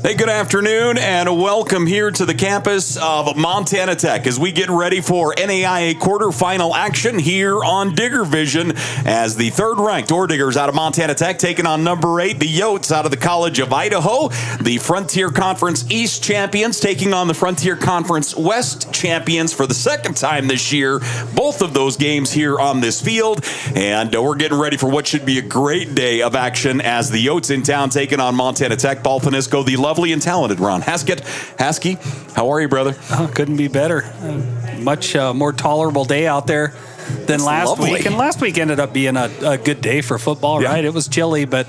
Hey, good afternoon, and welcome here to the campus of Montana Tech as we get ready for NAIA quarterfinal action here on Digger Vision as the third-ranked Orediggers out of Montana Tech taking on number 8, the Yotes out of the College of Idaho, the Frontier Conference East champions taking on the Frontier Conference West champions for the second time this year. Both of those games here on this field, and we're getting ready for what should be a great day of action as the Yotes in town taking on Montana Tech. Paul Panisco, the lovely and talented Ron Haskett. Hasky, how are you, brother? Oh, couldn't be better. Much more tolerable day out there than last week. And last week ended up being a good day for football, right? It was chilly, but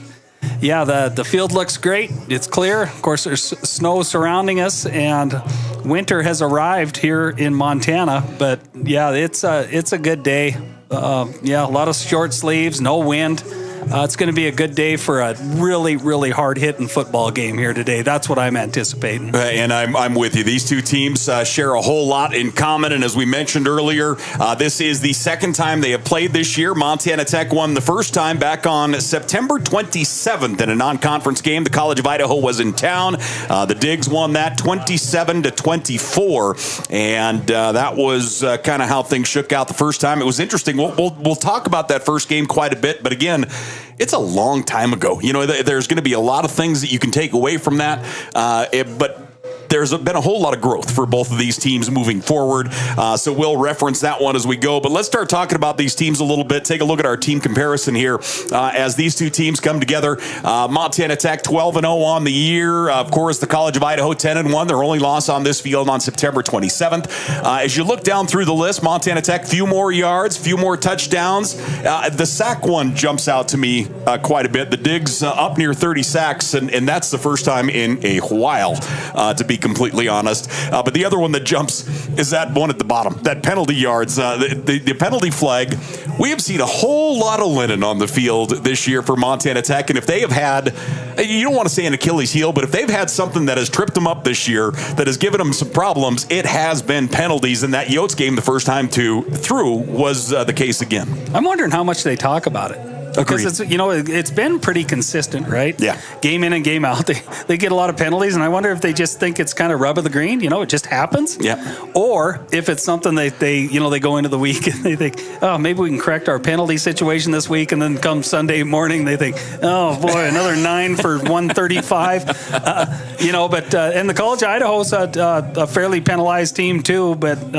yeah, the field looks great. It's clear. Of course, there's snow surrounding us, and winter has arrived here in Montana. But yeah, it's a good day. Yeah, a lot of short sleeves, no wind. It's going to be a good day for a really, really hard-hitting football game here today. That's what I'm anticipating. And I'm with you. These two teams share a whole lot in common. And as we mentioned earlier, this is the second time they have played this year. Montana Tech won the first time back on September 27th in a non-conference game. The College of Idaho was in town. The Digs won that 27-24. And that was kind of how things shook out the first time. It was interesting. We'll talk about that first game quite a bit. But again, it's a long time ago. You know, there's going to be a lot of things that you can take away from that. But there's been a whole lot of growth for both of these teams moving forward. So we'll reference that one as we go. But let's start talking about these teams a little bit. Take a look at our team comparison here as these two teams come together. Montana Tech 12-0 on the year. Of course, the College of Idaho 10-1. Their only loss on this field on September 27th. As you look down through the list, Montana Tech, few more yards, few more touchdowns. The sack one jumps out to me quite a bit. The Digs up near 30 sacks, and that's the first time in a while, to be completely honest. But the other one that jumps is that one at the bottom, that penalty yards, the penalty flag. We have seen a whole lot of linen on the field this year for Montana Tech, and if they have had, you don't want to say an Achilles heel, but if they've had something that has tripped them up this year, that has given them some problems, it has been penalties, and that Yotes game the first time through was the case again. I'm wondering how much they talk about it. Because it's been pretty consistent, right? Yeah. Game in and game out, they get a lot of penalties, and I wonder if they just think it's kind of rub of the green. You know, it just happens. Yeah. Or if it's something they go into the week and they think, oh, maybe we can correct our penalty situation this week, and then come Sunday morning they think, oh boy, another 9 for 135. But and the College of Idaho's a fairly penalized team too. But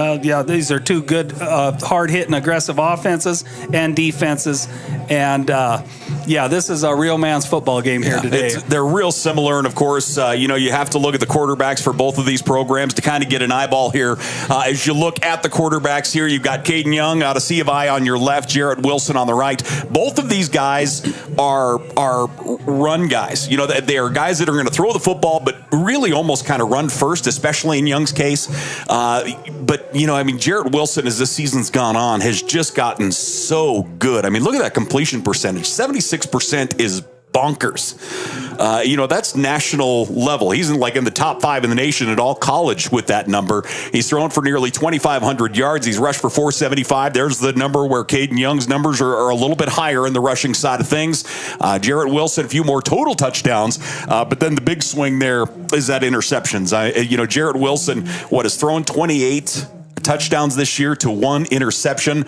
these are two good, hard-hitting, aggressive offenses and defenses, and this is a real man's football game here today. They're real similar, and of course, you have to look at the quarterbacks for both of these programs to kind of get an eyeball here. As you look at the quarterbacks here, you've got Caden Young out of C of I on your left, Jarrett Wilson on the right. Both of these guys are run guys. You know, they are guys that are going to throw the football, but really almost kind of run first, especially in Young's case. But Jarrett Wilson, as this season's gone on, has just gotten so good. I mean, look at that completion percentage. 76% is bonkers. That's national level. He's in the top 5 in the nation at all college with that number. He's thrown for nearly 2,500 yards. He's rushed for 475. There's the number where Caden Young's numbers are a little bit higher in the rushing side of things. Jarrett Wilson, a few more total touchdowns, but then the big swing there is that interceptions. Jarrett Wilson, has thrown 28 touchdowns this year to 1 interception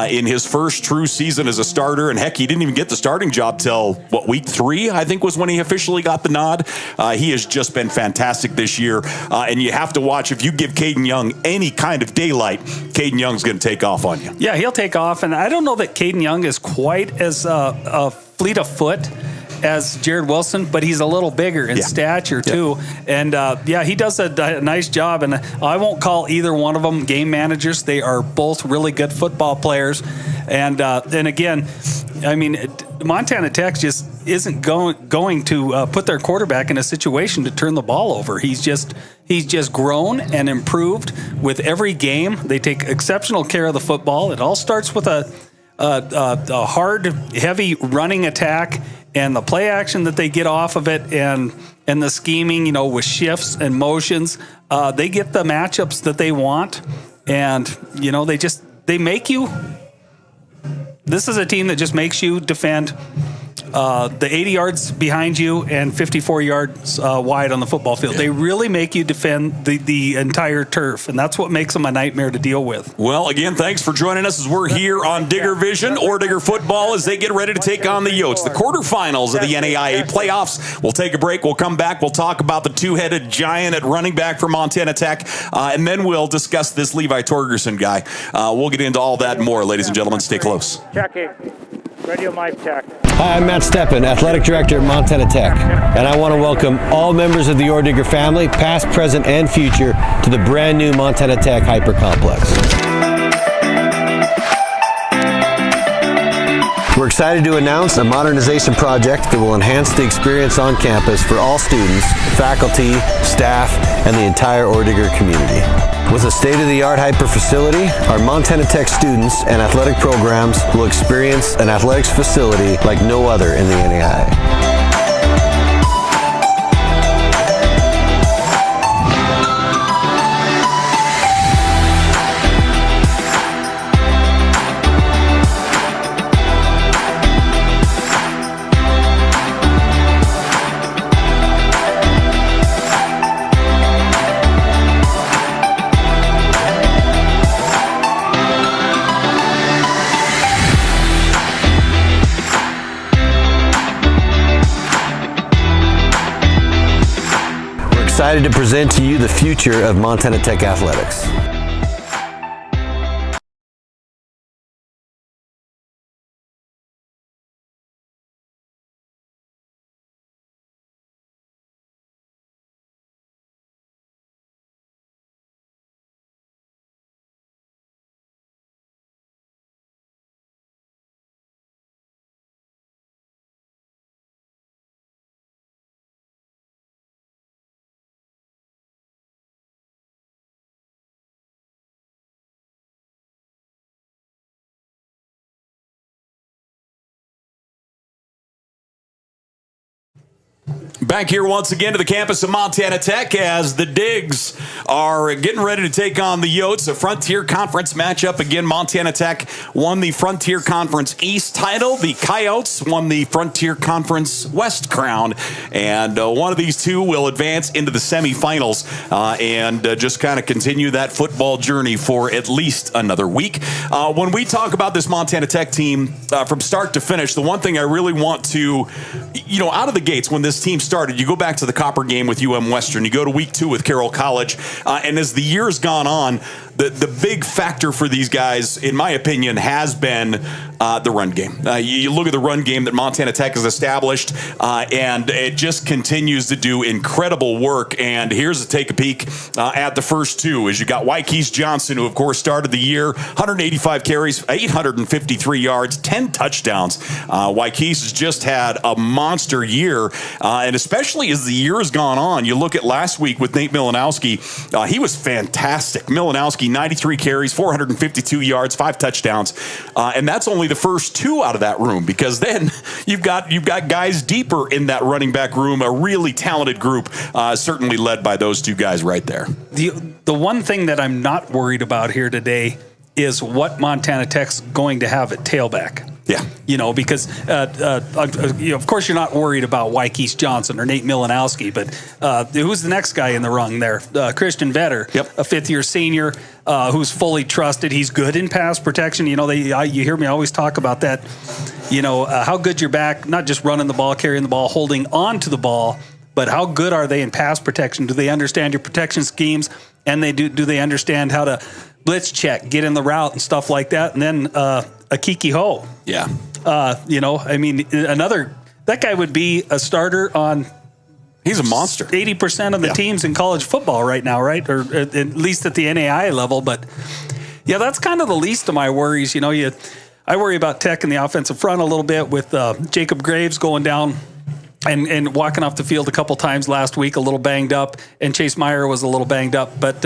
in his first true season as a starter. And heck, he didn't even get the starting job till week 3, I think was when he officially got the nod. He has just been fantastic this year. And you have to watch, if you give Caden Young any kind of daylight, Caden Young's going to take off on you. Yeah, he'll take off. And I don't know that Caden Young is quite as fleet of foot as Jarrett Wilson, but he's a little bigger in stature too. And he does a nice job. And I won't call either one of them game managers. They are both really good football players. And again, I mean, Montana Tech just isn't going to put their quarterback in a situation to turn the ball over. He's just grown and improved with every game. They take exceptional care of the football. It all starts with a hard, heavy running attack, and the play action that they get off of it, and the scheming, with shifts and motions. They get the matchups that they want, and they make you. This is a team that just makes you defend the 80 yards behind you and 54 yards wide on the football field. They really make you defend the entire turf, and that's what makes them a nightmare to deal with. Well, again, thanks for joining us as we're here on Digger Vision, Orediggers football, as they get ready to take on the Yotes. The quarterfinals of the NAIA playoffs. We'll take a break. We'll come back. We'll talk about the two-headed giant at running back for Montana Tech, and then we'll discuss this Levi Torgerson guy. We'll get into all that and more, ladies and gentlemen. Stay close. Checking. Radio mic check. Hi, I'm Matt Steppen, Athletic Director at Montana Tech, and I want to welcome all members of the Oredigger family, past, present, and future, to the brand new Montana Tech Hyper Complex. We're excited to announce a modernization project that will enhance the experience on campus for all students, faculty, staff, and the entire Oredigger community. With a state-of-the-art hyper facility, our Montana Tech students and athletic programs will experience an athletics facility like no other in the NAIA. Excited to present to you the future of Montana Tech athletics. Back here once again to the campus of Montana Tech as the Digs are getting ready to take on the Yotes, a Frontier Conference matchup. Again, Montana Tech won the Frontier Conference East title. The Coyotes won the Frontier Conference West crown. And one of these two will advance into the semifinals and just kind of continue that football journey for at least another week. When we talk about this Montana Tech team from start to finish, the one thing I really want to, out of the gates when this team started, you go back to the Copper game with UM Western, you go to week 2 with Carroll College, and as the year's gone on, the big factor for these guys, in my opinion, has been the run game. You look at the run game that Montana Tech has established, and it just continues to do incredible work. And here's take a peek at the first two. As you got Wykees Johnson, who of course started the year 185 carries, 853 yards, 10 touchdowns. Wykees has just had a monster year, and especially as the year has gone on, you look at last week with Nate Milanowski, he was fantastic. Milanowski, 93 carries, 452 yards, 5 touchdowns, and that's only the first two out of that room, because then you've got guys deeper in that running back room, a really talented group, certainly led by those two guys right there. The one thing that I'm not worried about here today is what Montana Tech's going to have at tailback. Yeah. Because of course you're not worried about Wykees Johnson or Nate Milanowski, but who's the next guy in the rung there? Christian Vetter, a fifth-year senior who's fully trusted. He's good in pass protection. You hear me always talk about that, how good your back, not just running the ball, carrying the ball, holding on to the ball, but how good are they in pass protection? Do they understand your protection schemes? And do they understand how to blitz check, get in the route and stuff like that? And then a Kiki Ho. Yeah. That guy would be a starter on. He's a monster. 80% of the teams in college football right now, right? Or at least at the NAIA level. But yeah, that's kind of the least of my worries. I worry about Tech in the offensive front a little bit with Jacob Graves going down and walking off the field a couple times last week, a little banged up, and Chase Meyer was a little banged up. But,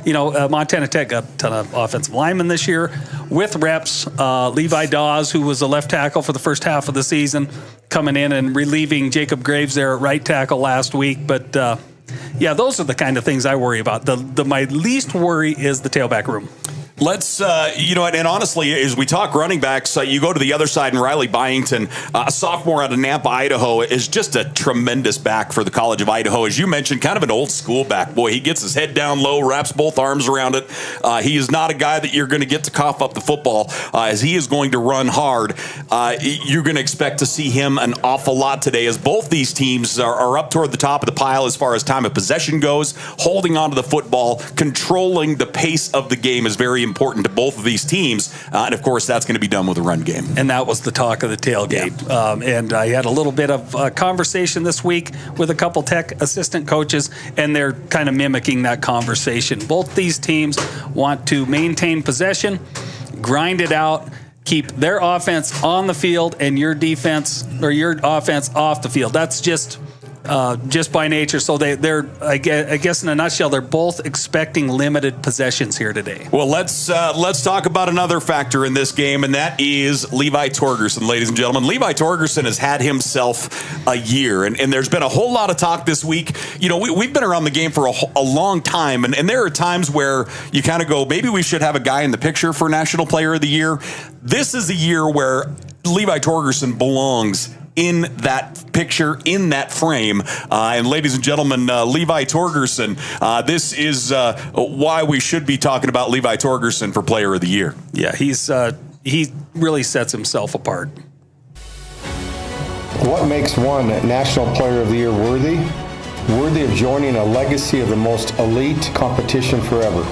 Montana Tech got a ton of offensive linemen this year with reps. Levi Dawes, who was a left tackle for the first half of the season, coming in and relieving Jacob Graves there at right tackle last week. But, those are the kind of things I worry about. My least worry is the tailback room. Let's, and honestly, as we talk running backs, you go to the other side, and Riley Byington, a sophomore out of Nampa, Idaho, is just a tremendous back for the College of Idaho. As you mentioned, kind of an old school back. Boy, he gets his head down low, wraps both arms around it. He is not a guy that you're going to get to cough up the football, as he is going to run hard. You're going to expect to see him an awful lot today, as both these teams are up toward the top of the pile as far as time of possession goes. Holding onto the football, controlling the pace of the game is very important to both of these teams, and of course that's going to be done with a run game. And that was the talk of the tailgate. And I had a little bit of a conversation this week with a couple Tech assistant coaches, and they're kind of mimicking that conversation. Both these teams want to maintain possession, grind it out, keep their offense on the field and your defense or your offense off the field. That's just by nature. So they're I guess in a nutshell, they're both expecting limited possessions here today. Well, let's talk about another factor in this game, and that is Levi Torgerson, ladies and gentlemen. Levi Torgerson has had himself a year, and there's been a whole lot of talk this week. You know, we've been around the game for a long time, and there are times where you kind of go, maybe we should have a guy in the picture for National Player of the Year. This is a year where Levi Torgerson belongs in that picture, in that frame. And ladies and gentlemen, Levi Torgerson, this is why we should be talking about Levi Torgerson for Player of the Year. Yeah, he really sets himself apart. What makes one National Player of the Year worthy? Worthy of joining a legacy of the most elite competition forever.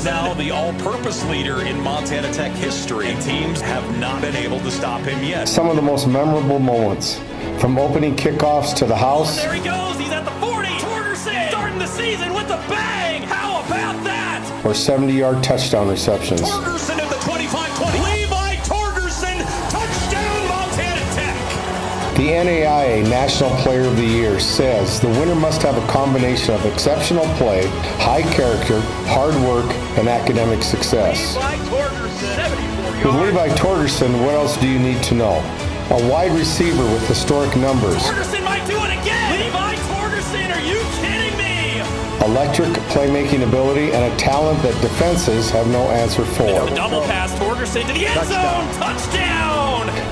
Now the all-purpose leader in Montana Tech history, and teams have not been able to stop him yet. Some of the most memorable moments, from opening kickoffs to the house. There he goes, he's at the 40. Torgerson starting the season with a bang. How about that? Or 70-yard touchdown receptions. Torgerson at the 25-20. Levi Torgerson, touchdown Montana Tech. The NAIA National Player of the Year says the winner must have a combination of exceptional play, high character, hard work, and academic success. Levi Torgerson, 74 With yards. Levi Torgerson, what else do you need to know? A wide receiver with historic numbers. Torgerson might do it again. Levi Torgerson, are you kidding me? Electric playmaking ability and a talent that defenses have no answer The for. double pass, Torgerson to the end zone. Touchdown.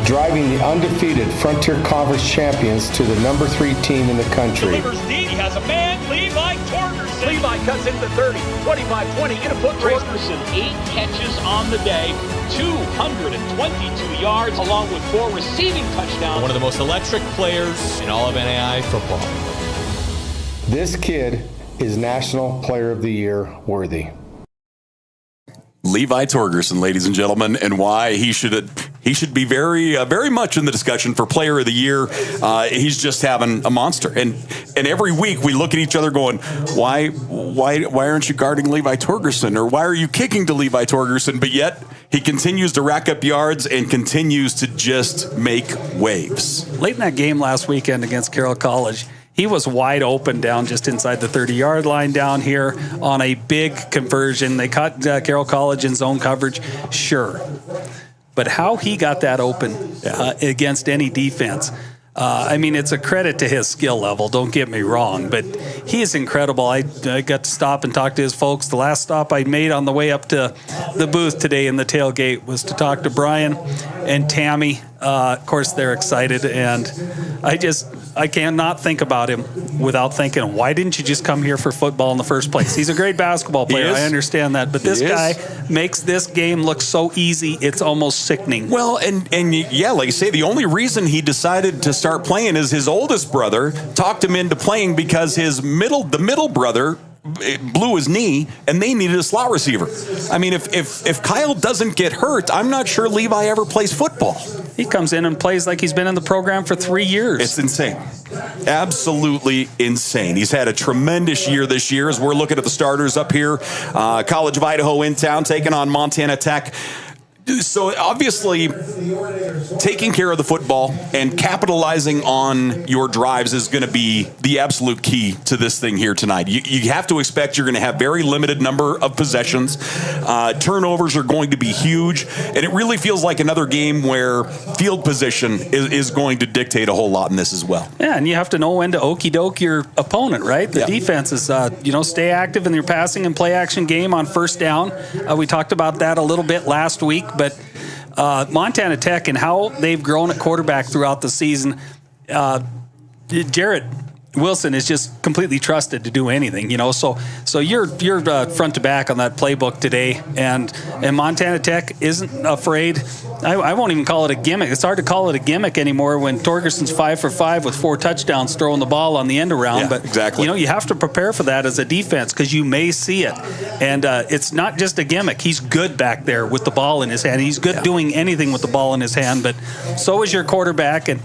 Driving the undefeated Frontier Conference champions to the number 3 team in the country. Delivers deep. He has a man, Levi Torgerson. Levi cuts into the 30, 25-20 in a foot race. Torgerson, 8 catches on the day, 222 yards, along with 4 receiving touchdowns. One of the most electric players in all of NAIA football. This kid is National Player of the Year worthy. Levi Torgerson, ladies and gentlemen, and why he should be very much in the discussion for Player of the Year. He's just having a monster, and every week we look at each other going, why aren't you guarding Levi Torgerson, or why are you kicking to Levi Torgerson? But yet he continues to rack up yards and continues to just make waves. Late in that game last weekend against Carroll College, he was wide open down just inside the 30-yard line down here on a big conversion. They caught Carroll College in zone coverage, sure. But how he got that open against any defense, I mean, it's a credit to his skill level, don't get me wrong, but he is incredible. I got to stop and talk to his folks. The last stop I made on the way up to the booth today in the tailgate was to talk to Brian and Tammy. Of course, they're excited, and I cannot think about him without thinking, why didn't you just come here for football in the first place? He's a great basketball player. I understand that. But this guy makes this game look so easy, it's almost sickening. Well, and yeah, like I say, the only reason he decided to start playing is his oldest brother talked him into playing because the middle brother blew his knee, and they needed a slot receiver. I mean, if Kyle doesn't get hurt, I'm not sure Levi ever plays football. He comes in and plays like he's been in the program for 3 years. It's insane. Absolutely insane. He's had a tremendous year this year as we're looking at the starters up here. College of Idaho in town taking on Montana Tech. So obviously, taking care of the football and capitalizing on your drives is going to be the absolute key to this thing here tonight. You have to expect you're going to have very limited number of possessions. Turnovers are going to be huge, and it really feels like another game where field position is going to dictate a whole lot in this as well. Yeah, and you have to know when to okey doke your opponent, right? The defense is, stay active in your passing and play action game on first down. We talked about that a little bit last week. But Montana Tech and how they've grown at quarterback throughout the season, Jarrett Wilson is just completely trusted to do anything, So you're front to back on that playbook today, and Montana Tech isn't afraid. I won't even call it a gimmick. It's hard to call it a gimmick anymore when Torgerson's 5 for 5 with 4 touchdowns throwing the ball on the end around. Yeah, but exactly. You have to prepare for that as a defense because you may see it, and it's not just a gimmick. He's good back there with the ball in his hand. He's good doing anything with the ball in his hand. But so is your quarterback, and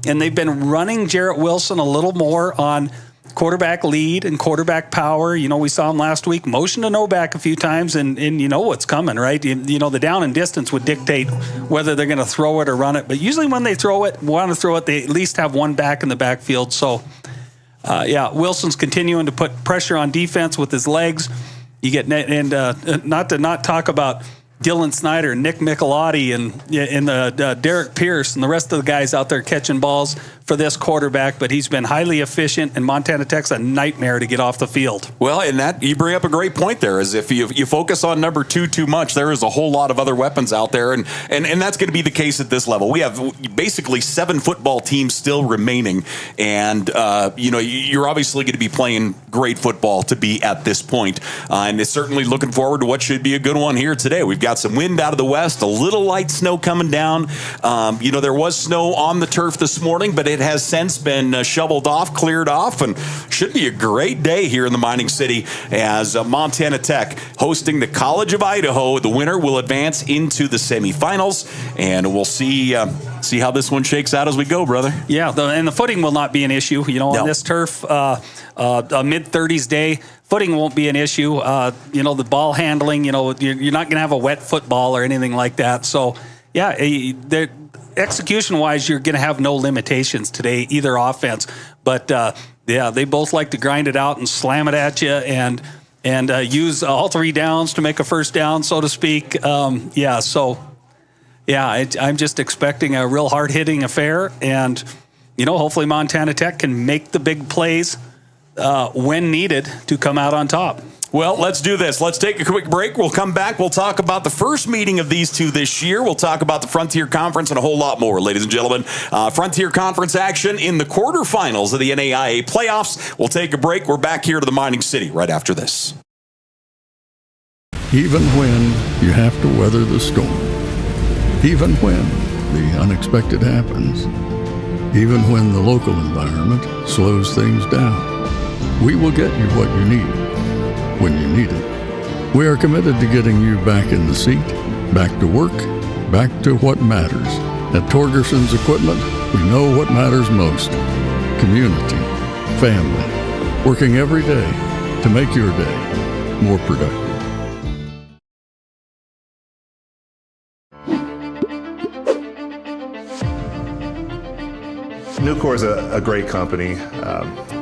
they've been running Jarrett Wilson a little more on quarterback lead and quarterback power. We saw him last week motion to no back a few times, and you know what's coming, right? The down and distance would dictate whether they're going to throw it or run it. But usually when they want to throw it, they at least have one back in the backfield. So, Wilson's continuing to put pressure on defense with his legs. You get not to talk about Dylan Snyder, Nick Michelotti, and Derek Pierce, and the rest of the guys out there catching balls for this quarterback, but he's been highly efficient, and Montana Tech's a nightmare to get off the field. Well, and that you bring up a great point there, is if you focus on number 2 too much, there is a whole lot of other weapons out there, and that's going to be the case at this level. We have basically 7 football teams still remaining, and you're obviously going to be playing great football to be at this point, and it's certainly looking forward to what should be a good one here today. We've got some wind out of the west, a little light snow coming down. There was snow on the turf this morning, but it has since been shoveled off, cleared off, and should be a great day here in the mining city as Montana Tech hosting the College of Idaho. The winner will advance into the semifinals, and we'll see how this one shakes out as we go, brother. Yeah, and the footing will not be an issue. On this turf, a mid-30s day, footing won't be an issue. The ball handling, you're not going to have a wet football or anything like that. So, execution-wise, you're going to have no limitations today, either offense. But, they both like to grind it out and slam it at you and use all 3 downs to make a first down, so to speak. I'm just expecting a real hard-hitting affair. And, hopefully Montana Tech can make the big plays when needed to come out on top. Well, let's do this. Let's take a quick break. We'll come back. We'll talk about the first meeting of these two this year. We'll talk about the Frontier Conference and a whole lot more, ladies and gentlemen. Frontier Conference action in the quarterfinals of the NAIA playoffs. We'll take a break. We're back here to the Mining City right after this. Even when you have to weather the storm, even when the unexpected happens, even when the local environment slows things down, we will get you what you need when you need it. We are committed to getting you back in the seat, back to work, back to what matters. At Torgerson's Equipment, we know what matters most. Community, family, working every day to make your day more productive. Nucor is a great company.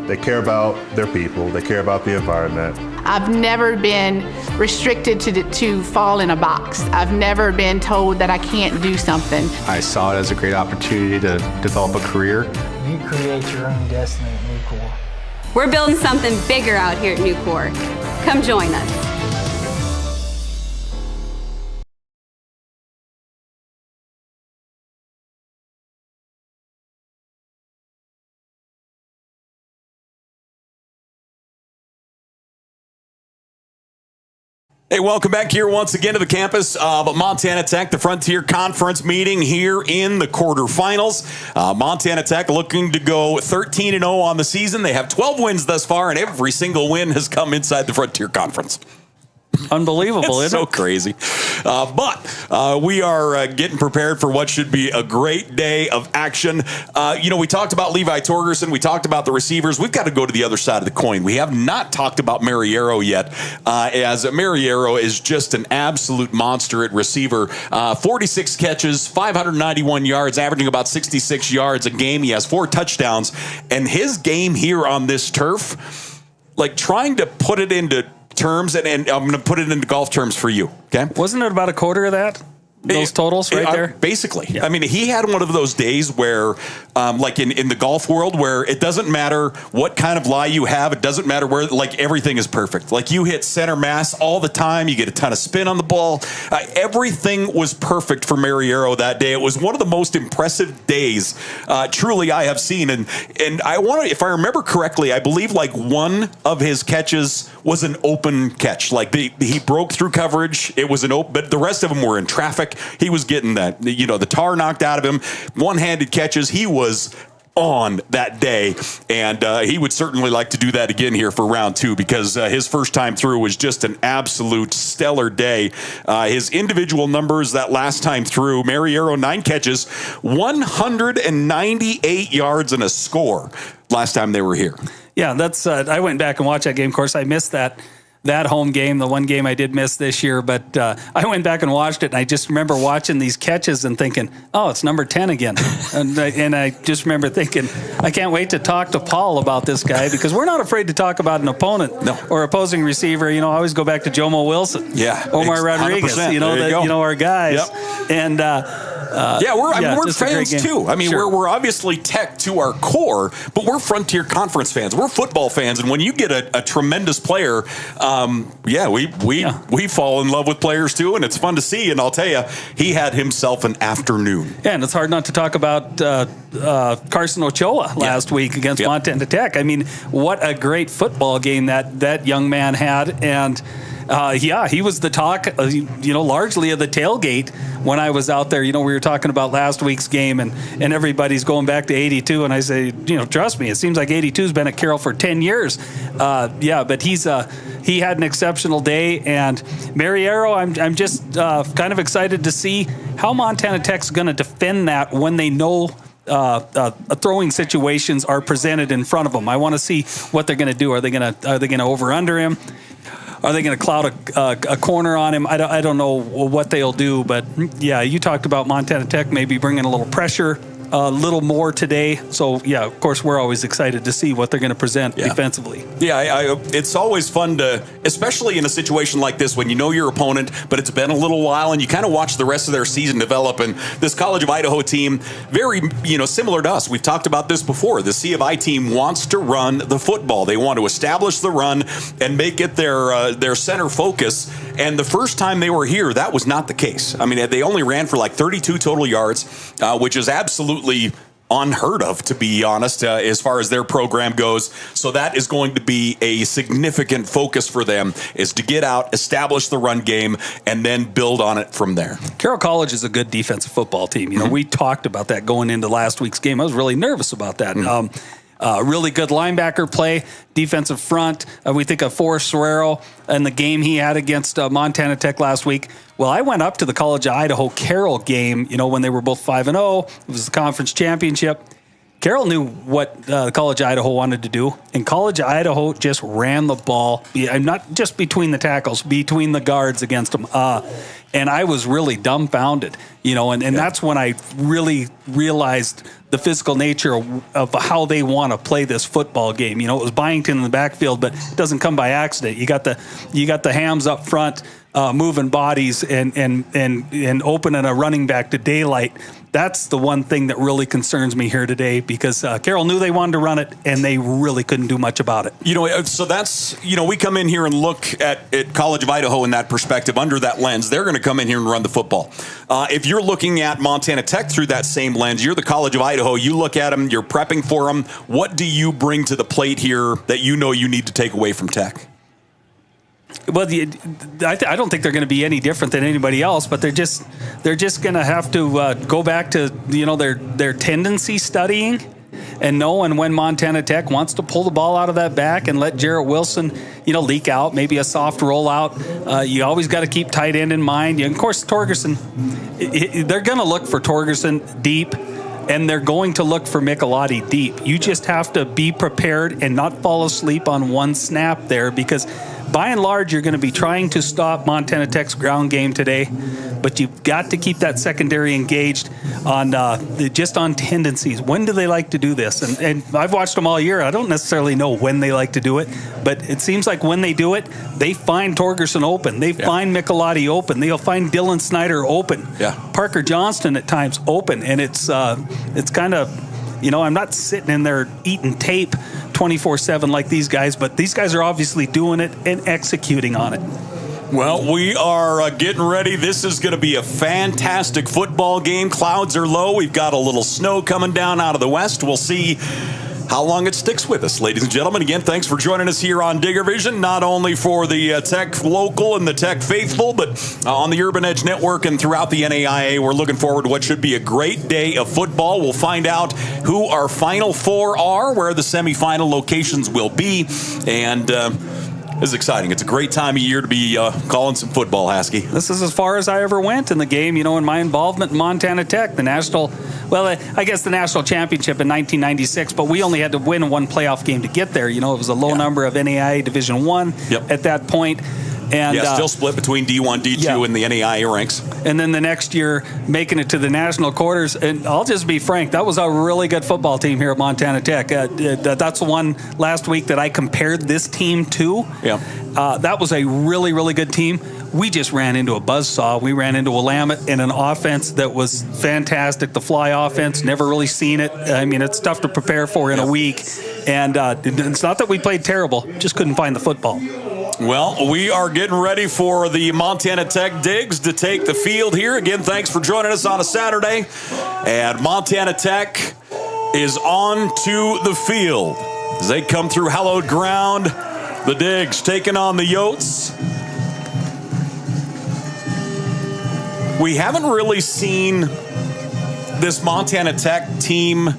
They care about their people. They care about the environment. I've never been restricted to fall in a box. I've never been told that I can't do something. I saw it as a great opportunity to develop a career. You create your own destiny at Nucor. We're building something bigger out here at Nucor. Come join us. Hey, welcome back here once again to the campus of Montana Tech, the Frontier Conference meeting here in the quarterfinals. Montana Tech looking to go 13-0 on the season. They have 12 wins thus far, and every single win has come inside the Frontier Conference. Unbelievable, it's isn't so it? crazy. But we are getting prepared for what should be a great day of action. We talked about Levi Torgerson. We talked about the receivers. We've got to go to the other side of the coin. We have not talked about Mariero yet, as Mariero is just an absolute monster at receiver. 46 catches, 591 yards, averaging about 66 yards a game. He has 4 touchdowns. And his game here on this turf, like trying to put it into terms, and I'm going to put it into golf terms for you, okay? Wasn't it about a quarter of that? Those totals right there? Basically. Yeah. I mean, he had one of those days where, like in the golf world, where it doesn't matter what kind of lie you have. It doesn't matter where, like, everything is perfect. Like, you hit center mass all the time. You get a ton of spin on the ball. Everything was perfect for Mariero that day. It was one of the most impressive days, truly, I have seen. And I want to, if I remember correctly, I believe, like, one of his catches was an open catch. Like, he broke through coverage. It was an open, but the rest of them were in traffic. He was getting that, the tar knocked out of him. One-handed catches. He was on that day, and he would certainly like to do that again here for round 2, because his first time through was just an absolute stellar day. His individual numbers that last time through: Mariero 9 catches, 198 yards and a score last time they were here. Yeah, that's. I went back and watched that game. Of course, I missed that home game, the one game I did miss this year, but I went back and watched it, and I just remember watching these catches and thinking, oh, it's number 10 again. and I just remember thinking, I can't wait to talk to Paul about this guy, because we're not afraid to talk about an opponent or opposing receiver. I always go back to Jomo Wilson, Omar Rodriguez, our guys. Yep. And we're fans too. I mean, we're obviously Tech to our core, but we're Frontier Conference fans. We're football fans, and when you get a tremendous player, we fall in love with players too, and it's fun to see. And I'll tell you, he had himself an afternoon. Yeah, and it's hard not to talk about Carson Ochoa last week against Montana Tech. I mean, what a great football game that young man had, and he was the talk, largely of the tailgate when I was out there. We were talking about last week's game, and everybody's going back to 82, and I say, trust me, it seems like 82's been at Carroll for 10 years. But he had an exceptional day, and Mariero, I'm just kind of excited to see how Montana Tech's going to defend that when they know throwing situations are presented in front of them. I want to see what they're going to do. Are they going to over under him? Are they going to cloud a corner on him? I don't know what they'll do, but you talked about Montana Tech maybe bringing a little pressure, a little more today. So, of course, we're always excited to see what they're going to present defensively. Yeah, it's always fun to, especially in a situation like this when you know your opponent, but it's been a little while and you kind of watch the rest of their season develop. And this College of Idaho team, very, similar to us. We've talked about this before. The C of I team wants to run the football. They want to establish the run and make it their center focus. And the first time they were here, that was not the case. I mean, they only ran for like 32 total yards, which is absolutely unheard of, to be honest, as far as their program goes. So that is going to be a significant focus for them, is to get out, establish the run game, and then build on it from there. Carroll College is a good defensive football team. We talked about that going into last week's game. I was really nervous about that. Really good linebacker play, defensive front. We think of Forrest Serrero and the game he had against Montana Tech last week. Well, I went up to the College of Idaho Carroll game, when they were both 5-0. It was the conference championship. Carroll knew what College of Idaho wanted to do, and College of Idaho just ran the ball, not just between the tackles, between the guards against them. And I was really dumbfounded, and that's when I really realized the physical nature of how they want to play this football game. It was Byington in the backfield, but it doesn't come by accident. You got the hams up front, moving bodies and opening a running back to daylight. That's the one thing that really concerns me here today, because Carroll knew they wanted to run it, and they really couldn't do much about it. So that's, we come in here and look at College of Idaho in that perspective, under that lens. They're going to come in here and run the football. If you're looking at Montana Tech through that same lens, you're the College of Idaho, you look at them, you're prepping for them. What do you bring to the plate here that you need to take away from Tech? Well, I don't think they're going to be any different than anybody else, but they're just going to have to go back to their tendency studying and knowing when Montana Tech wants to pull the ball out of that back and let Jarrett Wilson, leak out, maybe a soft rollout. You always got to keep tight end in mind. And of course, Torgerson, they're going to look for Torgerson deep, and they're going to look for Michelati deep. You just have to be prepared and not fall asleep on one snap there, because by and large, you're going to be trying to stop Montana Tech's ground game today, but you've got to keep that secondary engaged on just on tendencies. When do they like to do this? And I've watched them all year. I don't necessarily know when they like to do it, but it seems like when they do it, they find Torgerson open. They find Michelati open. They'll find Dylan Snyder open. Yeah. Parker Johnston at times open, and it's kind of, I'm not sitting in there eating tape 24/7 like these guys, but these guys are obviously doing it and executing on it. Well, we are getting ready. This is going to be a fantastic football game. Clouds are low. We've got a little snow coming down out of the west. We'll see how long it sticks with us. Ladies and gentlemen, again, thanks for joining us here on Digger Vision, not only for the Tech local and the Tech faithful, but on the Urban Edge Network and throughout the NAIA. We're looking forward to what should be a great day of football. We'll find out who our Final Four are, where the semifinal locations will be, and this is exciting. It's a great time of year to be calling some football, Haskey. This is as far as I ever went in the game, in my involvement in Montana Tech, the national championship in 1996, but we only had to win one playoff game to get there. It was a low number of NAIA Division I at that point. And still split between D1, D2, and the NAIA ranks. And then the next year, making it to the national quarters. And I'll just be frank, that was a really good football team here at Montana Tech. That's the one last week that I compared this team to. Yeah. That was a really, really good team. We just ran into a buzzsaw. We ran into Willamette in an offense that was fantastic. The fly offense, never really seen it. I mean, it's tough to prepare for in a week. And it's not that we played terrible, just couldn't find the football. Well, we are getting ready for the Montana Tech Digs to take the field here. Again, thanks for joining us on a Saturday. And Montana Tech is on to the field as they come through hallowed ground. The Digs taking on the Yotes. We haven't really seen this Montana Tech team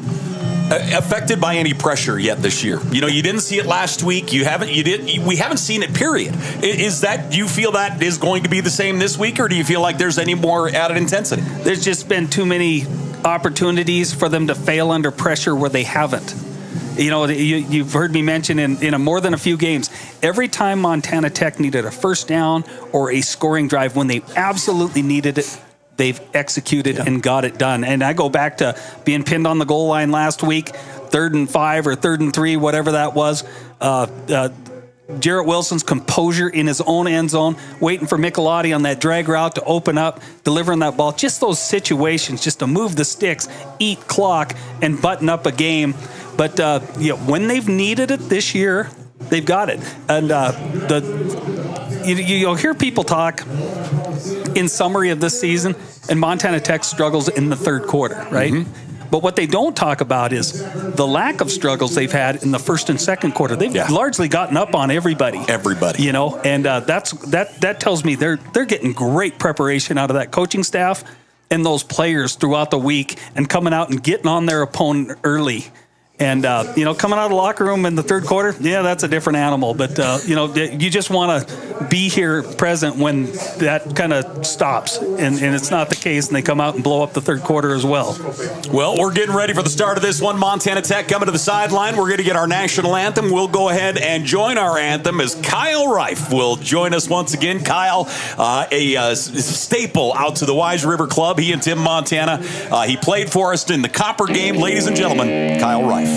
affected by any pressure yet this year. You didn't see it last week. We haven't seen it, period. Is that, do you feel that is going to be the same this week, or do you feel like there's any more added intensity? There's just been too many opportunities for them to fail under pressure where they haven't. You've heard me mention in more than a few games, every time Montana Tech needed a first down or a scoring drive when they absolutely needed it, they've executed and got it done. And I go back to being pinned on the goal line last week, 3rd and 5 or 3rd and 3, whatever that was. Jarrett Wilson's composure in his own end zone, waiting for Michelati on that drag route to open up, delivering that ball. Just those situations, just to move the sticks, eat clock, and button up a game. But when they've needed it this year, they've got it. And you'll hear people talk in summary of this season, and Montana Tech struggles in the third quarter, right? Mm-hmm. But what they don't talk about is the lack of struggles they've had in the first and second quarter. They've largely gotten up on everybody. And that tells me they're getting great preparation out of that coaching staff and those players throughout the week, and coming out and getting on their opponent early. And, coming out of the locker room in the third quarter, that's a different animal. But, you just want to be here present when that kind of stops. And it's not the case, and they come out and blow up the third quarter as well. Well, we're getting ready for the start of this one. Montana Tech coming to the sideline. We're going to get our national anthem. We'll go ahead and join our anthem as Kyle Reif will join us once again. Kyle, a staple out to the Wise River Club. He and Tim Montana. He played for us in the Copper game. Ladies and gentlemen, Kyle Reif.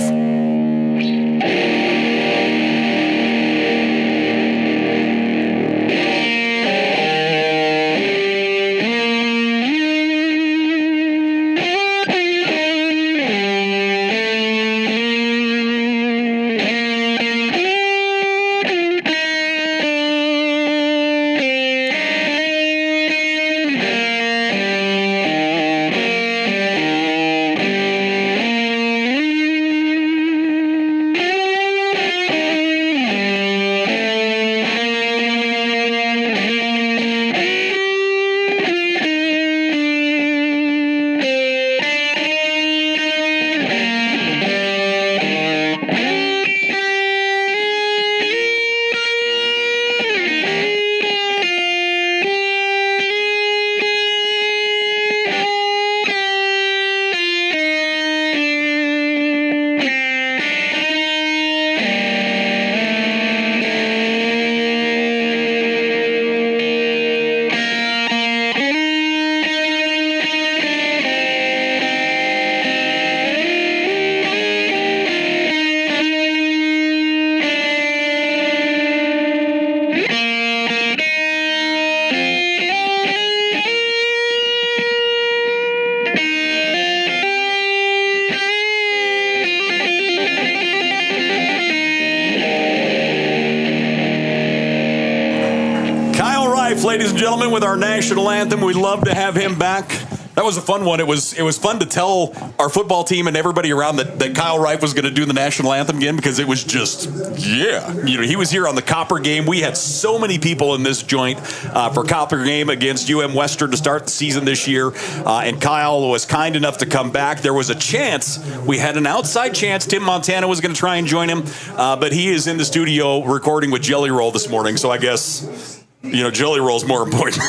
life, ladies and gentlemen, with our national anthem. We'd love to have him back. That was a fun one. It was fun to tell our football team and everybody around that Kyle Reif was going to do the national anthem again, because it was just, he was here on the Copper game. We had so many people in this joint for Copper game against Western to start the season this year, and Kyle was kind enough to come back. There was a chance, we had an outside chance, Tim Montana was going to try and join him, but he is in the studio recording with Jelly Roll this morning, so I guess... Jelly Roll's more important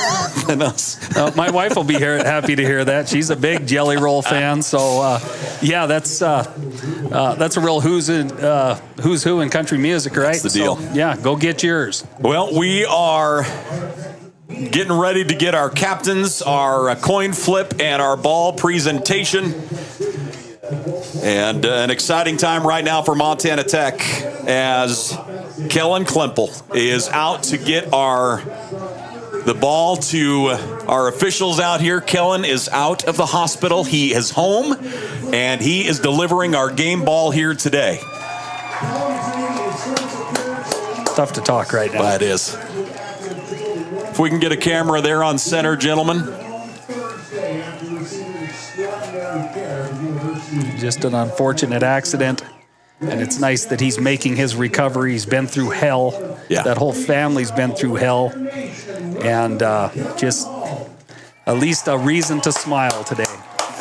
than us. My wife will be happy to hear that. She's a big Jelly Roll fan. So, that's a real who's who in country music, right? That's the deal. So, go get yours. Well, we are getting ready to get our captains, our coin flip, and our ball presentation. And an exciting time right now for Montana Tech as Kellen Klemple is out to get the ball to our officials out here. Kellen is out of the hospital. He is home, and he is delivering our game ball here today. Tough to talk right now. That is. If we can get a camera there on center, gentlemen. Just an unfortunate accident, and it's nice that he's making his recovery. He's been through hell. Yeah. That whole family's been through hell, and just at least a reason to smile today.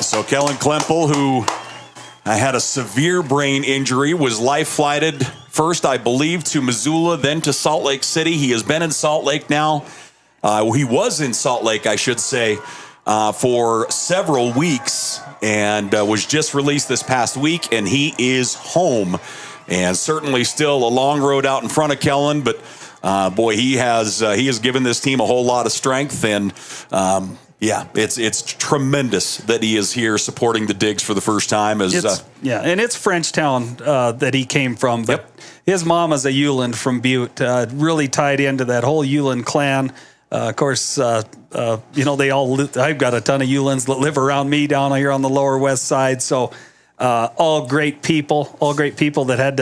So Kellen Klemple, who had a severe brain injury, was life-flighted first, I believe, to Missoula, then to Salt Lake City. He has been in Salt Lake now. He was in Salt Lake, I should say, for several weeks, and was just released this past week, and he is home. And certainly still a long road out in front of Kellen, but boy, he has given this team a whole lot of strength, and it's tremendous that he is here supporting the Digs for the first time. And it's Frenchtown that he came from, but his mom is a Uland from Butte, really tied into that whole Uland clan. Of course, they all I've got a ton of Ulands that live around me down here on the Lower West Side. So all great people that had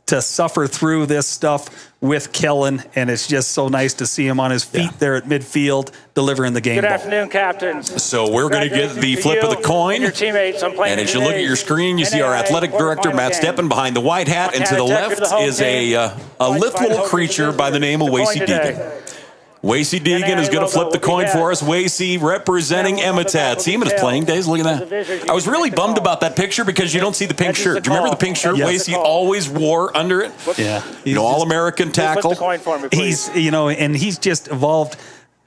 to suffer through this stuff with Kellen. And it's just so nice to see him on his feet there at midfield delivering the game Good ball. afternoon, captains. So we're going to get the flip of the coin. And your teammates. I'm playing and as you look at your screen, you see our athletic director, Matt Steppen, behind the white hat. And to the left is a little creature by the name of Wasey Deegan. Wasey Deegan is going to flip the coin for us. Wasey representing Emitat. See him in his playing days. Look at that. I was really bummed about that picture because you don't see the pink shirt. Do you remember the pink shirt Wasey always wore under it? Yeah. All-American tackle. He's just evolved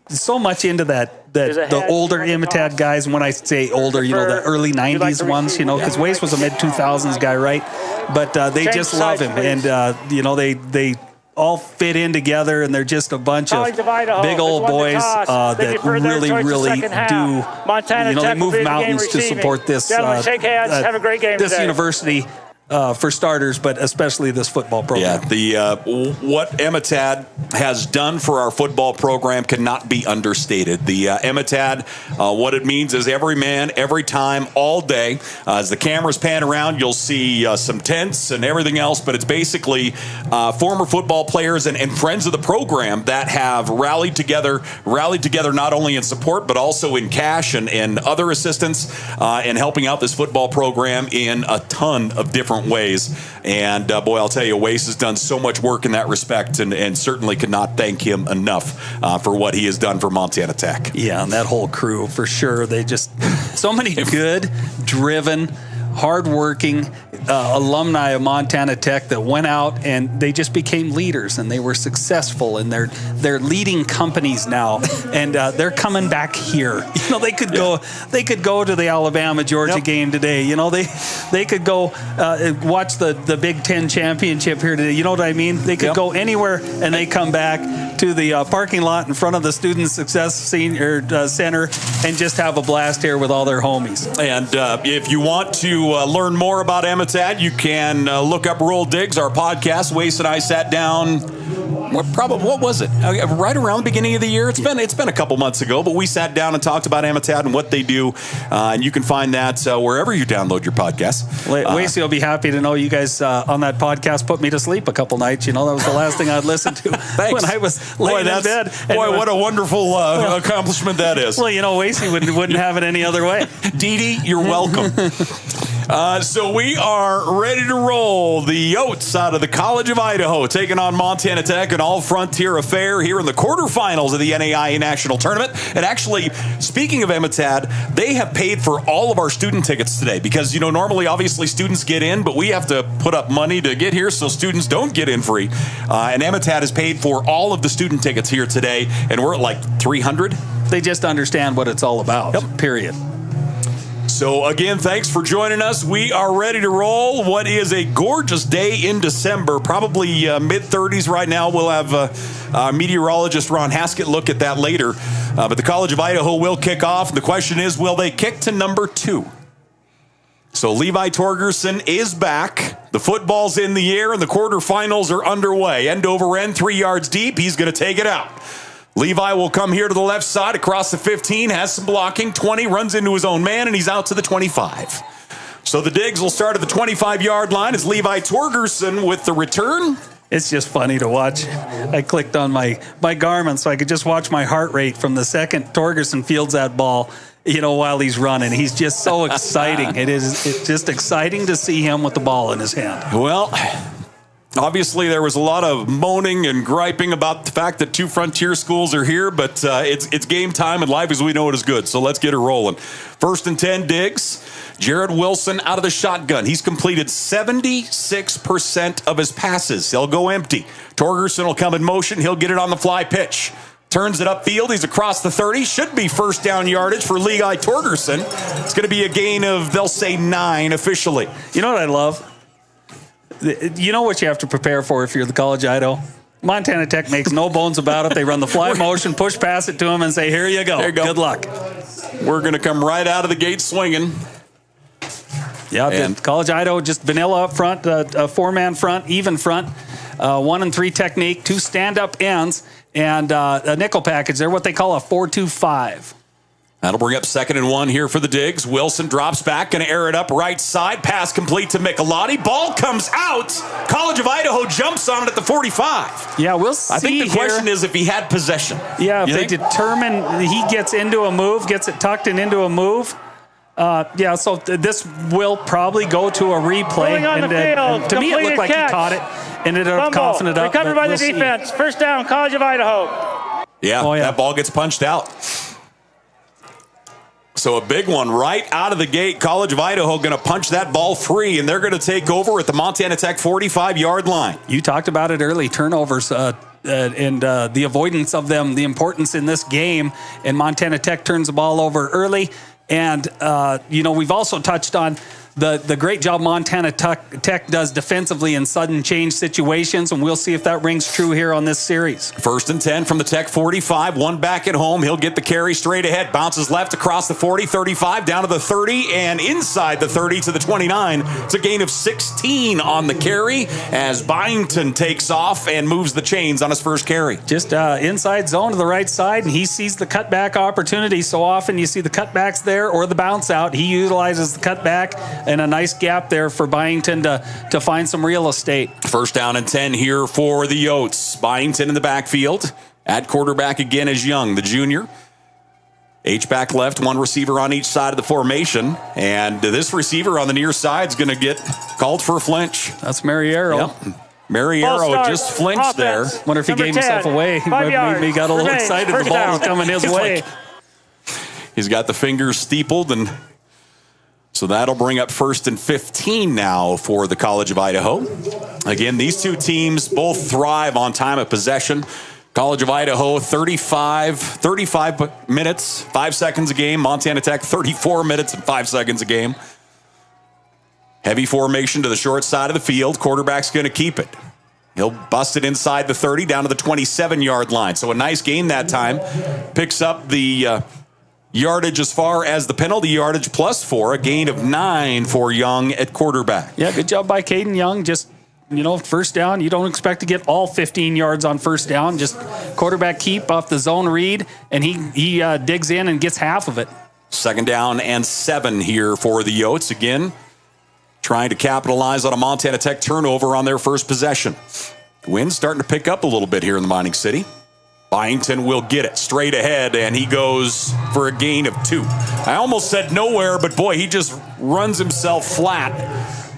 so much into the older Emitat guys. And when I say older, the early 90s ones, because Wasey was a mid-2000s guy, right? But they just love him. And, they all fit in together, and they're just a bunch of big old boys that really do. They move mountains to support this. Shake hands. Have a great game this today. University. For starters, but especially this football program. Yeah, what Emitat has done for our football program cannot be understated. The Emitat, what it means is every man, every time, all day. As the cameras pan around, you'll see some tents and everything else, but it's basically former football players and friends of the program that have rallied together not only in support, but also in cash and other assistance in helping out this football program in a ton of different ways. And boy, I'll tell you, Wace has done so much work in that respect, and certainly could not thank him enough for what he has done for Montana Tech. Yeah, and that whole crew, for sure. They just, so many good, driven, hardworking alumni of Montana Tech that went out and they just became leaders, and they were successful, and they're leading companies now, and they're coming back here. They could go to the Alabama-Georgia game today. They could go watch the Big Ten championship here today. You know what I mean? They could go anywhere, and they come back to the parking lot in front of the Student Success Center and just have a blast here with all their homies. And if you want to learn more about Emitat, you can look up Roll Digs, our podcast. Wace and I sat down what was it? Right around the beginning of the year. It's been a couple months ago, but we sat down and talked about Amitat and what they do, and you can find that wherever you download your podcast. Wasey will be happy to know you guys on that podcast put me to sleep a couple nights. You know, that was the last thing I'd listen to when I was laying in bed. Boy, what a wonderful accomplishment that is. Well, you know, Wasey wouldn't have it any other way. Dee Dee, you're welcome. So we are ready to roll. The Yotes out of the College of Idaho taking on Montana Tech, an all-frontier affair here in the quarterfinals of the NAIA National Tournament. And actually, speaking of Amitat, they have paid for all of our student tickets today because, you know, normally, obviously, students get in, but we have to put up money to get here so students don't get in free. And Amitat has paid for all of the student tickets here today, and we're at like 300. They just understand what it's all about, period. So, again, thanks for joining us. We are ready to roll. What is a gorgeous day in December, probably mid-30s right now. We'll have meteorologist Ron Haskett look at that later. But the College of Idaho will kick off. The question is, will they kick to number 2? So Levi Torgerson is back. The football's in the air, and the quarterfinals are underway. End over end, 3 yards deep. He's going to take it out. Levi will come here to the left side across the 15, has some blocking, 20, runs into his own man, and he's out to the 25. So the Digs will start at the 25-yard line as Levi Torgerson with the return. It's just funny to watch. I clicked on my Garmin so I could just watch my heart rate from the second Torgerson fields that ball, you know, while he's running. He's just so exciting. It's just exciting to see him with the ball in his hand. Well, obviously, there was a lot of moaning and griping about the fact that 2 frontier schools are here, but it's game time, and life as we know it is good. So let's get it rolling. 1st and 10, Diggs. Jared Wilson out of the shotgun. He's completed 76% of his passes. He'll go empty. Torgerson will come in motion. He'll get it on the fly pitch. Turns it upfield. He's across the 30. Should be first down yardage for Levi Torgerson. It's going to be a gain of, they'll say, 9 officially. You know what I love? You know what you have to prepare for if you're the College of Idaho? Montana Tech makes no bones about it. They run the fly motion, push pass it to him, and say, here you go. Good luck. We're going to come right out of the gate swinging. Yeah, and College of Idaho, just vanilla up front, a 4-man front, even front, 1 and 3 technique, 2 stand-up ends, and a nickel package. They're what they call a 4-2-5. That'll bring up 2nd and 1 here for the Digs. Wilson drops back, going to air it up right side. Pass complete to Michelotti. Ball comes out. College of Idaho jumps on it at the 45. Yeah, we'll see. I think the question is if he had possession. Yeah, if they determine he gets into a move, gets it tucked and into a move. Yeah, so this will probably go to a replay. And to me, it looked like he caught it. Ended up coughing it up. Recovered by the defense. First down, College of Idaho. Yeah, that ball gets punched out. So a big one right out of the gate. College of Idaho going to punch that ball free, and they're going to take over at the Montana Tech 45-yard line. You talked about it early, turnovers and the avoidance of them, the importance in this game. And Montana Tech turns the ball over early. And, you know, we've also touched on the great job Montana Tech does defensively in sudden change situations, and we'll see if that rings true here on this series. 1st and 10 from the Tech 45, 1 back at home. He'll get the carry straight ahead, bounces left across the 40, 35, down to the 30, and inside the 30 to the 29. It's a gain of 16 on the carry as Byington takes off and moves the chains on his first carry. Just inside zone to the right side, and he sees the cutback opportunity. So often you see the cutbacks there or the bounce out. He utilizes the cutback, and a nice gap there for Byington to find some real estate. 1st down and 10 here for the Yotes. Byington in the backfield. At quarterback again is Young, the junior. H-back left, 1 receiver on each side of the formation. And this receiver on the near side is going to get called for a flinch. That's Mariero. Yep. Mariero just flinched there. Wonder if he gave himself away. He got a little excited. The ball was coming his way. He's got the fingers steepled, and so that'll bring up 1st and 15 now for the College of Idaho. Again, these two teams both thrive on time of possession. College of Idaho, 35 minutes, 5 seconds a game. Montana Tech, 34 minutes and 5 seconds a game. Heavy formation to the short side of the field. Quarterback's going to keep it. He'll bust it inside the 30 down to the 27-yard line. So a nice gain that time. Picks up the yardage as far as the penalty yardage +4, a gain of 9 for Young at quarterback. Yeah, good job by Caden Young. Just first down, you don't expect to get all 15 yards on first down. Just quarterback keep off the zone read, and he digs in and gets half of it. 2nd down and 7 here for the Yotes. Again, trying to capitalize on a Montana Tech turnover on their first possession. Wind's starting to pick up a little bit here in the Mining City. Byington will get it straight ahead, and he goes for a gain of 2. I almost said nowhere, but boy, he just runs himself flat.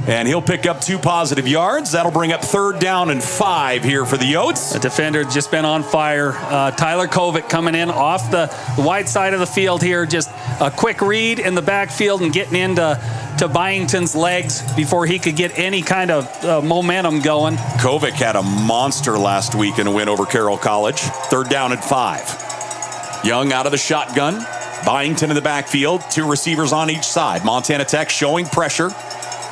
And he'll pick up 2 positive yards. That'll bring up 3rd down and 5 here for the Yotes. The defender just been on fire. Tyler Kovic coming in off the wide side of the field here. Just a quick read in the backfield and getting into Byington's legs before he could get any kind of momentum going. Kovic had a monster last week in a win over Carroll College. 3rd down and 5. Young out of the shotgun. Byington in the backfield. 2 receivers on each side. Montana Tech showing pressure.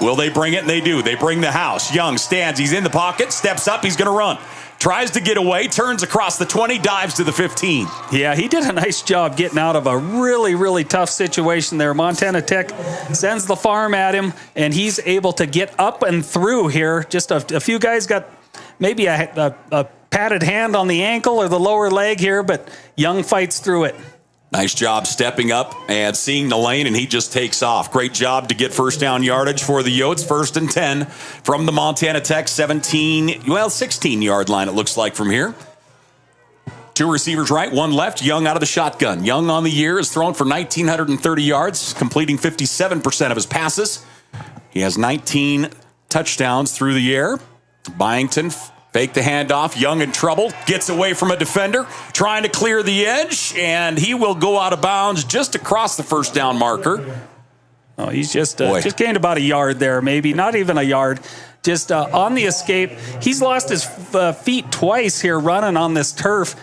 Will they bring it? And they do. They bring the house. Young stands. He's in the pocket. Steps up. He's going to run. Tries to get away. Turns across the 20. Dives to the 15. Yeah, he did a nice job getting out of a really, really tough situation there. Montana Tech sends the farm at him, and he's able to get up and through here. Just a few guys got maybe a padded hand on the ankle or the lower leg here, but Young fights through it. Nice job stepping up and seeing the lane, and he just takes off. Great job to get first down yardage for the Yotes. 1st and 10 from the Montana Tech 16-yard line, it looks like from here. 2 receivers right, 1 left. Young out of the shotgun. Young on the year has thrown for 1,930 yards, completing 57% of his passes. He has 19 touchdowns through the air. Byington fake the handoff. Young in trouble. Gets away from a defender. Trying to clear the edge. And he will go out of bounds just across the first down marker. Oh, he's just gained about a yard there, maybe. Not even a yard. Just on the escape. He's lost his feet twice here running on this turf.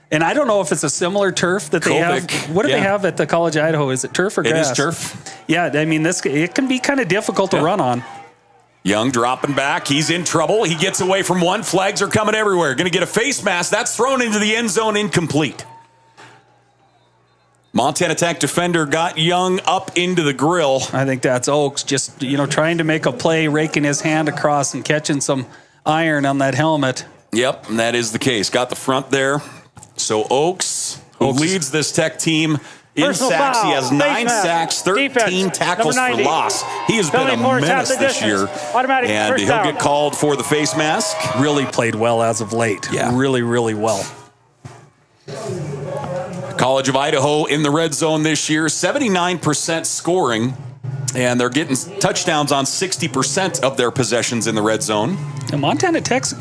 And I don't know if it's a similar turf that they have. What do they have at the College of Idaho? Is it turf or grass? It is turf. Yeah, I mean, it can be kind of difficult to run on. Young dropping back. He's in trouble. He gets away from one. Flags are coming everywhere. Going to get a face mask. That's thrown into the end zone, incomplete. Montana Tech defender got Young up into the grill. I think that's Oaks just, trying to make a play, raking his hand across and catching some iron on that helmet. Yep, and that is the case. Got the front there. So Oaks, who leads this Tech team in sacks. He has 9 sacks, 13 tackles for loss. He has been a menace this year. And he'll get called for the face mask. Really played well as of late. Yeah. Really, really well. College of Idaho in the red zone this year, 79% scoring. And they're getting touchdowns on 60% of their possessions in the red zone. And Montana Tech's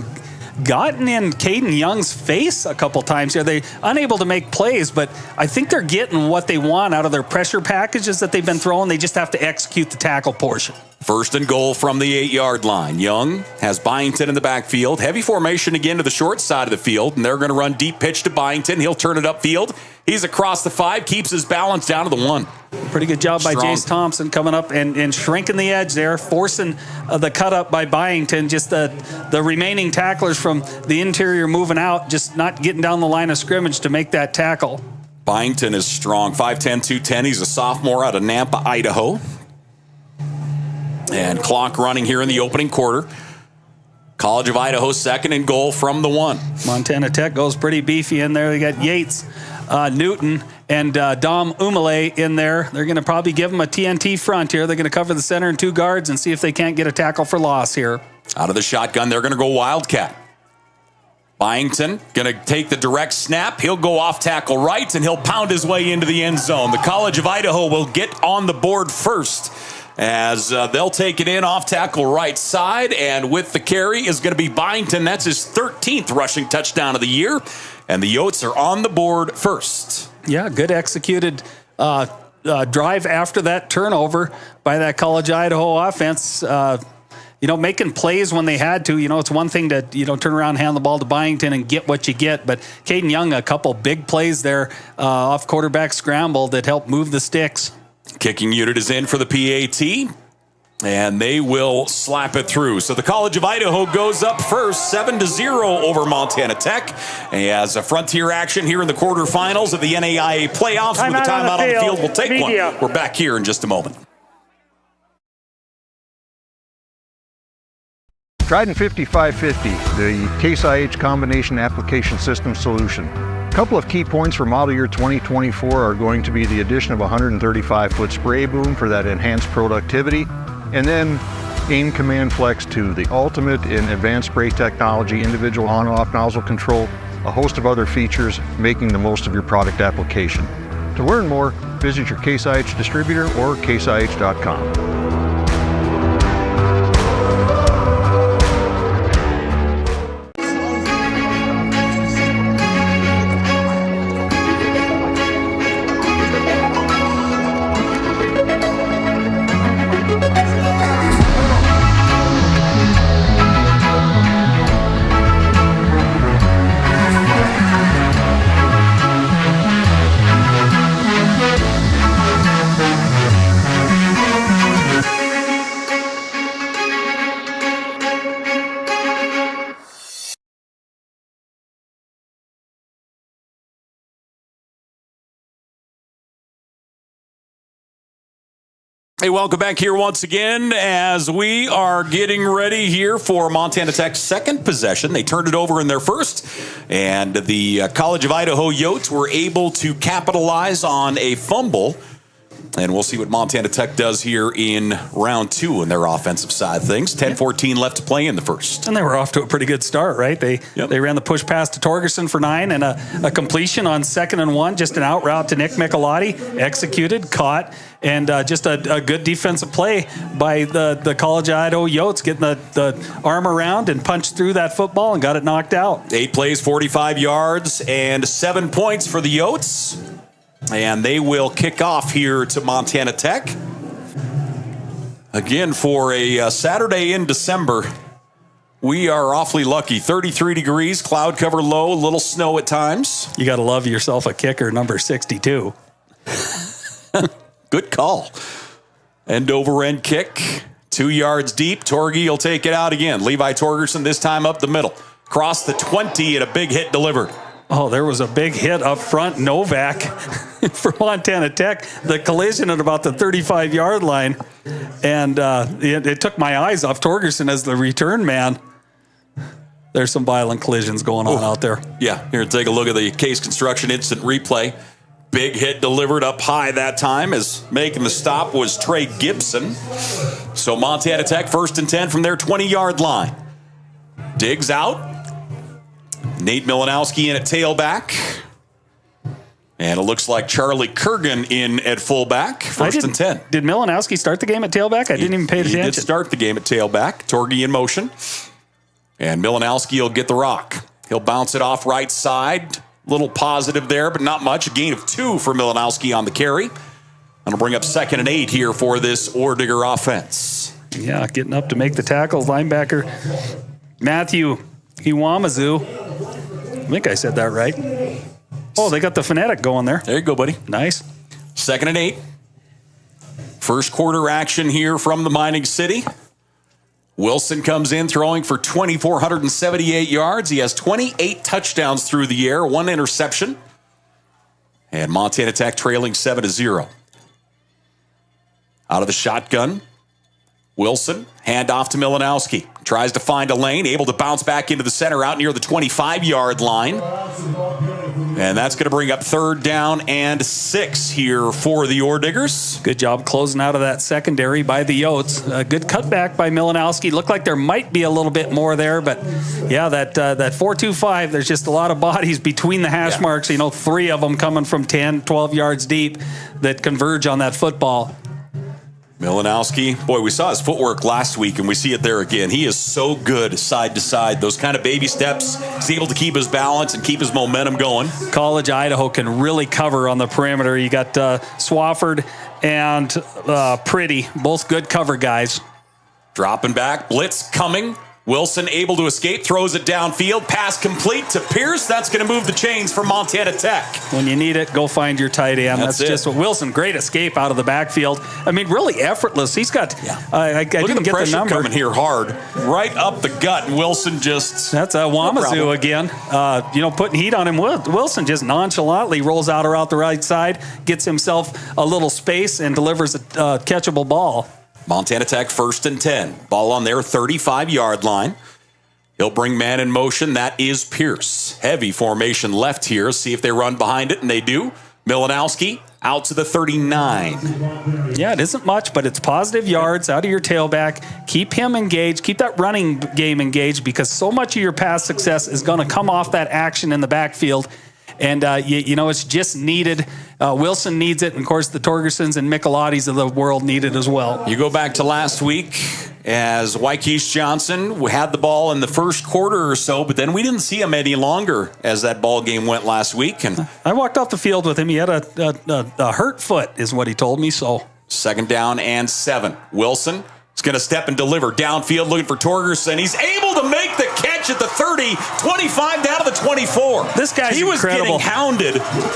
gotten in Caden Young's face a couple times here. They're unable to make plays, but I think they're getting what they want out of their pressure packages that they've been throwing. They just have to execute the tackle portion. 1st and goal from the 8-yard line. Young has Byington in the backfield. Heavy formation again to the short side of the field, and they're going to run deep pitch to Byington. He'll turn it upfield. He's across the 5, keeps his balance down to the 1. Pretty good job by Jace Thompson coming up and shrinking the edge there, forcing the cut up by Byington. Just the remaining tacklers from the interior moving out, just not getting down the line of scrimmage to make that tackle. Byington is strong, 5'10", 210. He's a sophomore out of Nampa, Idaho. And clock running here in the opening quarter. College of Idaho 2nd and goal from the 1. Montana Tech goes pretty beefy in there. They got Yates, Newton, and Dom Umale in there. They're going to probably give them a TNT front here. They're going to cover the center and 2 guards and see if they can't get a tackle for loss here. Out of the shotgun, they're going to go Wildcat. Byington going to take the direct snap. He'll go off tackle right, and he'll pound his way into the end zone. The College of Idaho will get on the board first, as they'll take it in off tackle right side, and with the carry is going to be Byington. That's his 13th rushing touchdown of the year, and the Yotes are on the board first. Yeah, good executed drive after that turnover by that College of Idaho offense. Making plays when they had to. It's one thing to, turn around, hand the ball to Byington and get what you get, but Caden Young, a couple big plays there off quarterback scramble that helped move the sticks. Kicking unit is in for the PAT, and they will slap it through. So the College of Idaho goes up first, 7-0 over Montana Tech. As a Frontier action here in the quarterfinals of the NAIA playoffs, with the timeout on the field, we'll take one. We're back here in just a moment. Trident 5550, the Case IH Combination Application System Solution. A couple of key points for model year 2024 are going to be the addition of a 135-foot spray boom for that enhanced productivity, and then AIM Command Flex 2, the ultimate in advanced spray technology, individual on-off nozzle control, a host of other features, making the most of your product application. To learn more, visit your Case IH distributor or caseih.com. Hey, welcome back here once again as we are getting ready here for Montana Tech's second possession. They turned it over in their first, and the College of Idaho Yotes were able to capitalize on a fumble. And we'll see what Montana Tech does here in round two in their offensive side of things. 10-14 left to play in the first. And they were off to a pretty good start, right? They ran the push pass to Torgerson for 9 and a completion on 2nd and 1, just an out route to Nick Michelotti, executed, caught, and just a good defensive play by the College of Idaho Yotes, getting the arm around and punched through that football and got it knocked out. 8 plays, 45 yards, and 7 points for the Yotes. And they will kick off here to Montana Tech. Again, for a Saturday in December, we are awfully lucky. 33 degrees, cloud cover low, a little snow at times. You got to love yourself a kicker, number 62. Good call. End over end kick, 2 yards deep. Torgy will take it out again. Levi Torgerson this time up the middle. Cross the 20 and a big hit delivered. Oh, there was a big hit up front. Novak for Montana Tech. The collision at about the 35-yard line. And it took my eyes off Torgerson as the return man. There's some violent collisions going on out there. Yeah, here, take a look at the Case Construction instant replay. Big hit delivered up high that time, as making the stop was Trey Gibson. So Montana Tech 1st and 10 from their 20-yard line. Digs out. Nate Milanowski in at tailback. And it looks like Charlie Kurgan in at fullback. 1st and 10. Did Milanowski start the game at tailback? I didn't even pay attention. He did start the game at tailback. Torgy in motion. And Milanowski will get the rock. He'll bounce it off right side. Little positive there, but not much. A gain of 2 for Milanowski on the carry. That'll bring up 2nd and 8 here for this Orediggers offense. Yeah, getting up to make the tackles. Linebacker Matthew Iwamazu. I think I said that right. Oh, they got the phonetic going there. There you go, buddy. Nice. 2nd and 8. First quarter action here from the Mining City. Wilson comes in throwing for 2,478 yards. He has 28 touchdowns through the air, 1 interception. And Montana Tech trailing 7-0. Out of the shotgun, Wilson, handoff to Milanowski. Tries to find a lane, able to bounce back into the center out near the 25-yard line. And that's going to bring up 3rd down and 6 here for the Orediggers. Good job closing out of that secondary by the Yotes. A good cutback by Milanowski. Looked like there might be a little bit more there, but yeah, that 4-2-5, there's just a lot of bodies between the hash marks. 3 of them coming from 10, 12 yards deep that converge on that football. Milanowski, boy, we saw his footwork last week, and we see it there again. He is so good side to side. Those kind of baby steps. He's able to keep his balance and keep his momentum going. College Idaho can really cover on the perimeter. You got Swafford and Pretty, both good cover guys. Dropping back, blitz coming. Wilson able to escape, throws it downfield. Pass complete to Pierce. That's going to move the chains for Montana Tech. When you need it, go find your tight end. That's just what Wilson, great escape out of the backfield. I mean, really effortless. He's got, I didn't get the number. Coming here hard, right up the gut. And Wilson just... That's a Wamazu again. Putting heat on him. Wilson just nonchalantly rolls out the right side, gets himself a little space, and delivers a catchable ball. Montana Tech 1st and 10. Ball on their 35-yard line. He'll bring man in motion. That is Pierce. Heavy formation left here. See if they run behind it, and they do. Milanowski out to the 39. Yeah, it isn't much, but it's positive yards out of your tailback. Keep him engaged. Keep that running game engaged, because so much of your pass success is going to come off that action in the backfield. And, you know, it's just needed. Wilson needs it. And, of course, the Torgersons and Michelotis of the world need it as well. You go back to last week as Wykees Johnson had the ball in the first quarter or so, but then we didn't see him any longer as that ball game went last week. And I walked off the field with him. He had a hurt foot is what he told me. So 2nd down and 7. Wilson is going to step and deliver downfield looking for Torgerson. He's able to make the catch at the 30, 25 down to the 24. This guy's He was incredible. getting hounded.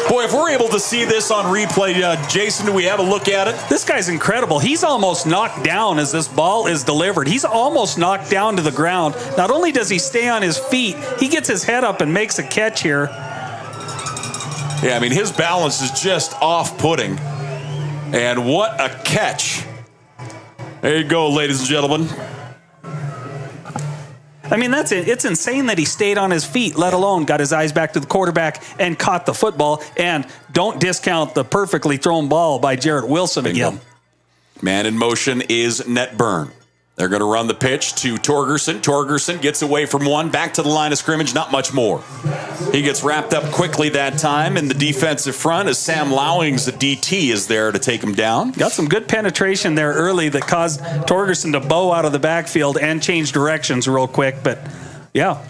Boy, if we're able to see this on replay, Jason, do we have a look at it? This guy's incredible. He's almost knocked down as this ball is delivered. He's almost knocked down to the ground. Not only does he stay on his feet, he gets his head up and makes a catch here. Yeah, I mean, his balance is just off-putting. And what a catch. There you go, ladies and gentlemen. I mean, that's it. It's insane that he stayed on his feet, let alone got his eyes back to the quarterback and caught the football. And don't discount the perfectly thrown ball by Jarrett Wilson again. Man in motion is Net Burn. They're going to run the pitch to Torgerson. Torgerson gets away from one, back to the line of scrimmage, not much more. He gets wrapped up quickly that time in the defensive front as Sam Lowings, the DT, is there to take him down. Got some good penetration there early that caused Torgerson to bow out of the backfield and change directions real quick. But, yeah,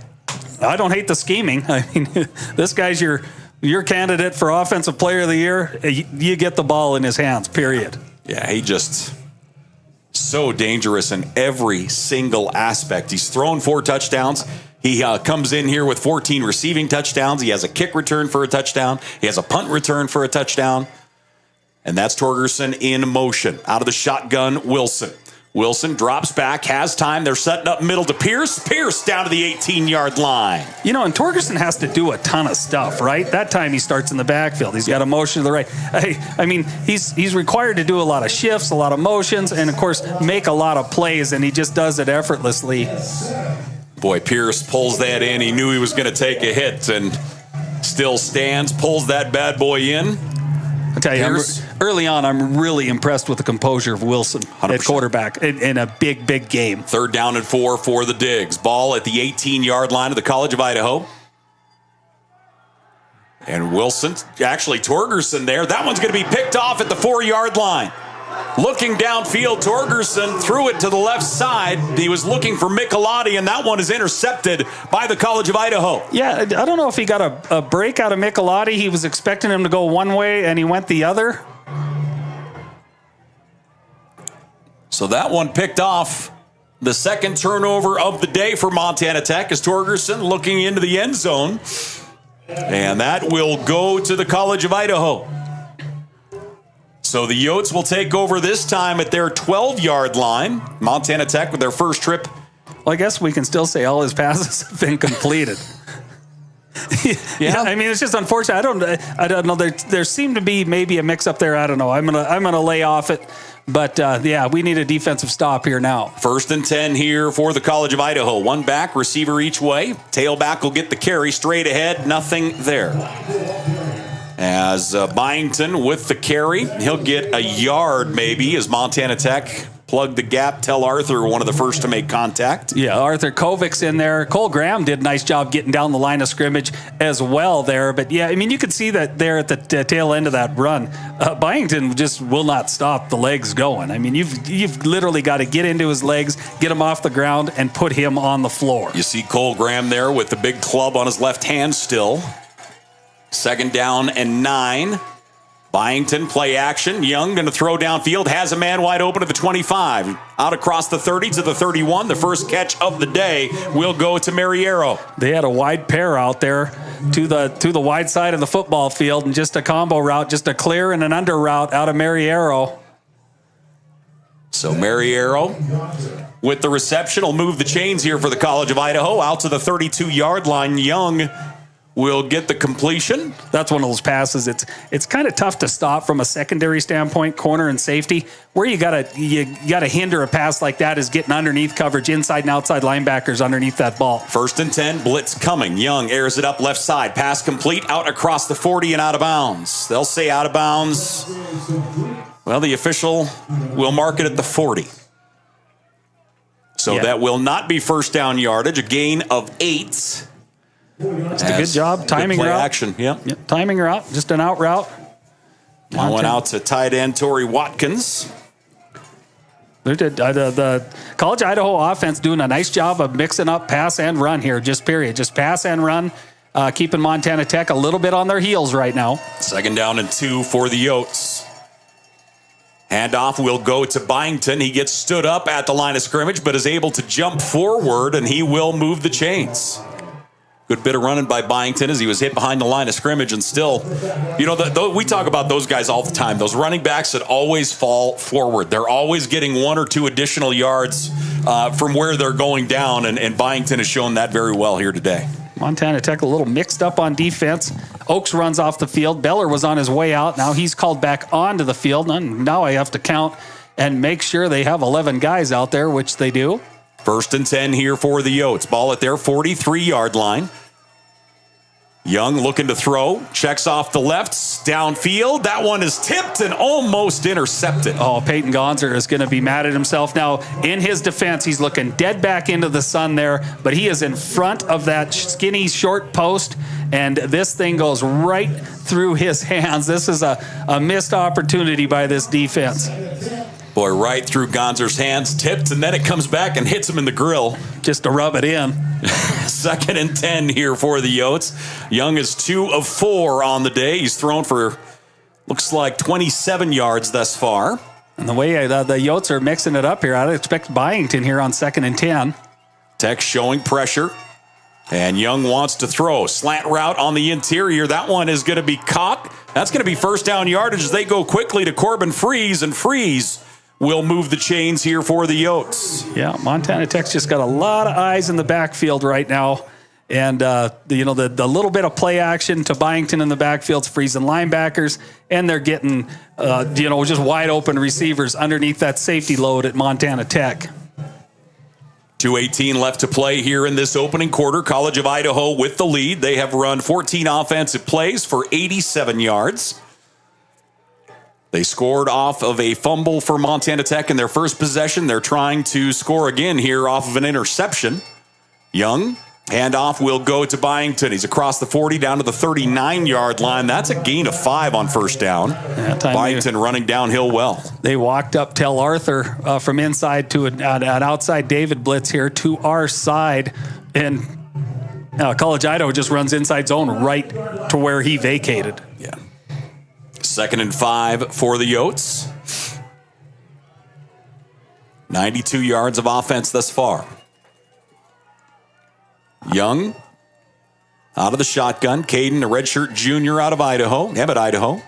I don't hate the scheming. I mean, this guy's your candidate for Offensive Player of the Year. You get the ball in his hands, period. Yeah, he just so dangerous in every single aspect. He's thrown 4 touchdowns. He comes in here with 14 receiving touchdowns. He has a kick return for a touchdown. He has a punt return for a touchdown. And that's Torgerson in motion. Out of the shotgun, Wilson. Wilson drops back, has time. They're setting up middle to Pierce. Pierce down to the 18-yard line. You know, and Torgerson has to do a ton of stuff, right? That time he starts in the backfield. He's got a motion to the right. I mean, he's required to do a lot of shifts, a lot of motions, and, of course, make a lot of plays, and he just does it effortlessly. Boy, Pierce pulls that in. He knew he was going to take a hit and still stands, pulls that bad boy in. I tell you, early on, I'm really impressed with the composure of Wilson 100%. At quarterback in a big, big game. 3rd down and 4 for the Diggs. Ball at the 18-yard line of the College of Idaho. And Wilson, actually Torgerson there. That one's going to be picked off at the 4-yard line. Looking downfield, Torgerson threw it to the left side. He was looking for Michelotti, and that one is intercepted by the College of Idaho. Yeah, I don't know if he got a break out of Michelotti. He was expecting him to go one way, and he went the other. So that one picked off. The second turnover of the day for Montana Tech is Torgerson looking into the end zone. And that will go to the College of Idaho. So the Yotes will take over this time at their 12-yard line. Montana Tech with their first trip. Well, I guess we can still say all his passes have been completed. Yeah, I mean, it's just unfortunate. I don't know. There seemed to be maybe a mix-up there. I don't know. I'm gonna lay off it. But, yeah, we need a defensive stop here now. 1st and 10 here for the College of Idaho. One back, receiver each way. Tailback will get the carry straight ahead. Nothing there. As Byington with the carry, he'll get a yard maybe as Montana Tech plug the gap. Tell Arthur one of the first to make contact. Yeah, Arthur Kovic's in there. Cole Graham did a nice job getting down the line of scrimmage as well there. But, yeah, I mean, you could see that there at the tail end of that run. Byington just will not stop the legs going. I mean, you've literally got to get into his legs, get him off the ground, and put him on the floor. You see Cole Graham there with the big club on his left hand still. 2nd down and 9. Byington, play action. Young going to throw downfield. Has a man wide open at the 25. Out across the 30 to the 31. The first catch of the day will go to Mariero. They had a wide pair out there to the wide side of the football field, and just a combo route, just a clear and an under route out of Mariero. So Mariero with the reception will move the chains here for the College of Idaho. Out to the 32-yard line. Young will get the completion. That's one of those passes. It's kind of tough to stop from a secondary standpoint, corner and safety. Where you gotta hinder a pass like that is getting underneath coverage, inside and outside linebackers underneath that ball. 1st and 10, blitz coming. Young airs it up left side. Pass complete, out across the 40 and out of bounds. They'll say out of bounds. Well, the official will mark it at the 40. So that will not be first down yardage. A gain of 8. Just a good job. Timing play route. Action, Yep. Timing route. Just an out route. Went out to tight end Torrey Watkins. The College Idaho offense doing a nice job of mixing up pass and run here, just period. Just pass and run, keeping Montana Tech a little bit on their heels right now. 2nd down and 2 for the Yotes. Handoff will go to Byington. He gets stood up at the line of scrimmage, but is able to jump forward, and he will move the chains. Good bit of running by Byington as he was hit behind the line of scrimmage, and still, you know, we talk about those guys all the time. Those running backs that always fall forward. They're always getting 1 or 2 additional yards from where they're going down, and Byington has shown that very well here today. Montana Tech a little mixed up on defense. Oakes runs off the field. Beller was on his way out. Now he's called back onto the field. Now I have to count and make sure they have 11 guys out there, which they do. 1st and 10 here for the Yotes. Ball at their 43-yard line. Young looking to throw, checks off the left, downfield. That one is tipped and almost intercepted. Oh, Peyton Gonzer is going to be mad at himself. Now, in his defense, he's looking dead back into the sun there, but he is in front of that skinny, short post, and this thing goes right through his hands. This is a missed opportunity by this defense. Boy, right through Gonzer's hands, tipped, and then it comes back and hits him in the grill. Just to rub it in. 2nd and 10 here for the Yotes. Young is 2 of 4 on the day. He's thrown for, looks like 27 yards thus far. And the way the Yotes are mixing it up here, I'd expect Byington here on 2nd and 10. Tech showing pressure. And Young wants to throw. Slant route on the interior. That one is going to be caught. That's going to be first down yardage as they go quickly to Corbin Freeze, and Freeze will move the chains here for the Yotes. Yeah, Montana Tech's just got a lot of eyes in the backfield right now. And, the little bit of play action to Byington in the backfield's freezing linebackers, and they're getting, just wide open receivers underneath that safety load at Montana Tech. 2:18 left to play here in this opening quarter. College of Idaho with the lead. They have run 14 offensive plays for 87 yards. They scored off of a fumble for Montana Tech in their first possession. They're trying to score again here off of an interception. Young, handoff will go to Byington. He's across the 40 down to the 39-yard line. That's a gain of 5 on first down. Byington running downhill well. They walked up Tel Arthur from inside to an outside David blitz here to our side. And College Idaho just runs inside zone right to where he vacated. Yeah. 2nd and 5 for the Yotes. 92 yards of offense thus far. Young out of the shotgun. Caden, a redshirt junior out of Idaho. Hemet, Idaho.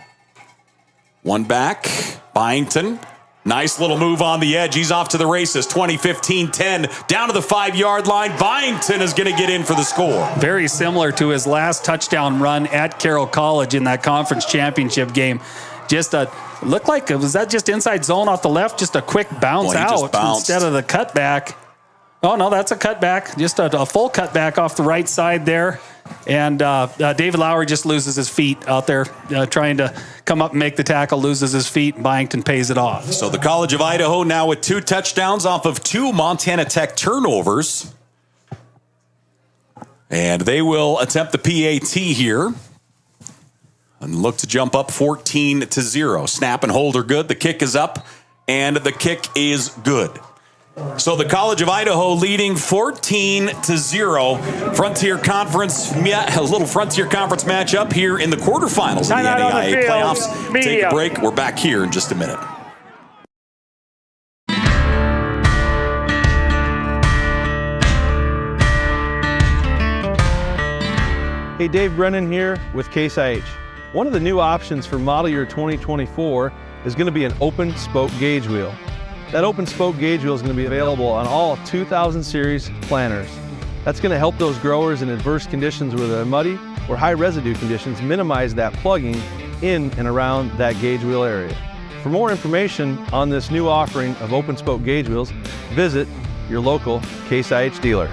One back. Byington. Nice little move on the edge. He's off to the races. 20-15-10. Down to the 5-yard line. Byington is going to get in for the score. Very similar to his last touchdown run at Carroll College in that conference championship game. Just looked like, was that just inside zone off the left? Just a quick bounce out instead of the cutback. Oh, no, that's a cutback. Just a full cutback off the right side there. And David Lowry just loses his feet out there trying to come up and make the tackle, loses his feet, and Byington pays it off. So the College of Idaho now with 2 touchdowns off of 2 Montana Tech turnovers. And they will attempt the PAT here and look to jump up 14-0. Snap and hold are good. The kick is up, and the kick is good. So the College of Idaho leading 14-0. Frontier Conference, a little Frontier Conference matchup here in the quarterfinals of the NAIA playoffs. Take a break. We're back here in just a minute. Hey, Dave Brennan here with Case IH. One of the new options for model year 2024 is going to be an open spoke gauge wheel. That open spoke gauge wheel is going to be available on all 2000 series planners. That's going to help those growers in adverse conditions where they're muddy or high residue conditions minimize that plugging in and around that gauge wheel area. For more information on this new offering of open spoke gauge wheels, visit your local Case IH dealer.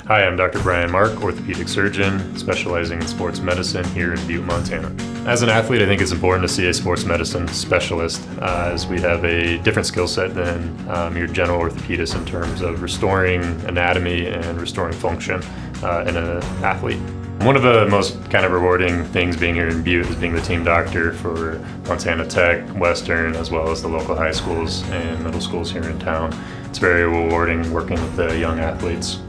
Hi, I'm Dr. Brian Mark, orthopedic surgeon specializing in sports medicine here in Butte, Montana. As an athlete, I think it's important to see a sports medicine specialist as we have a different skill set than your general orthopedist in terms of restoring anatomy and restoring function in an athlete. One of the most kind of rewarding things being here in Butte is being the team doctor for Montana Tech, Western, as well as the local high schools and middle schools here in town. It's very rewarding working with the young athletes.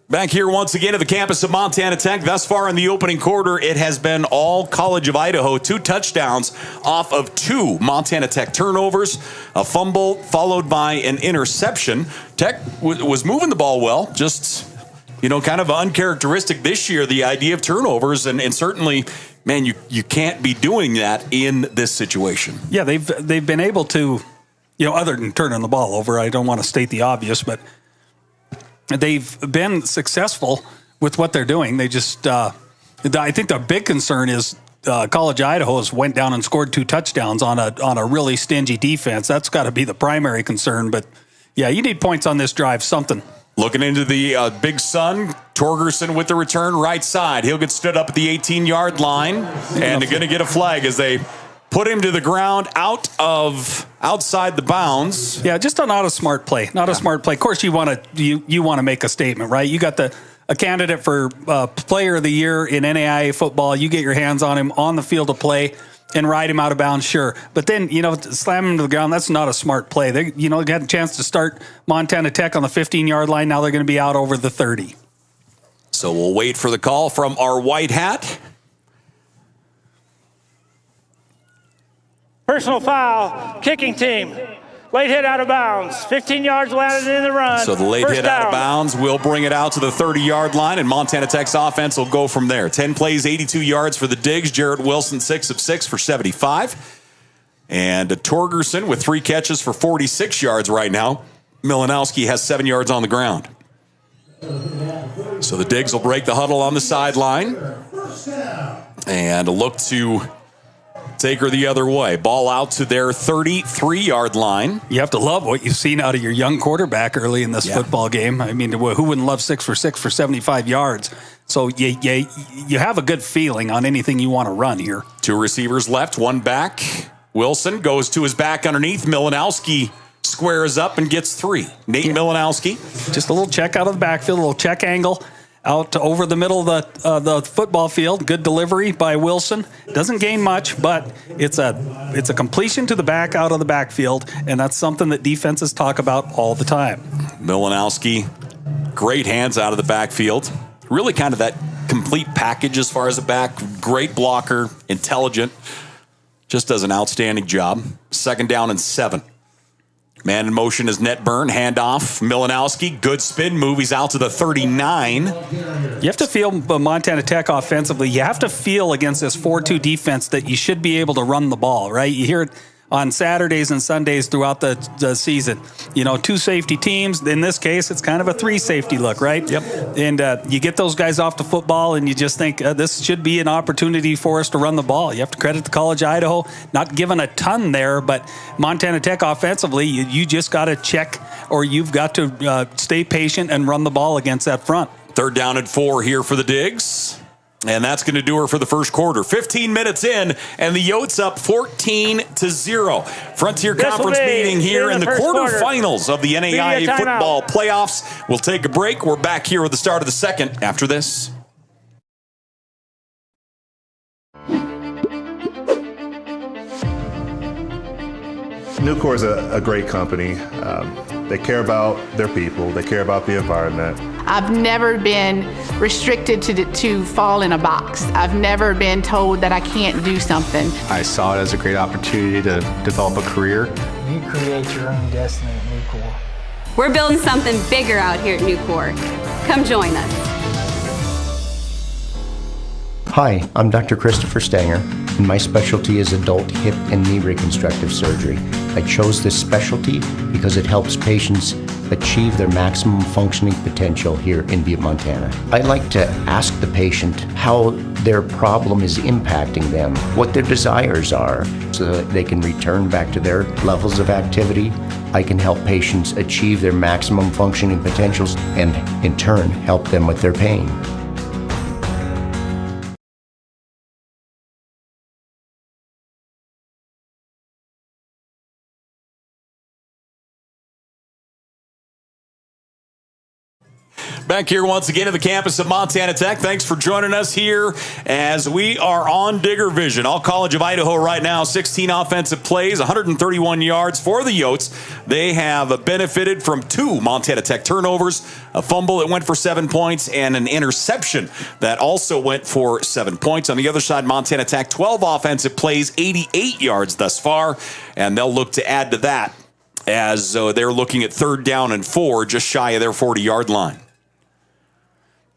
Back here once again at the campus of Montana Tech. Thus far in the opening quarter, it has been all College of Idaho. 2 touchdowns off of 2 Montana Tech turnovers, a fumble followed by an interception. Tech was moving the ball well, just, kind of uncharacteristic this year, the idea of turnovers, and certainly, man, you can't be doing that in this situation. Yeah, they've been able to, other than turning the ball over, I don't want to state the obvious, but they've been successful with what they're doing. They just, I think the big concern is College of Idaho has went down and scored 2 touchdowns on a really stingy defense. That's got to be the primary concern. But yeah, you need points on this drive, something. Looking into the big sun, Torgerson with the return right side. He'll get stood up at the 18-yard line, and they're going to get a flag as they put him to the ground outside the bounds. Yeah, just not a smart play. Not a smart play. Of course, you want to make a statement, right? You got a candidate for Player of the Year in NAIA football. You get your hands on him on the field of play and ride him out of bounds, sure. But then, slam him to the ground, that's not a smart play. They, had a chance to start Montana Tech on the 15-yard line. Now they're going to be out over the 30. So we'll wait for the call from our white hat. Personal foul, kicking team. Late hit out of bounds. 15 yards landed in the run. So the late hit out of bounds will bring it out to the 30-yard line, and Montana Tech's offense will go from there. 10 plays, 82 yards for the Digs. Jarrett Wilson, 6 of 6 for 75. And Torgerson with 3 catches for 46 yards right now. Milanowski has 7 yards on the ground. So the Digs will break the huddle on the sideline and look to take her the other way. Ball out to their 33-yard line. You have to love what you've seen out of your young quarterback early in this football game. I mean, who wouldn't love 6 for 6 for 75 yards? So you have a good feeling on anything you want to run here. 2 receivers left, 1 back. Wilson goes to his back underneath. Milanowski squares up and gets 3. Nate Milanowski. Just a little check out of the backfield, a little check angle. Out over the middle of the football field. Good delivery by Wilson. Doesn't gain much, but it's a completion to the back out of the backfield, and that's something that defenses talk about all the time. Milanowski, great hands out of the backfield. Really kind of that complete package as far as a back. Great blocker, intelligent. Just does an outstanding job. 2nd down and 7. Man in motion is net burn, handoff. Milanowski, good spin move. He's out to the 39. You have to feel Montana Tech offensively. You have to feel against this 4-2 defense that you should be able to run the ball, right? You hear it on Saturdays and Sundays throughout the season. 2 safety teams. In this case, it's kind of a 3 safety look, right? Yep. And you get those guys off the football, and you just think this should be an opportunity for us to run the ball. You have to credit the College of Idaho, not giving a ton there, but Montana Tech offensively, you just got to check, or you've got to stay patient and run the ball against that front. 3rd down and 4 here for the Digs. And that's going to do her for the first quarter. 15 minutes in, and the Yotes up 14-0. Frontier Conference meeting here in the quarterfinals of the NAIA football playoffs. We'll take a break. We're back here at the start of the second after this. Nucor is a great company. They care about their people. They care about the environment. I've never been restricted to fall in a box. I've never been told that I can't do something. I saw it as a great opportunity to develop a career. You create your own destiny at Nucor. We're building something bigger out here at Nucor. Come join us. Hi, I'm Dr. Christopher Stanger, and my specialty is adult hip and knee reconstructive surgery. I chose this specialty because it helps patients achieve their maximum functioning potential here in Butte, Montana. I like to ask the patient how their problem is impacting them, what their desires are, so that they can return back to their levels of activity. I can help patients achieve their maximum functioning potentials and, in turn, help them with their pain. Back here once again at the campus of Montana Tech. Thanks for joining us here as we are on Digger Vision. All College of Idaho right now, 16 offensive plays, 131 yards for the Yotes. They have benefited from 2 Montana Tech turnovers, a fumble that went for 7 points, and an interception that also went for 7 points. On the other side, Montana Tech, 12 offensive plays, 88 yards thus far, and they'll look to add to that as they're looking at 3rd down and 4, just shy of their 40-yard line.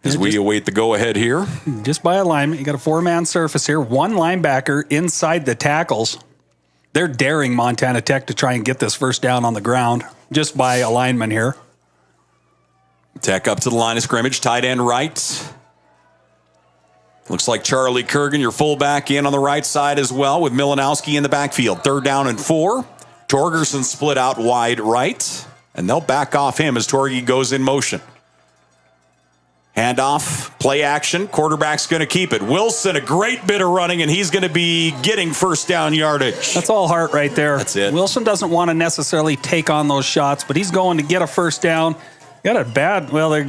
As we await the go-ahead here. Just by alignment, you got a 4-man surface here. 1 linebacker inside the tackles. They're daring Montana Tech to try and get this first down on the ground just by alignment here. Tech up to the line of scrimmage, tight end right. Looks like Charlie Kurgan, your fullback, in on the right side as well with Milanowski in the backfield. 3rd down and 4. Torgerson split out wide right, and they'll back off him as Torgy goes in motion. Handoff, play action, quarterback's going to keep it. Wilson, a great bit of running, and he's going to be getting first down yardage. That's all heart right there. That's it. Wilson doesn't want to necessarily take on those shots, but he's going to get a first down. Got a bad, well, they're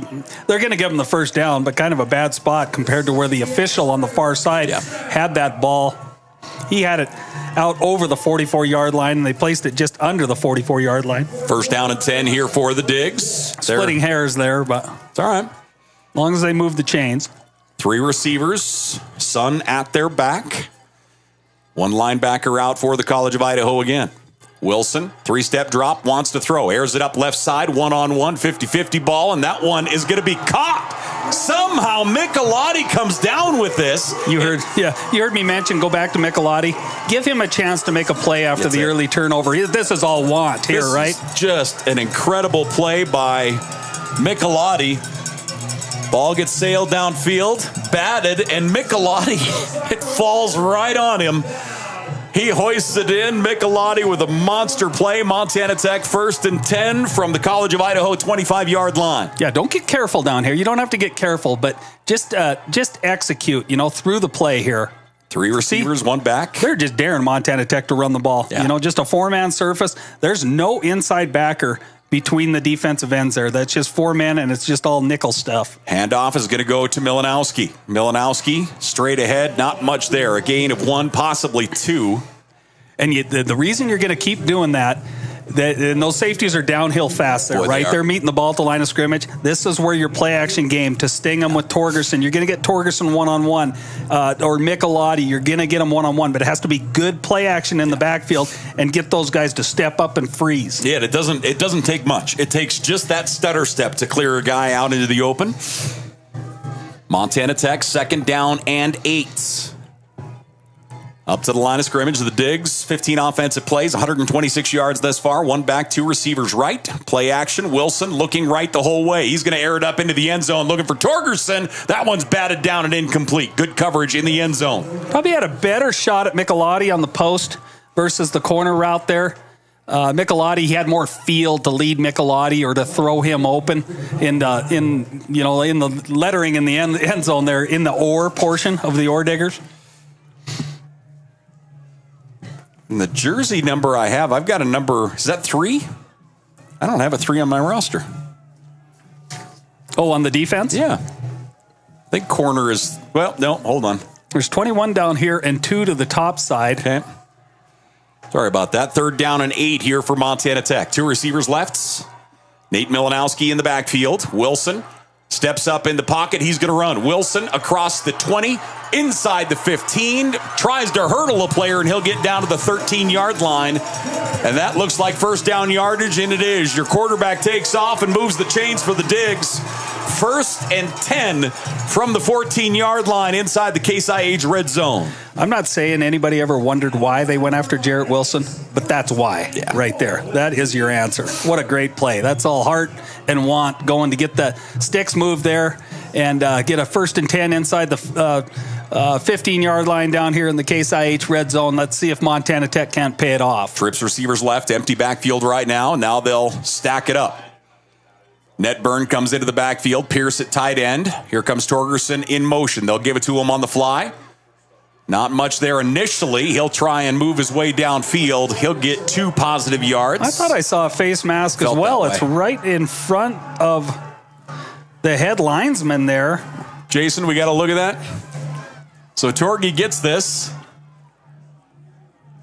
going to give him the first down, but kind of a bad spot compared to where the official on the far side had that ball. He had it out over the 44-yard line, and they placed it just under the 44-yard line. First down and 10 here for the Digs. Splitting hairs there, but it's all right. As long as they move the chains. 3 receivers, Sun at their back. 1 linebacker out for the College of Idaho again. Wilson, 3-step drop, wants to throw. Airs it up left side, 1-on-1, 50-50 ball, and that one is going to be caught. Somehow Michelati comes down with this. You heard me mention, go back to Michelati. Give him a chance to make a play after the early turnover. This is all want here, right? This is just an incredible play by Michelati. Ball gets sailed downfield, batted, and Michelati, it falls right on him. He hoists it in. Michelati with a monster play. Montana Tech 1st and 10 from the College of Idaho 25-yard line. Yeah, don't get careful down here. You don't have to get careful, but just execute, through the play here. 3 receivers, 1 back. They're just daring Montana Tech to run the ball. Yeah. Just a 4-man surface. There's no inside backer between the defensive ends there. That's just 4 men, and it's just all nickel stuff. Handoff is going to go to Milanowski. Milanowski straight ahead, not much there. A gain of 1, possibly 2. And the reason you're going to keep doing that, and those safeties are downhill fast there, right? They're meeting the ball at the line of scrimmage. This is where your play-action game to sting them with Torgerson. You're going to get Torgerson one-on-one, or Michelati. You're going to get them one-on-one, but it has to be good play-action in the backfield and get those guys to step up and freeze. Yeah, it doesn't take much. It takes just that stutter step to clear a guy out into the open. Montana Tech, 2nd down and 8. Up to the line of scrimmage, the Digs, 15 offensive plays, 126 yards thus far. 1 back, 2 receivers right. Play action, Wilson looking right the whole way. He's going to air it up into the end zone, looking for Torgerson. That one's batted down and incomplete. Good coverage in the end zone. Probably had a better shot at Michelati on the post versus the corner route there. Michelati, he had more field to lead Michelati or to throw him open in the lettering in the end zone there in the OR portion of the Orediggers. And the jersey number I've got a number, is that 3? I don't have a 3 on my roster. Oh, on the defense? Yeah. I think corner is, no, hold on. There's 21 down here and 2 to the top side. Okay. Sorry about that. 3rd down and 8 here for Montana Tech. 2 receivers left. Nate Milanowski in the backfield. Wilson steps up in the pocket. He's going to run. Wilson across the 20, inside the 15, tries to hurdle a player, and he'll get down to the 13-yard line. And that looks like first down yardage, and it is. Your quarterback takes off and moves the chains for the Digs. 1st and 10 from the 14-yard line inside the Case IH red zone. I'm not saying anybody ever wondered why they went after Jarrett Wilson, but that's why right there. That is your answer. What a great play. That's all heart and want going to get the sticks moved there and get a 1st and 10 inside the 15-yard line down here in the Case IH red zone. Let's see if Montana Tech can't pay it off. Trips receivers left, empty backfield right now. Now they'll stack it up. Netburn comes into the backfield. Pierce at tight end. Here comes Torgerson in motion. They'll give it to him on the fly. Not much there initially. He'll try and move his way downfield. He'll get 2 positive yards. I thought I saw a face mask as well. It's right in front of the head linesman there. Jason, we got to look at that. So Torgy gets this.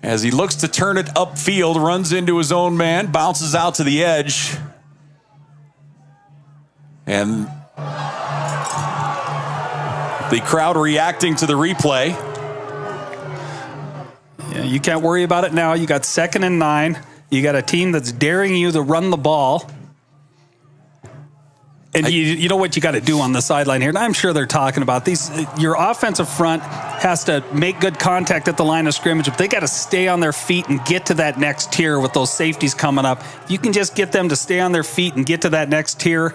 As he looks to turn it upfield, runs into his own man, bounces out to the edge. And the crowd reacting to the replay. Yeah, you can't worry about it now. You got 2nd and 9. You got a team that's daring you to run the ball. And you know what you got to do on the sideline here. And I'm sure they're talking about these. Your offensive front has to make good contact at the line of scrimmage, but they got to stay on their feet and get to that next tier with those safeties coming up. If you can just get them to stay on their feet and get to that next tier,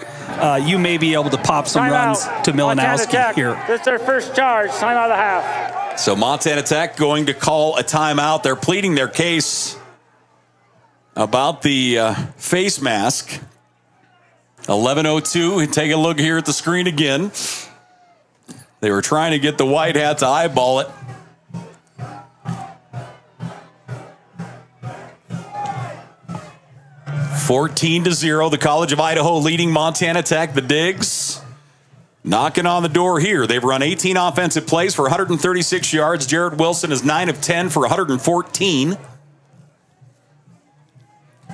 you may be able to pop some runs to Milanowski here. This is their first charge. Time out of the half. So Montana Tech going to call a timeout. They're pleading their case about the face mask. 11:02. Take a look here at the screen again. They were trying to get the white hat to eyeball it. (14-0). The College of Idaho leading Montana Tech. The Diggs knocking on the door here. They've run 18 offensive plays for 136 yards. Jarrett Wilson is 9 of 10 for 114.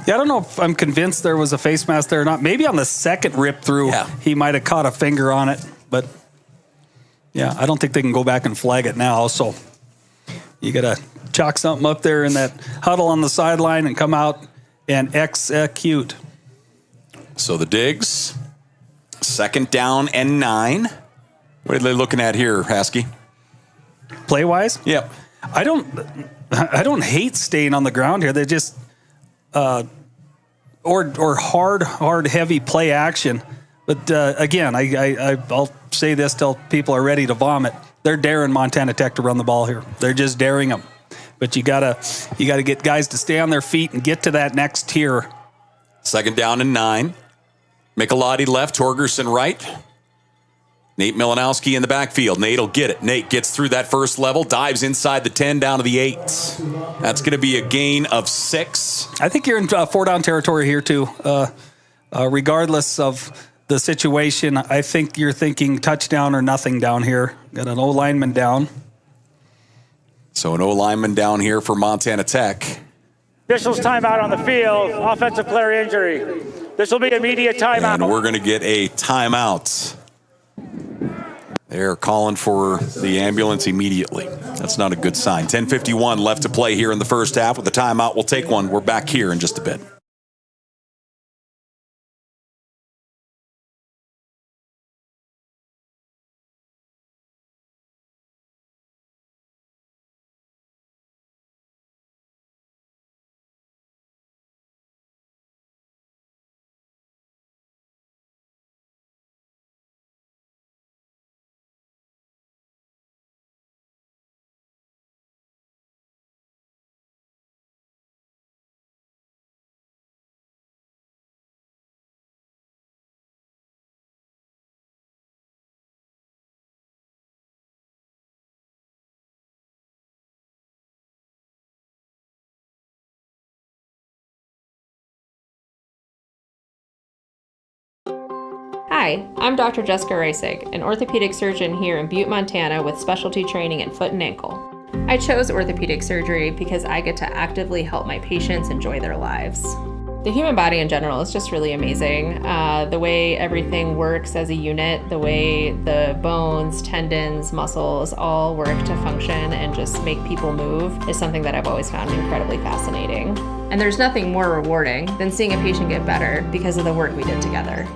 Yeah, I don't know if I'm convinced there was a face mask there or not. Maybe on the second rip through, he might have caught a finger on it. But, yeah, I don't think they can go back and flag it now. So you got to chalk something up there in that huddle on the sideline and come out and execute. So the Diggs, 2nd down and 9. What are they looking at here, Haskey? Play-wise? Yep. I don't hate staying on the ground here. They just... or hard, heavy play action. But again, I'll say this till people are ready to vomit. They're daring Montana Tech to run the ball here. They're just daring them. But you gotta get guys to stay on their feet and get to that next tier. 2nd down and 9. Michelotti left, Torgerson right. Nate Milanowski in the backfield. Nate will get it. Nate gets through that first level, dives inside the 10 down to the 8. That's going to be a gain of 6. I think you're in 4-down territory here, too. Regardless of the situation, I think you're thinking touchdown or nothing down here. Got an O-lineman down. So an O-lineman down here for Montana Tech. Officials timeout on the field. Offensive player injury. This will be immediate timeout. And we're going to get a timeout. They're calling for the ambulance immediately. That's not a good sign. 10:51 left to play here in the first half. With the timeout, we'll take one. We're back here in just a bit. Hi, I'm Dr. Jessica Reisig, an orthopedic surgeon here in Butte, Montana with specialty training in foot and ankle. I chose orthopedic surgery because I get to actively help my patients enjoy their lives. The human body in general is just really amazing. The way everything works as a unit, the way the bones, tendons, muscles all work to function and just make people move is something that I've always found incredibly fascinating. And there's nothing more rewarding than seeing a patient get better because of the work we did together.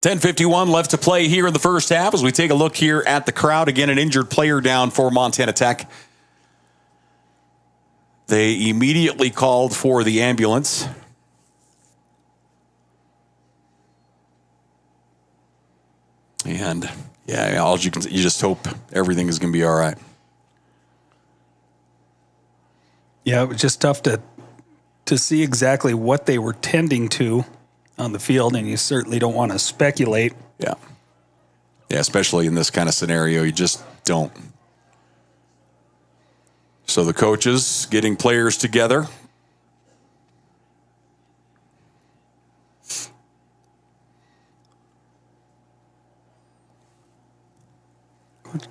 10:51 left to play here in the first half as we take a look here at the crowd. Again, an injured player down for Montana Tech. They immediately called for the ambulance. And yeah, you just hope everything is going to be all right. Yeah, it was just tough to see exactly what they were tending to on the field, and you certainly don't want to speculate. Yeah. Yeah, especially in this kind of scenario, you just don't. So the coaches getting players together.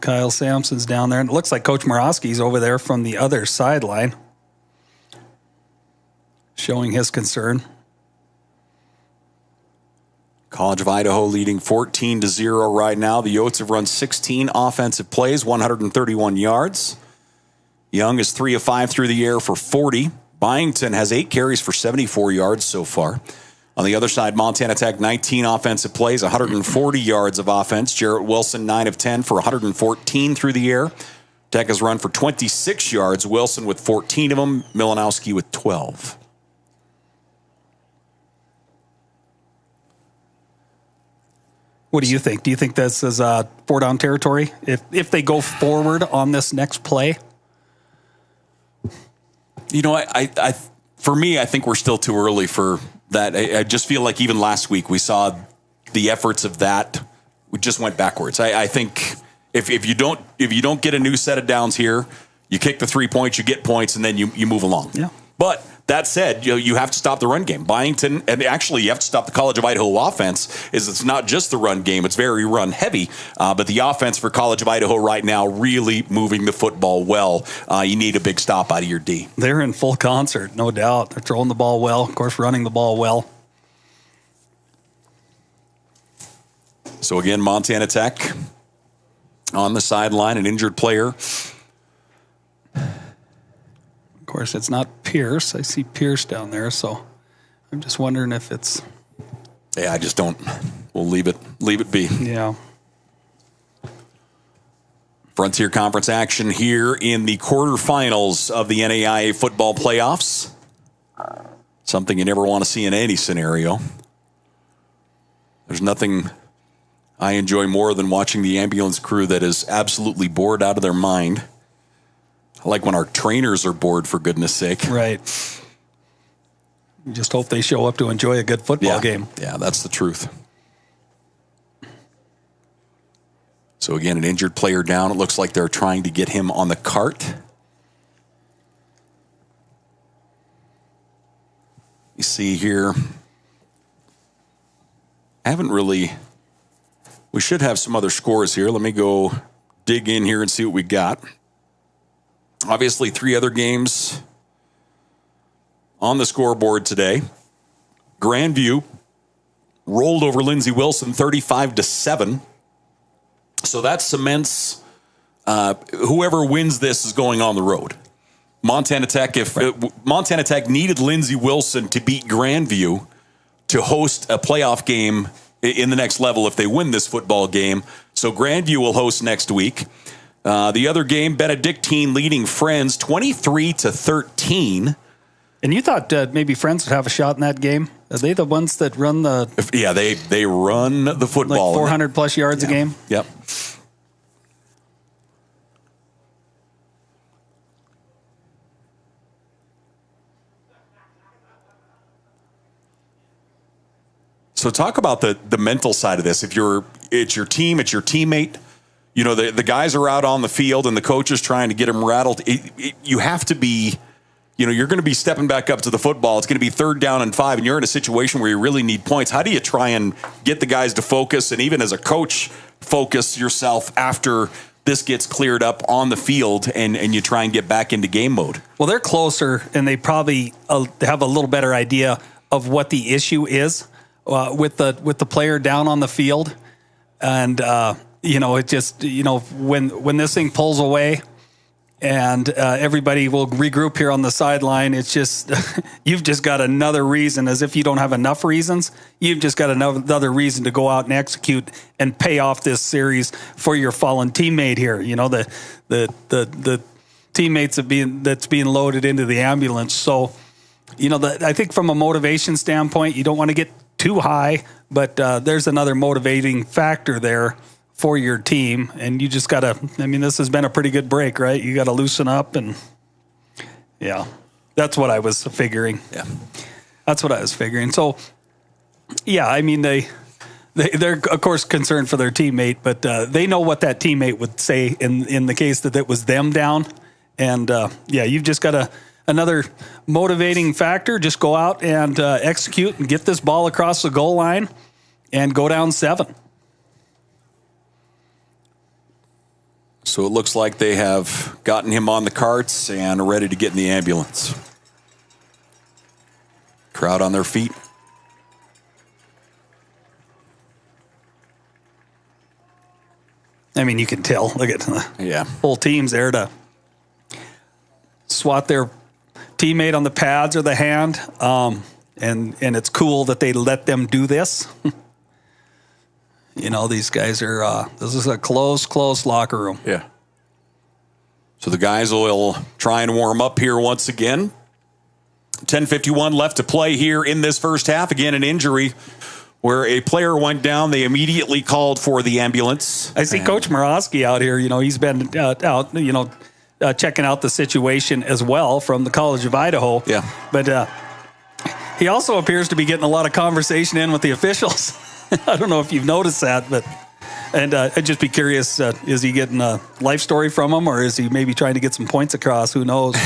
Kyle Sampson's down there, and it looks like Coach Morosky's over there from the other sideline, showing his concern. College of Idaho leading 14-0 right now. The Yotes have run 16 offensive plays, 131 yards. Young is 3 of 5 through the air for 40. Byington has 8 carries for 74 yards so far. On the other side, Montana Tech, 19 offensive plays, 140 yards of offense. Jarrett Wilson, 9 of 10 for 114 through the air. Tech has run for 26 yards. Wilson with 14 of them. Milanowski with 12. What do you think? Do you think this is 4-down territory if they go forward on this next play? You know, for me, I think we're still too early for that. I just feel like even last week we saw the efforts of that. We just went backwards. I think if you don't get a new set of downs here, you kick the 3 points, you get points, and then you move along. Yeah. But that said, you have to stop the run game. Byington, and actually you have to stop the College of Idaho offense. It's not just the run game; it's very run heavy. But the offense for College of Idaho right now really moving the football well. You need a big stop out of your D. They're in full concert, no doubt. They're throwing the ball well, of course, running the ball well. So again, Montana Tech on the sideline, an injured player. Of course, it's not Pierce. I see Pierce down there, so I'm just wondering if it's... Yeah, I just don't. We'll leave it be. Yeah. Frontier Conference action here in the quarterfinals of the NAIA football playoffs. Something you never want to see in any scenario. There's nothing I enjoy more than watching the ambulance crew that is absolutely bored out of their mind. I like when our trainers are bored, for goodness sake. Right. You just hope they show up to enjoy a good football game. Yeah, that's the truth. So again, an injured player down. It looks like they're trying to get him on the cart. You see here, we should have some other scores here. Let me go dig in here and see what we got. Obviously, 3 other games on the scoreboard today. Grandview rolled over Lindsey Wilson 35-7. So that cements whoever wins this is going on the road. Montana Tech, Montana Tech needed Lindsey Wilson to beat Grandview to host a playoff game in the next level if they win this football game. So Grandview will host next week. The other game, Benedictine leading Friends 23-13. And you thought maybe Friends would have a shot in that game? Are they the ones that run the... Yeah, they run the football. Like 400-plus yards a game? Yep. So talk about the mental side of this. If it's your team, it's your teammate. You know, the guys are out on the field and the coach is trying to get them rattled. You have to be, you're going to be stepping back up to the football. It's going to be 3rd down and 5, and you're in a situation where you really need points. How do you try and get the guys to focus, and even as a coach, focus yourself after this gets cleared up on the field and you try and get back into game mode? Well, they're closer, and they probably have a little better idea of what the issue is with the player down on the field. And, it just, when this thing pulls away, and everybody will regroup here on the sideline. It's just, you've just got another reason, as if you don't have enough reasons. You've just got another reason to go out and execute and pay off this series for your fallen teammate here. You know, the teammates that's being loaded into the ambulance. So, you know, I think from a motivation standpoint, you don't want to get too high, but there's another motivating factor there for your team, and you just got to, I mean, this has been a pretty good break, right? You got to loosen up, and yeah, that's what I was figuring. Yeah. That's what I was figuring. So, yeah, I mean, they're of course concerned for their teammate, but they know what that teammate would say in the case that it was them down. And yeah, you've just got another motivating factor. Just go out and execute and get this ball across the goal line and go down 7. So it looks like they have gotten him on the carts and ready to get in the ambulance. Crowd on their feet. I mean, you can tell. Look at the whole team's there to swat their teammate on the pads or the hand. And it's cool that they let them do this. You know, these guys are, this is a close locker room. Yeah. So the guys will try and warm up here once again. 10:51 left to play here in this first half. Again, an injury where a player went down. They immediately called for the ambulance. I see Coach Murawski out here. You know, he's been out, you know, checking out the situation as well from the College of Idaho. Yeah. But he also appears to be getting a lot of conversation in with the officials. I don't know if you've noticed that, but I'd just be curious, is he getting a life story from him, or is he maybe trying to get some points across? Who knows?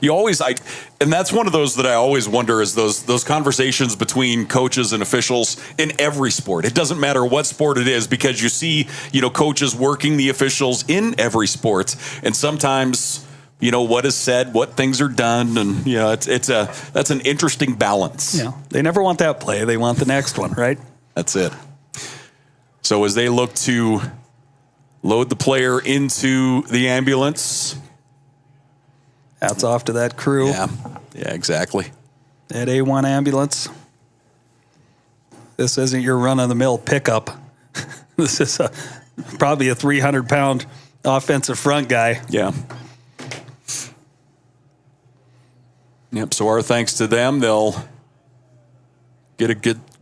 You always, and that's one of those that I always wonder is those conversations between coaches and officials in every sport. It doesn't matter what sport it is, because you see, you know, coaches working the officials in every sport, and sometimes, you know, what is said, what things are done, and you know, that's an interesting balance. Yeah, they never want that play; they want the next one, right? That's it. So as they look to load the player into the ambulance, hats off to that crew. Yeah, exactly. That A1 ambulance. This isn't your run-of-the-mill pickup. This is probably a 300-pound offensive front guy. Yeah. Yep. So our thanks to them. They'll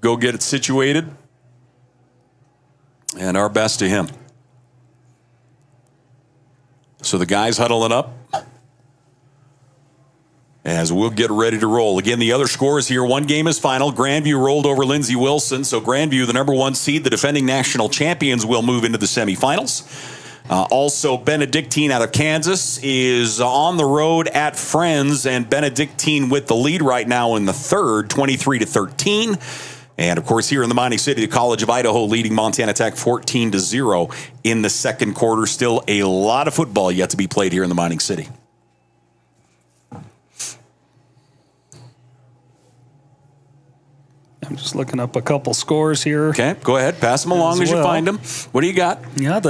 go get it situated, and our best to him. So the guys huddling up as we'll get ready to roll. Again, the other scores here. One game is final. Grandview rolled over Lindsey Wilson. So Grandview, the #1 seed, the defending national champions, will move into the semifinals. Also, Benedictine out of Kansas is on the road at Friends, and Benedictine with the lead right now in the third, 23-13. And, of course, here in the mining city, the College of Idaho leading Montana Tech 14-0 in the second quarter. Still a lot of football yet to be played here in the mining city. I'm just looking up a couple scores here. Okay, go ahead. Pass them along as you find them. What do you got? Yeah,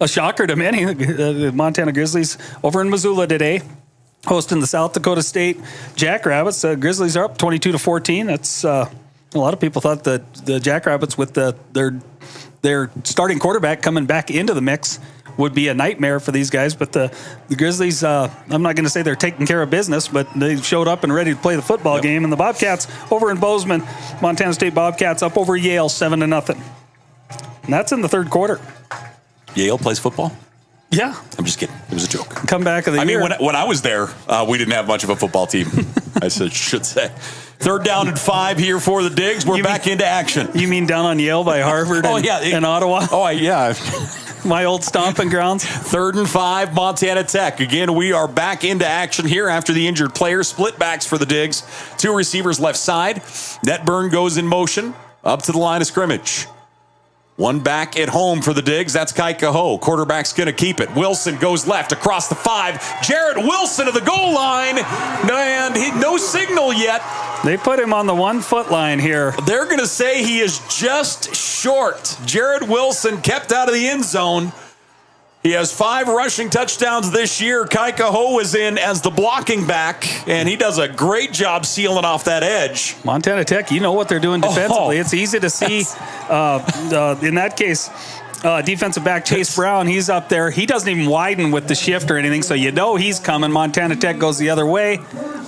a shocker to many. The Montana Grizzlies over in Missoula today, hosting the South Dakota State Jackrabbits. Grizzlies are up 22-14. That's a lot of people thought that the Jackrabbits, with their starting quarterback coming back into the mix, would be a nightmare for these guys. But the Grizzlies, I'm not going to say they're taking care of business, but they showed up and ready to play the football game. And the Bobcats over in Bozeman, Montana State Bobcats up over Yale 7-0. And that's in the third quarter. Yale plays football? Yeah. I'm just kidding. It was a joke. Comeback of the year. I mean, when I was there, we didn't have much of a football team, I should say. Third down and 5 here for the Digs. We're back into action. You mean down on Yale by Harvard and Ottawa? Oh, yeah. My old stomping grounds. 3rd and 5, Montana Tech. Again, we are back into action here after the injured player. Split backs for the Digs. 2 receivers left side. Netburn goes in motion up to the line of scrimmage. 1 back at home for the Digs. That's Kaika Ho. Quarterback's going to keep it. Wilson goes left across the 5. Jarrett Wilson to the goal line. And no signal yet. They put him on the 1 foot line here. They're going to say he is just short. Jarrett Wilson kept out of the end zone. He has 5 rushing touchdowns this year. Kaika Ho is in as the blocking back, and he does a great job sealing off that edge. Montana Tech, you know what they're doing defensively. It's easy to see. In that case, defensive back Chase Brown, he's up there. He doesn't even widen with the shift or anything, so you know he's coming. Montana Tech goes the other way.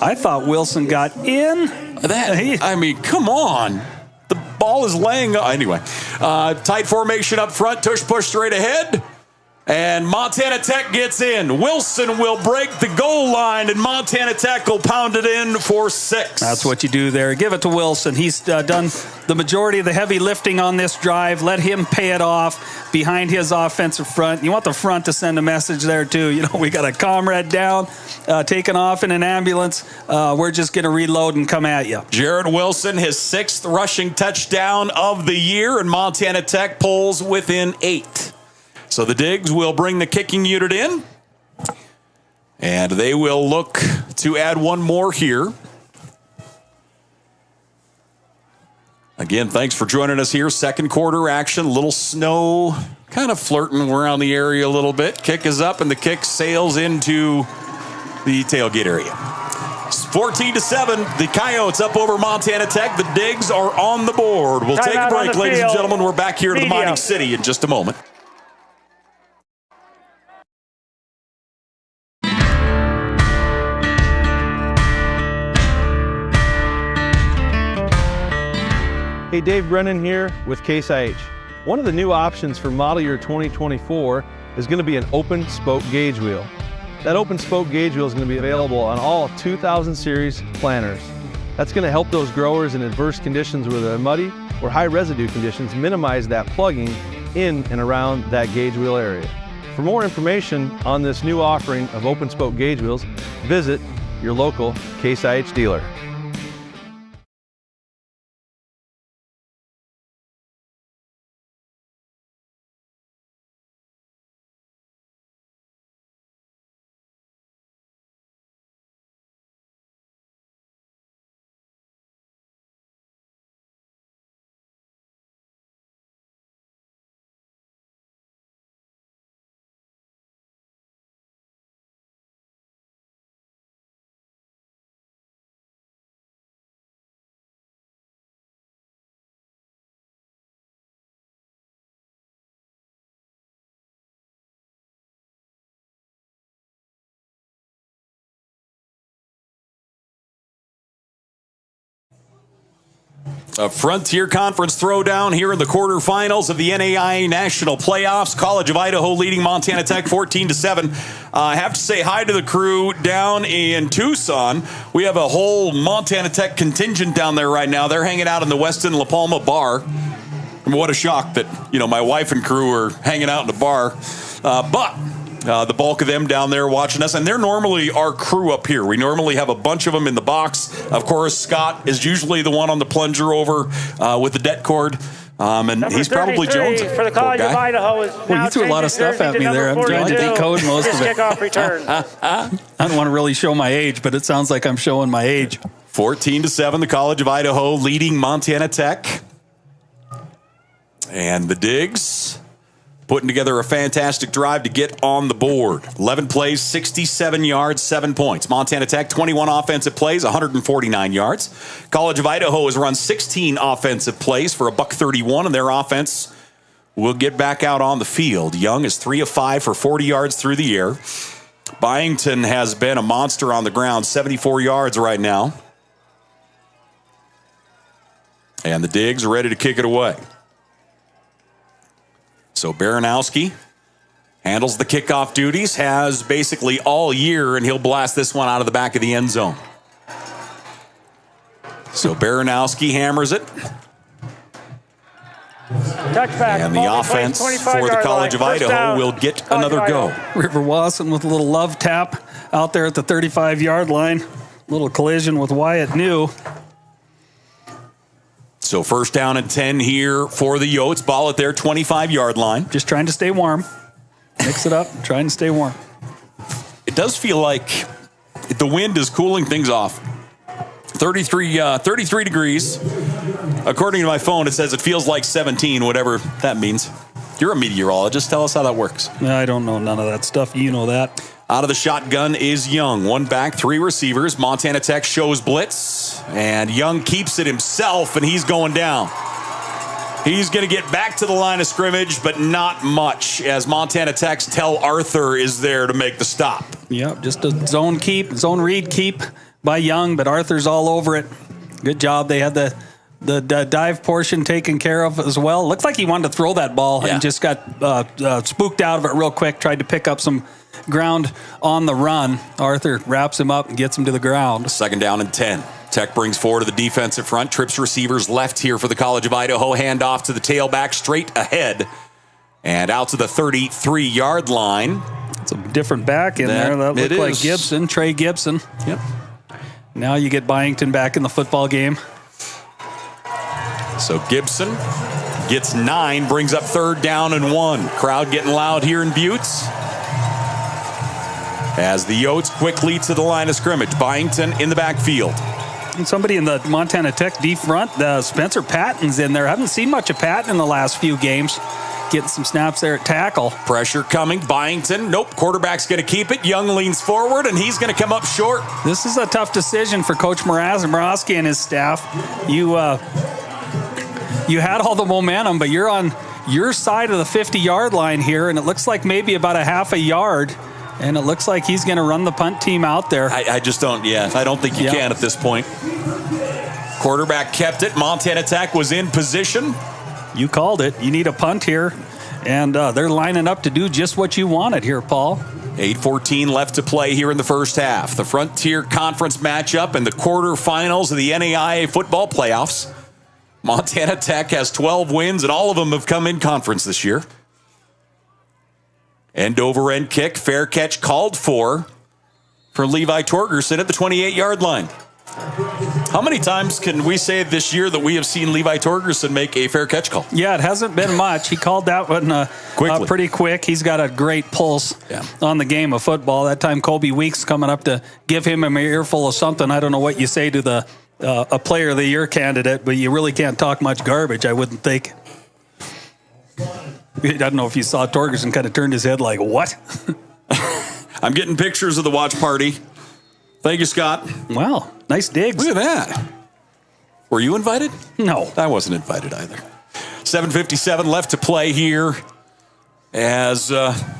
I thought Wilson got in. I mean, come on. The ball is laying. Anyway, tight formation up front. Tush push straight ahead. And Montana Tech gets in. Wilson will break the goal line, and Montana Tech will pound it in for 6. That's what you do there. Give it to Wilson. He's done the majority of the heavy lifting on this drive. Let him pay it off behind his offensive front. You want the front to send a message there, too. You know, we got a comrade down, taken off in an ambulance. We're just going to reload and come at you. Jared Wilson, his 6th rushing touchdown of the year, and Montana Tech pulls within 8. So the Digs will bring the kicking unit in, and they will look to add one more here. Again, thanks for joining us here. Second quarter action, little snow kind of flirting around the area a little bit. Kick is up, and the kick sails into the tailgate area. 14-7, the Coyotes up over Montana Tech. The Digs are on the board. We'll take a break, ladies and gentlemen. We're back here to the Mining City in just a moment. Hey, Dave Brennan here with Case IH. One of the new options for model year 2024 is going to be an open spoke gauge wheel. That open spoke gauge wheel is going to be available on all 2000 series planters. That's going to help those growers in adverse conditions with muddy or high residue conditions minimize that plugging in and around that gauge wheel area. For more information on this new offering of open spoke gauge wheels, visit your local Case IH dealer. A Frontier Conference throwdown here in the quarterfinals of the NAIA National Playoffs. College of Idaho leading Montana Tech 14-7. I have to say hi to the crew down in Tucson. We have a whole Montana Tech contingent down there right now. They're hanging out in the Westin La Palma bar. And what a shock that, you know, my wife and crew are hanging out in the bar. But the bulk of them down there watching us, and they're normally our crew up here. We normally have a bunch of them in the box. Of course, Scott is usually the one on the plunger over with the det cord, and Number he's probably jonesing. For the College of Idaho is well, you threw a lot of stuff at me there. I'm trying to decode most of it. Kickoff return. I don't want to really show my age, but it sounds like I'm showing my age. 14-7, the College of Idaho leading Montana Tech. And the Digs putting together a fantastic drive to get on the board. 11 plays, 67 yards, 7 points. Montana Tech, 21 offensive plays, 149 yards. College of Idaho has run 16 offensive plays for $131, and their offense will get back out on the field. Young is 3 of 5 for 40 yards through the air. Byington has been a monster on the ground, 74 yards right now. And the Digs are ready to kick it away. So Baranowski handles the kickoff duties, has basically all year, and he'll blast this one out of the back of the end zone. So Baranowski hammers it. Touchback. And the offense for the College of Idaho will get another go. River Wasson with a little love tap out there at the 35-yard line. Little collision with Wyatt New. So first down and 10 here for the Yotes. Ball at their 25-yard line. Just trying to stay warm. Mix it up, trying to stay warm. It does feel like the wind is cooling things off. 33 degrees. According to my phone, it says it feels like 17, whatever that means. You're a meteorologist. Tell us how that works. I don't know none of that stuff. You know that. Out of the shotgun is Young. 1 back, 3 receivers. Montana Tech shows blitz, and Young keeps it himself, and he's going down. He's going to get back to the line of scrimmage, but not much, as Montana Tech's Tell Arthur is there to make the stop. Yep, just a zone read keep by Young, but Arthur's all over it. Good job. They had the dive portion taken care of as well. Looked like he wanted to throw that ball and just got spooked out of it real quick, tried to pick up some ground on the run. Arthur wraps him up and gets him to the ground. 2nd down and 10. Tech brings forward to the defensive front, trips receivers left here for the College of Idaho, handoff to the tailback straight ahead and out to the 33-yard line. It's a different back in there. That looked like Gibson, Trey Gibson. Yep. Now you get Byington back in the football game. So Gibson gets 9, brings up 3rd down and 1. Crowd getting loud here in Buttes. As the Yotes quickly to the line of scrimmage. Byington in the backfield. And somebody in the Montana Tech D front, Spencer Patton's in there. I haven't seen much of Patton in the last few games. Getting some snaps there at tackle. Pressure coming. Byington. Nope. Quarterback's going to keep it. Young leans forward, and he's going to come up short. This is a tough decision for Coach Morawski and his staff. You had all the momentum, but you're on your side of the 50-yard line here, and it looks like maybe about a half a yard. And it looks like he's going to run the punt team out there. I just don't, I don't think you can at this point. Quarterback kept it. Montana Tech was in position. You called it. You need a punt here. And they're lining up to do just what you wanted here, Paul. 8:14 left to play here in the first half. The Frontier Conference matchup and the quarterfinals of the NAIA football playoffs. Montana Tech has 12 wins, and all of them have come in conference this year. End-over-end kick, fair catch called for Levi Torgerson at the 28-yard line. How many times can we say this year that we have seen Levi Torgerson make a fair catch call? Yeah, it hasn't been much. He called that one pretty quick. He's got a great pulse on the game of football. That time Kobe Weeks coming up to give him an earful of something. I don't know what you say to a Player of the Year candidate, but you really can't talk much garbage, I wouldn't think. I don't know if you saw Torgerson kind of turned his head like, what? I'm getting pictures of the watch party. Thank you, Scott. Wow, nice digs. Look at that. Were you invited? No. I wasn't invited either. 7:57 left to play here as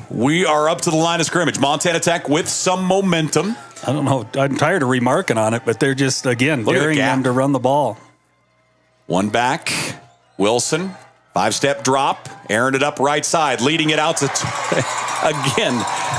we are up to the line of scrimmage. Montana Tech with some momentum. I don't know. I'm tired of remarking on it, but they're just, again, daring them to run the ball. 1 back. Wilson. 5-step drop, airing it up right side, leading it out to, again,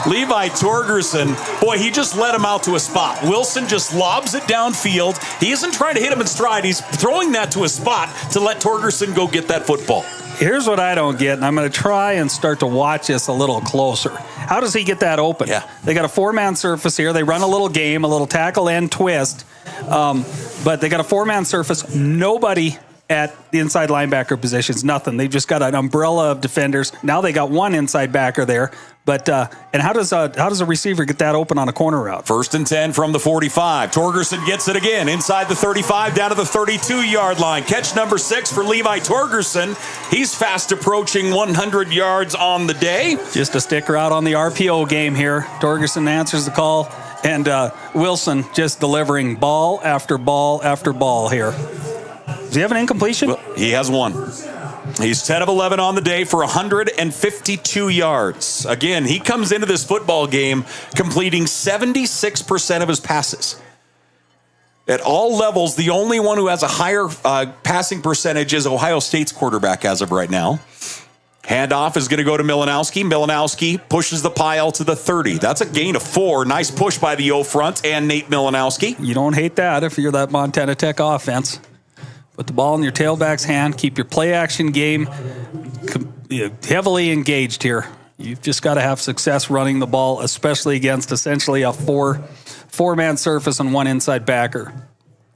Levi Torgerson. Boy, he just led him out to a spot. Wilson just lobs it downfield. He isn't trying to hit him in stride. He's throwing that to a spot to let Torgerson go get that football. Here's what I don't get, and I'm going to try and start to watch this a little closer. How does he get that open? Yeah. They got a 4-man surface here. They run a little game, a little tackle and twist, but they got a 4-man surface. Nobody at the inside linebacker positions, nothing. They've just got an umbrella of defenders. Now they got one inside backer there. But and how does a receiver get that open on a corner route? 1st and 10 from the 45. Torgerson gets it again inside the 35 down to the 32-yard line. Catch number 6 for Levi Torgerson. He's fast approaching 100 yards on the day. Just a stick route on the RPO game here. Torgerson answers the call, and Wilson just delivering ball after ball after ball here. Does he have an incompletion? Well, he has one. He's 10 of 11 on the day for 152 yards. Again, he comes into this football game completing 76% of his passes. At all levels, the only one who has a higher passing percentage is Ohio State's quarterback as of right now. Handoff is going to go to Milanowski. Milanowski pushes the pile to the 30. That's a gain of 4. Nice push by the O front and Nate Milanowski. You don't hate that if you're that Montana Tech offense. Put the ball in your tailback's hand. Keep your play-action game heavily engaged here. You've just got to have success running the ball, especially against essentially a four-man surface and one inside backer,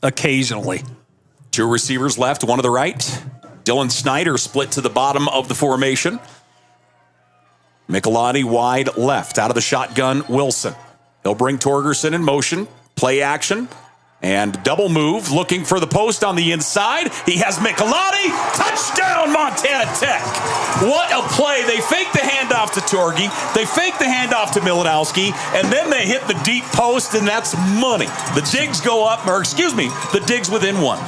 occasionally. 2 receivers left, one to the right. Dylan Snyder split to the bottom of the formation. Michelati wide left. Out of the shotgun, Wilson. He'll bring Torgerson in motion. Play action. And double move, looking for the post on the inside. He has Michelotti. Touchdown, Montana Tech. What a play. They fake the handoff to Torgy. They fake the handoff to Milanowski. And then they hit the deep post, and that's money. The Digs go up, the Digs within one.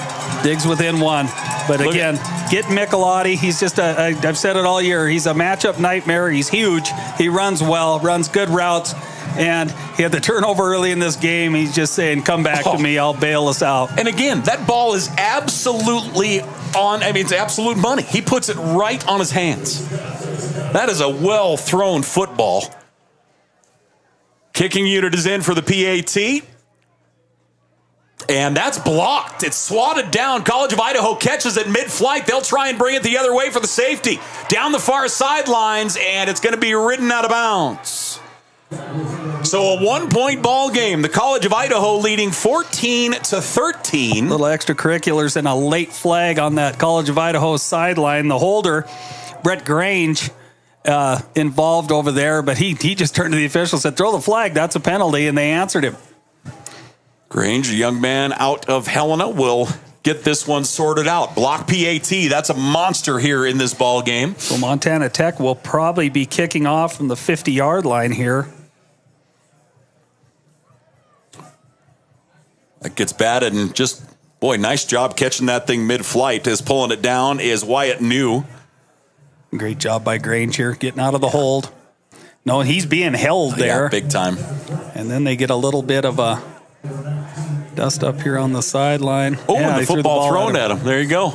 Digs within one. But again, get Michelotti. He's just I've said it all year. He's a matchup nightmare. He's huge. He runs well, runs good routes. And he had the turnover early in this game. He's just saying, come back to me. I'll bail us out. And again, that ball is absolutely it's absolute money. He puts it right on his hands. That is a well-thrown football. Kicking unit is in for the PAT. And that's blocked. It's swatted down. College of Idaho catches it mid-flight. They'll try and bring it the other way for the safety. Down the far sidelines, and it's going to be ridden out of bounds. So a 1-point ball game. The College of Idaho leading 14-13. Little extracurriculars and a late flag on that College of Idaho sideline. The holder, Brett Grange, involved over there, but he just turned to the officials and said, throw the flag. That's a penalty, and they answered him. Grange, a young man out of Helena, will get this one sorted out. Block PAT, that's a monster here in this ball game. So Montana Tech will probably be kicking off from the 50-yard line here. That gets batted, and just, boy, nice job catching that thing mid-flight. As pulling it down is Wyatt New. Great job by Grange here, getting out of the hold. No, he's being held there. Yeah, big time. And then they get a little bit of a dust up here on the sideline. Oh, and the football thrown at him. There you go.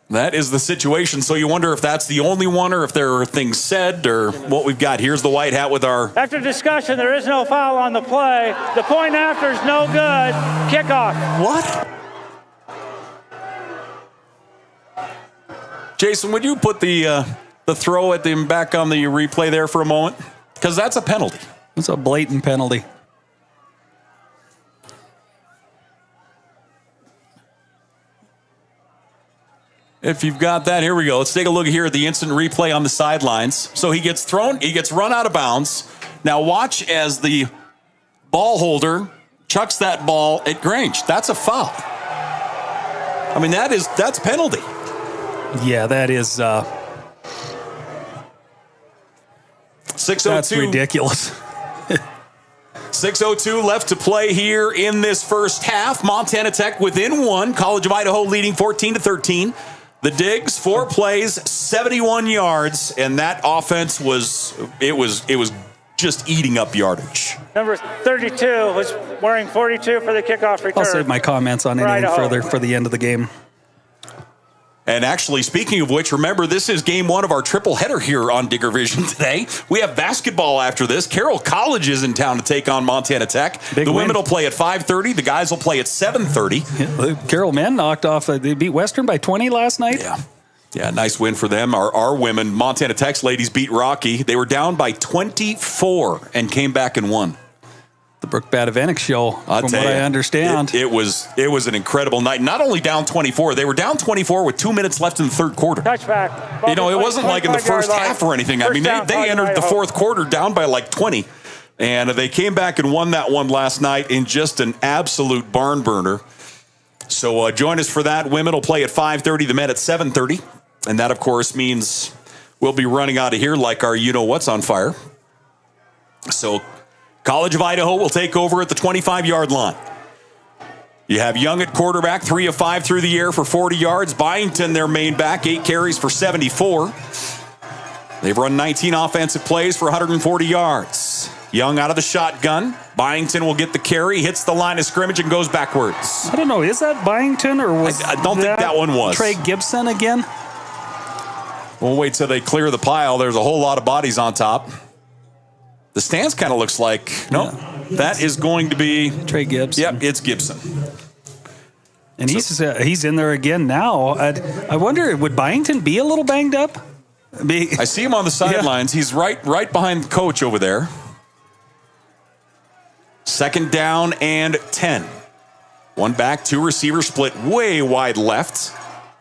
That is the situation. So you wonder if that's the only one or if there are things said or what we've got. Here's the white hat with our... After discussion, there is no foul on the play. The point after is no good. Kickoff. What? Jason, would you put the throw at them back on the replay there for a moment? Because that's a penalty. It's a blatant penalty. If you've got that, here we go. Let's take a look here at the instant replay on the sidelines. So he gets thrown, he gets run out of bounds. Now watch as the ball holder chucks that ball at Grange. That's a foul. I mean, that's penalty. Yeah, that is 6:02. That's ridiculous. 6:02 left to play here in this first half. Montana Tech within one. College of Idaho leading 14-13. The Digs, 4 plays, 71 yards, and that offense was just eating up yardage. Number 32 was wearing 42 for the kickoff return. I'll save my comments on anything further for the end of the game. And actually, speaking of which, remember, this is game 1 of our triple header here on Digger Vision today. We have basketball after this. Carroll College is in town to take on Montana Tech. The women will play at 5:30. The guys will play at 7:30. Yeah, Carroll men knocked off. They beat Western by 20 last night. Yeah, nice win for them. Our women, Montana Tech's ladies, beat Rocky. They were down by 24 and came back and won. The Brooke Badavenic show, from what I understand. It was an incredible night. Not only down 24, they were down 24 with 2 minutes left in the third quarter. Touchback. It wasn't like in the first half or anything. I mean, they entered the fourth quarter down by like 20. And they came back and won that one last night in just an absolute barn burner. So join us for that. Women will play at 5:30, the men at 7:30. And that, of course, means we'll be running out of here like our you-know-what's on fire. So College of Idaho will take over at the 25-yard line. You have Young at quarterback, 3 of 5 through the air for 40 yards. Byington, their main back, 8 carries for 74. They've run 19 offensive plays for 140 yards. Young out of the shotgun. Byington will get the carry, hits the line of scrimmage, and goes backwards. I don't know. Is that Byington or was I don't think that one was. Trey Gibson again? We'll wait till they clear the pile. There's a whole lot of bodies on top. The stance kind of looks like, that is going to be Trey Gibson. Yep, it's Gibson. And he's in there again now. I wonder, would Byington be a little banged up? I see him on the sidelines. He's right behind the coach over there. 2nd down and 10. 1 back, 2 receivers split way wide left.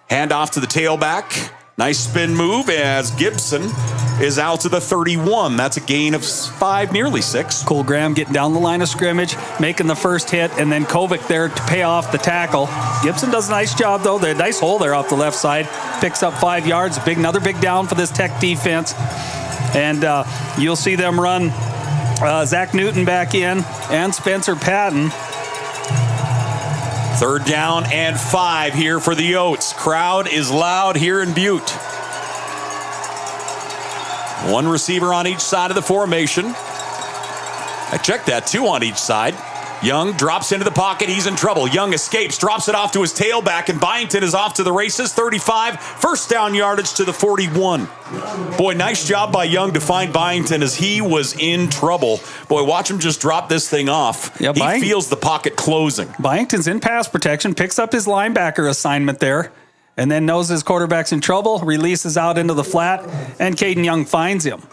Hand off to the tailback. Nice spin move as Gibson is out to the 31. That's a gain of 5, nearly 6. Cole Graham getting down the line of scrimmage, making the first hit, and then Kovic there to pay off the tackle. Gibson does a nice job, though. The nice hole there off the left side. Picks up 5 yards. Another big down for this Tech defense. And you'll see them run Zach Newton back in and Spencer Patton. 3rd down and 5 here for the Yotes. Crowd is loud here in Butte. 1 receiver on each side of the formation. I checked that, 2 on each side. Young drops into the pocket. He's in trouble. Young escapes, drops it off to his tailback, and Byington is off to the races. 35, first down yardage to the 41. Boy, nice job by Young to find Byington as he was in trouble. Boy, watch him just drop this thing off. Yeah, he feels the pocket closing. Byington's in pass protection, picks up his linebacker assignment there, and then knows his quarterback's in trouble, releases out into the flat, and Caden Young finds him.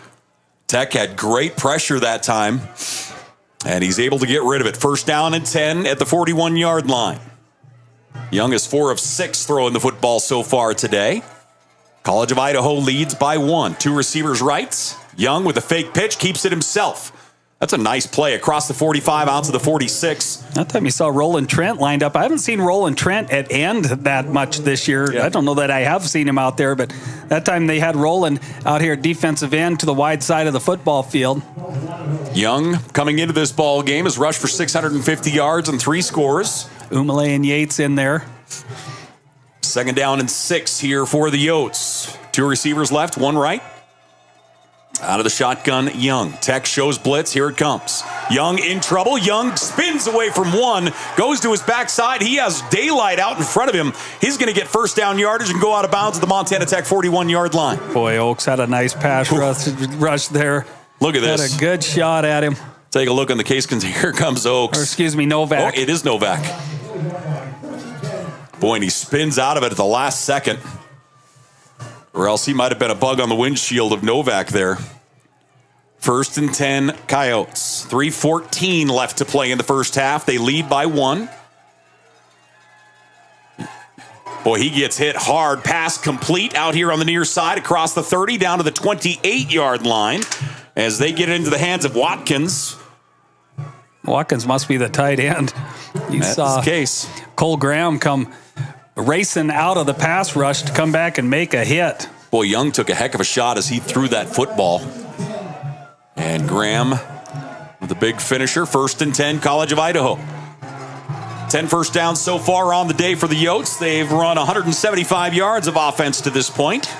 Tech had great pressure that time, and he's able to get rid of it. 1st down and 10 at the 41-yard line. Young is 4 of 6 throwing the football so far today. College of Idaho leads by 1. 2 receivers rights. Young with a fake pitch keeps it himself. That's a nice play across the 45 out to the 46. That time you saw Roland Trent lined up. I haven't seen Roland Trent at end that much this year. Yeah. I don't know that I have seen him out there, but that time they had Roland out here at defensive end to the wide side of the football field. Young coming into this ball game has rushed for 650 yards and 3 scores. Umale and Yates in there. 2nd down and 6 here for the Yotes. 2 receivers left, 1 right. Out of the shotgun, Young. Tech shows blitz. Here it comes. Young in trouble. Young spins away from 1, goes to his backside. He has daylight out in front of him. He's going to get 1st down yardage and go out of bounds at the Montana Tech 41-yard line. Boy, Oaks had a nice pass rush there. Look at this. Had a good shot at him. Take a look on the case. Here comes Oaks. Or excuse me, Novak. Oh, it is Novak. Boy, and he spins out of it at the last second. Or else he might have been a bug on the windshield of Novak there. 1st and 10, Coyotes. 3:14 left to play in the first half. They lead by 1. Boy, he gets hit hard. Pass complete out here on the near side across the 30 down to the 28-yard line as they get into the hands of Watkins. Watkins must be the tight end. You saw the case. Cole Graham come racing out of the pass rush to come back and make a hit. Boy, Young took a heck of a shot as he threw that football. And Graham with the big finisher. 1st and 10, College of Idaho. 10 first downs so far on the day for the Yotes. They've run 175 yards of offense to this point.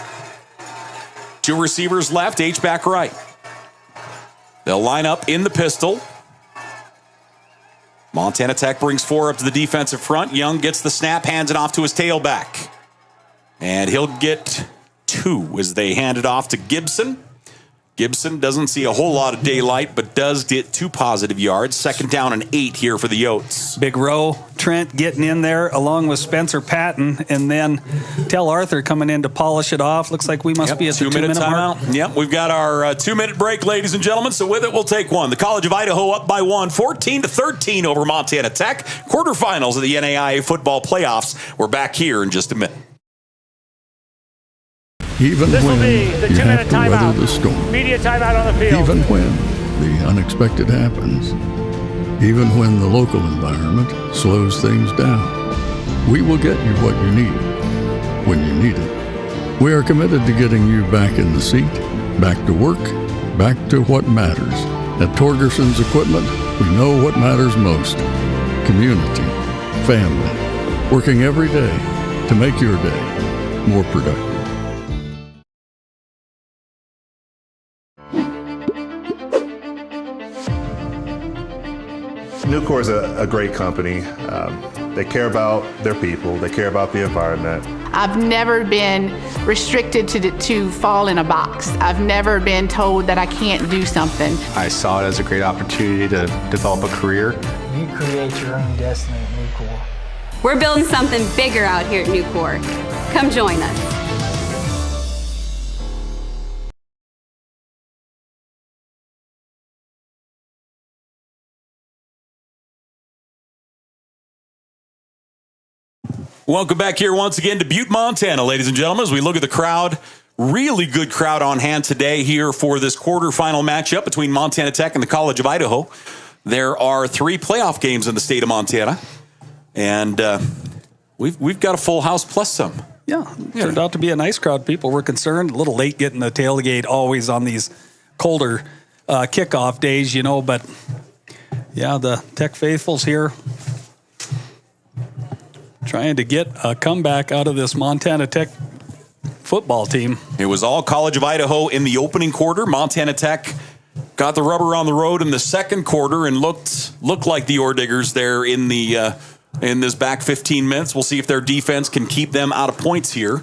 2 receivers left, H-back right. They'll line up in the pistol. Montana Tech brings 4 up to the defensive front. Young gets the snap, hands it off to his tailback. And he'll get 2 as they hand it off to Gibson. Gibson doesn't see a whole lot of daylight, but does get 2 positive yards. 2nd down and 8 here for the Yotes. Big row. Trent getting in there along with Spencer Patton, and then Tell Arthur coming in to polish it off. Looks like we must be at the 2-minute mark. Yep, we've got our 2-minute break, ladies and gentlemen. So with it, we'll take 1. The College of Idaho up by 1, 14-13 over Montana Tech. Quarterfinals of the NAIA football playoffs. We're back here in just a minute. Even this when will be the you have 2-minute to weather timeout. the storm. Media timeout on the field. Even when the unexpected happens. Even when the local environment slows things down. We will get you what you need when you need it. We are committed to getting you back in the seat, back to work, back to what matters. At Torgerson's Equipment, we know what matters most. Community, family, working every day to make your day more productive. Nucor is a great company. They care about their people. They care about the environment. I've never been restricted to fall in a box. I've never been told that I can't do something. I saw it as a great opportunity to develop a career. You create your own destiny at Nucor. We're building something bigger out here at Nucor. Come join us. Welcome back here once again to Butte, Montana, ladies and gentlemen, as we look at the crowd Really good crowd on hand today here for this quarterfinal matchup between Montana Tech and the College of Idaho. There are 3 playoff games in the state of Montana, and we've got a full house plus some. Yeah, turned out to be a nice crowd. People were concerned. A little late getting the tailgate always on these colder kickoff days, but yeah, the Tech faithfuls here trying to get a comeback out of this Montana Tech football team. It was all College of Idaho in the opening quarter. Montana Tech got the rubber on the road in the second quarter and looked like the Orediggers there in this back 15 minutes. We'll see if their defense can keep them out of points here.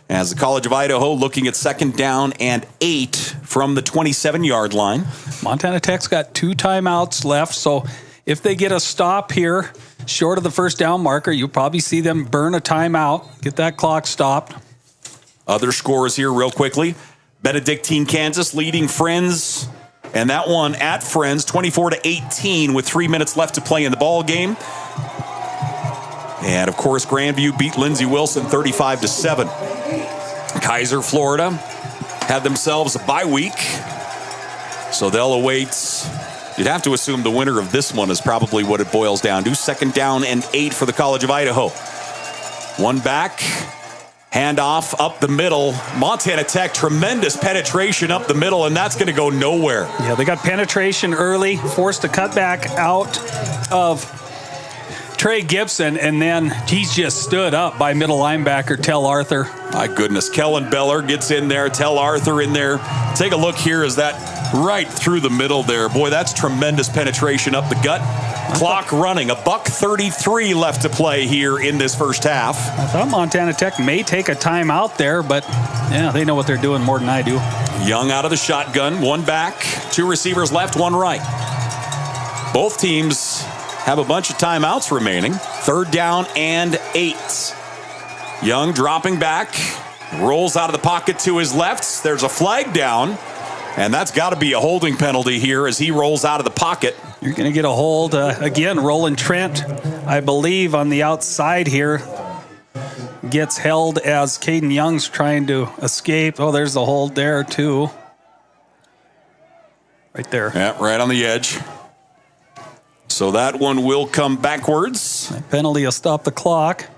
As the College of Idaho looking at 2nd down and 8 from the 27-yard line. Montana Tech's got 2 timeouts left, so if they get a stop here short of the first down marker, you'll probably see them burn a timeout, get that clock stopped. Other scores here real quickly. Benedictine, Kansas leading Friends, and that one at Friends 24-18 with 3 minutes left to play in the ball game. And of course, Grandview beat Lindsey Wilson 35-7. Kaiser, Florida had themselves a bye week, so they'll await. You'd have to assume the winner of this one is probably what it boils down to. 2nd down and 8 for the College of Idaho. One back. Handoff up the middle. Montana Tech, tremendous penetration up the middle, and that's going to go nowhere. Yeah, they got penetration early, forced a cutback out of Trey Gibson, and then he's just stood up by middle linebacker Tell Arthur. My goodness. Kellen Beller gets in there. Tell Arthur in there. Take a look here. Is that right through the middle there? Boy, that's tremendous penetration up the gut. Clock running. $1:33 left to play here in this first half. I thought Montana Tech may take a timeout there, but yeah, they know what they're doing more than I do. Young out of the shotgun. One back. 2 receivers left, 1 right. Both teams have a bunch of timeouts remaining. 3rd down and 8. Young dropping back. Rolls out of the pocket to his left. There's a flag down. And that's got to be a holding penalty here as he rolls out of the pocket. You're going to get a hold. Again, Roland Trent, I believe, on the outside here, gets held as Caden Young's trying to escape. Oh, there's the hold there, too. Right there. Yeah, right on the edge. So that one will come backwards. That penalty will stop the clock.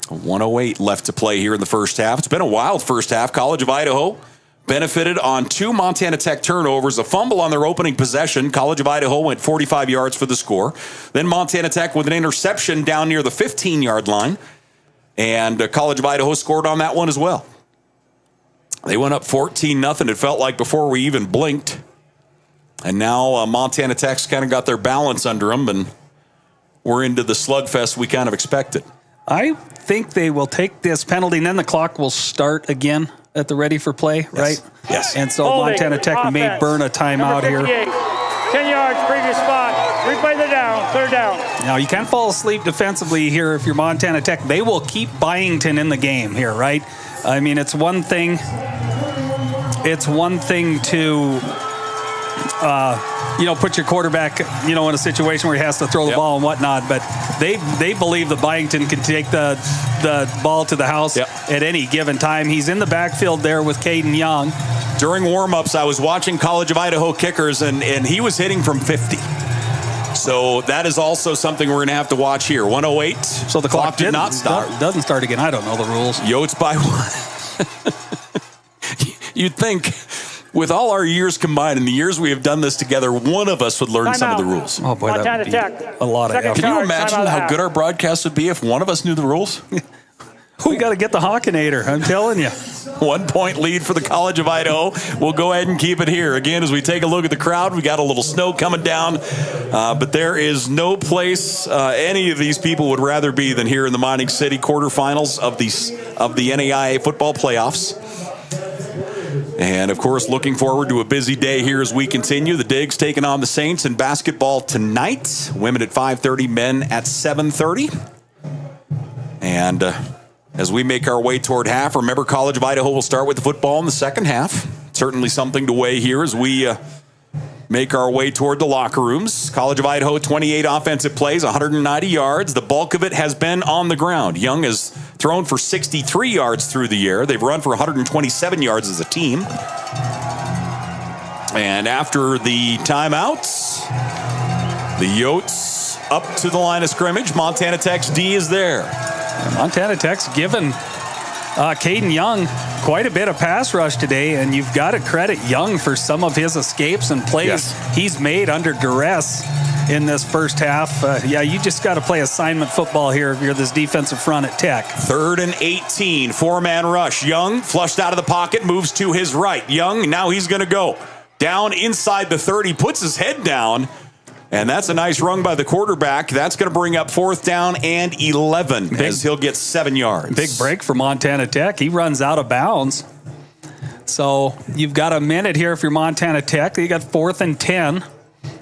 1:08 left to play here in the first half. It's been a wild first half. College of Idaho benefited on 2 Montana Tech turnovers, a fumble on their opening possession. College of Idaho went 45 yards for the score. Then Montana Tech with an interception down near the 15-yard line. And College of Idaho scored on that one as well. They went up 14-0, it felt like, before we even blinked. And now Montana Tech's kind of got their balance under them, and we're into the slugfest we kind of expected. I think they will take this penalty, and then the clock will start again at the ready for play, right? Yes. And so Montana Tech may burn a timeout here. 10 yards, previous spot. Replay the down, 3rd down. Now, you can't fall asleep defensively here if you're Montana Tech. They will keep Byington in the game here, right? I mean, it's one thing to put your quarterback, in a situation where he has to throw the ball and whatnot. But they believe that Byington can take the ball to the house at any given time. He's in the backfield there with Caden Young. During warm-ups, I was watching College of Idaho kickers, and he was hitting from 50. So that is also something we're going to have to watch here. 1:08. So the clock did not start. Doesn't start again. I don't know the rules. Yotes by 1. You'd think, with all our years combined and the years we have done this together, one of us would learn some of the rules. Oh, boy, that would be a lot of effort. Can you imagine how good our broadcast would be if one of us knew the rules? We got to get the Hawkinator, I'm telling you. 1 point lead for the College of Idaho. We'll go ahead and keep it here. Again, as we take a look at the crowd, we got a little snow coming down, but there is no place any of these people would rather be than here in the Mining City quarterfinals of the NAIA football playoffs. And, of course, looking forward to a busy day here as we continue. The Digs taking on the Saints in basketball tonight. Women at 5:30, men at 7:30. And as we make our way toward half, remember, College of Idaho will start with the football in the second half. Certainly something to weigh here as we make our way toward the locker rooms. College of Idaho, 28 offensive plays, 190 yards. The bulk of it has been on the ground. Young has thrown for 63 yards through the air. They've run for 127 yards as a team. And after the timeouts, the Yotes up to the line of scrimmage. Montana Tech's D is there. And Montana Tech's given Caden Young quite a bit of pass rush today, and you've got to credit Young for some of his escapes and plays he's made under duress in this first half. Yeah, you just got to play assignment football here if you're this defensive front at Tech. 3rd and 18, 4-man rush. Young flushed out of the pocket, moves to his right. Young, now he's going to go down inside the 30, puts his head down, and that's a nice run by the quarterback. That's going to bring up 4th down and 11 as he'll get 7 yards. Big break for Montana Tech. He runs out of bounds. So you've got a minute here if you're Montana Tech. You got 4th and 10.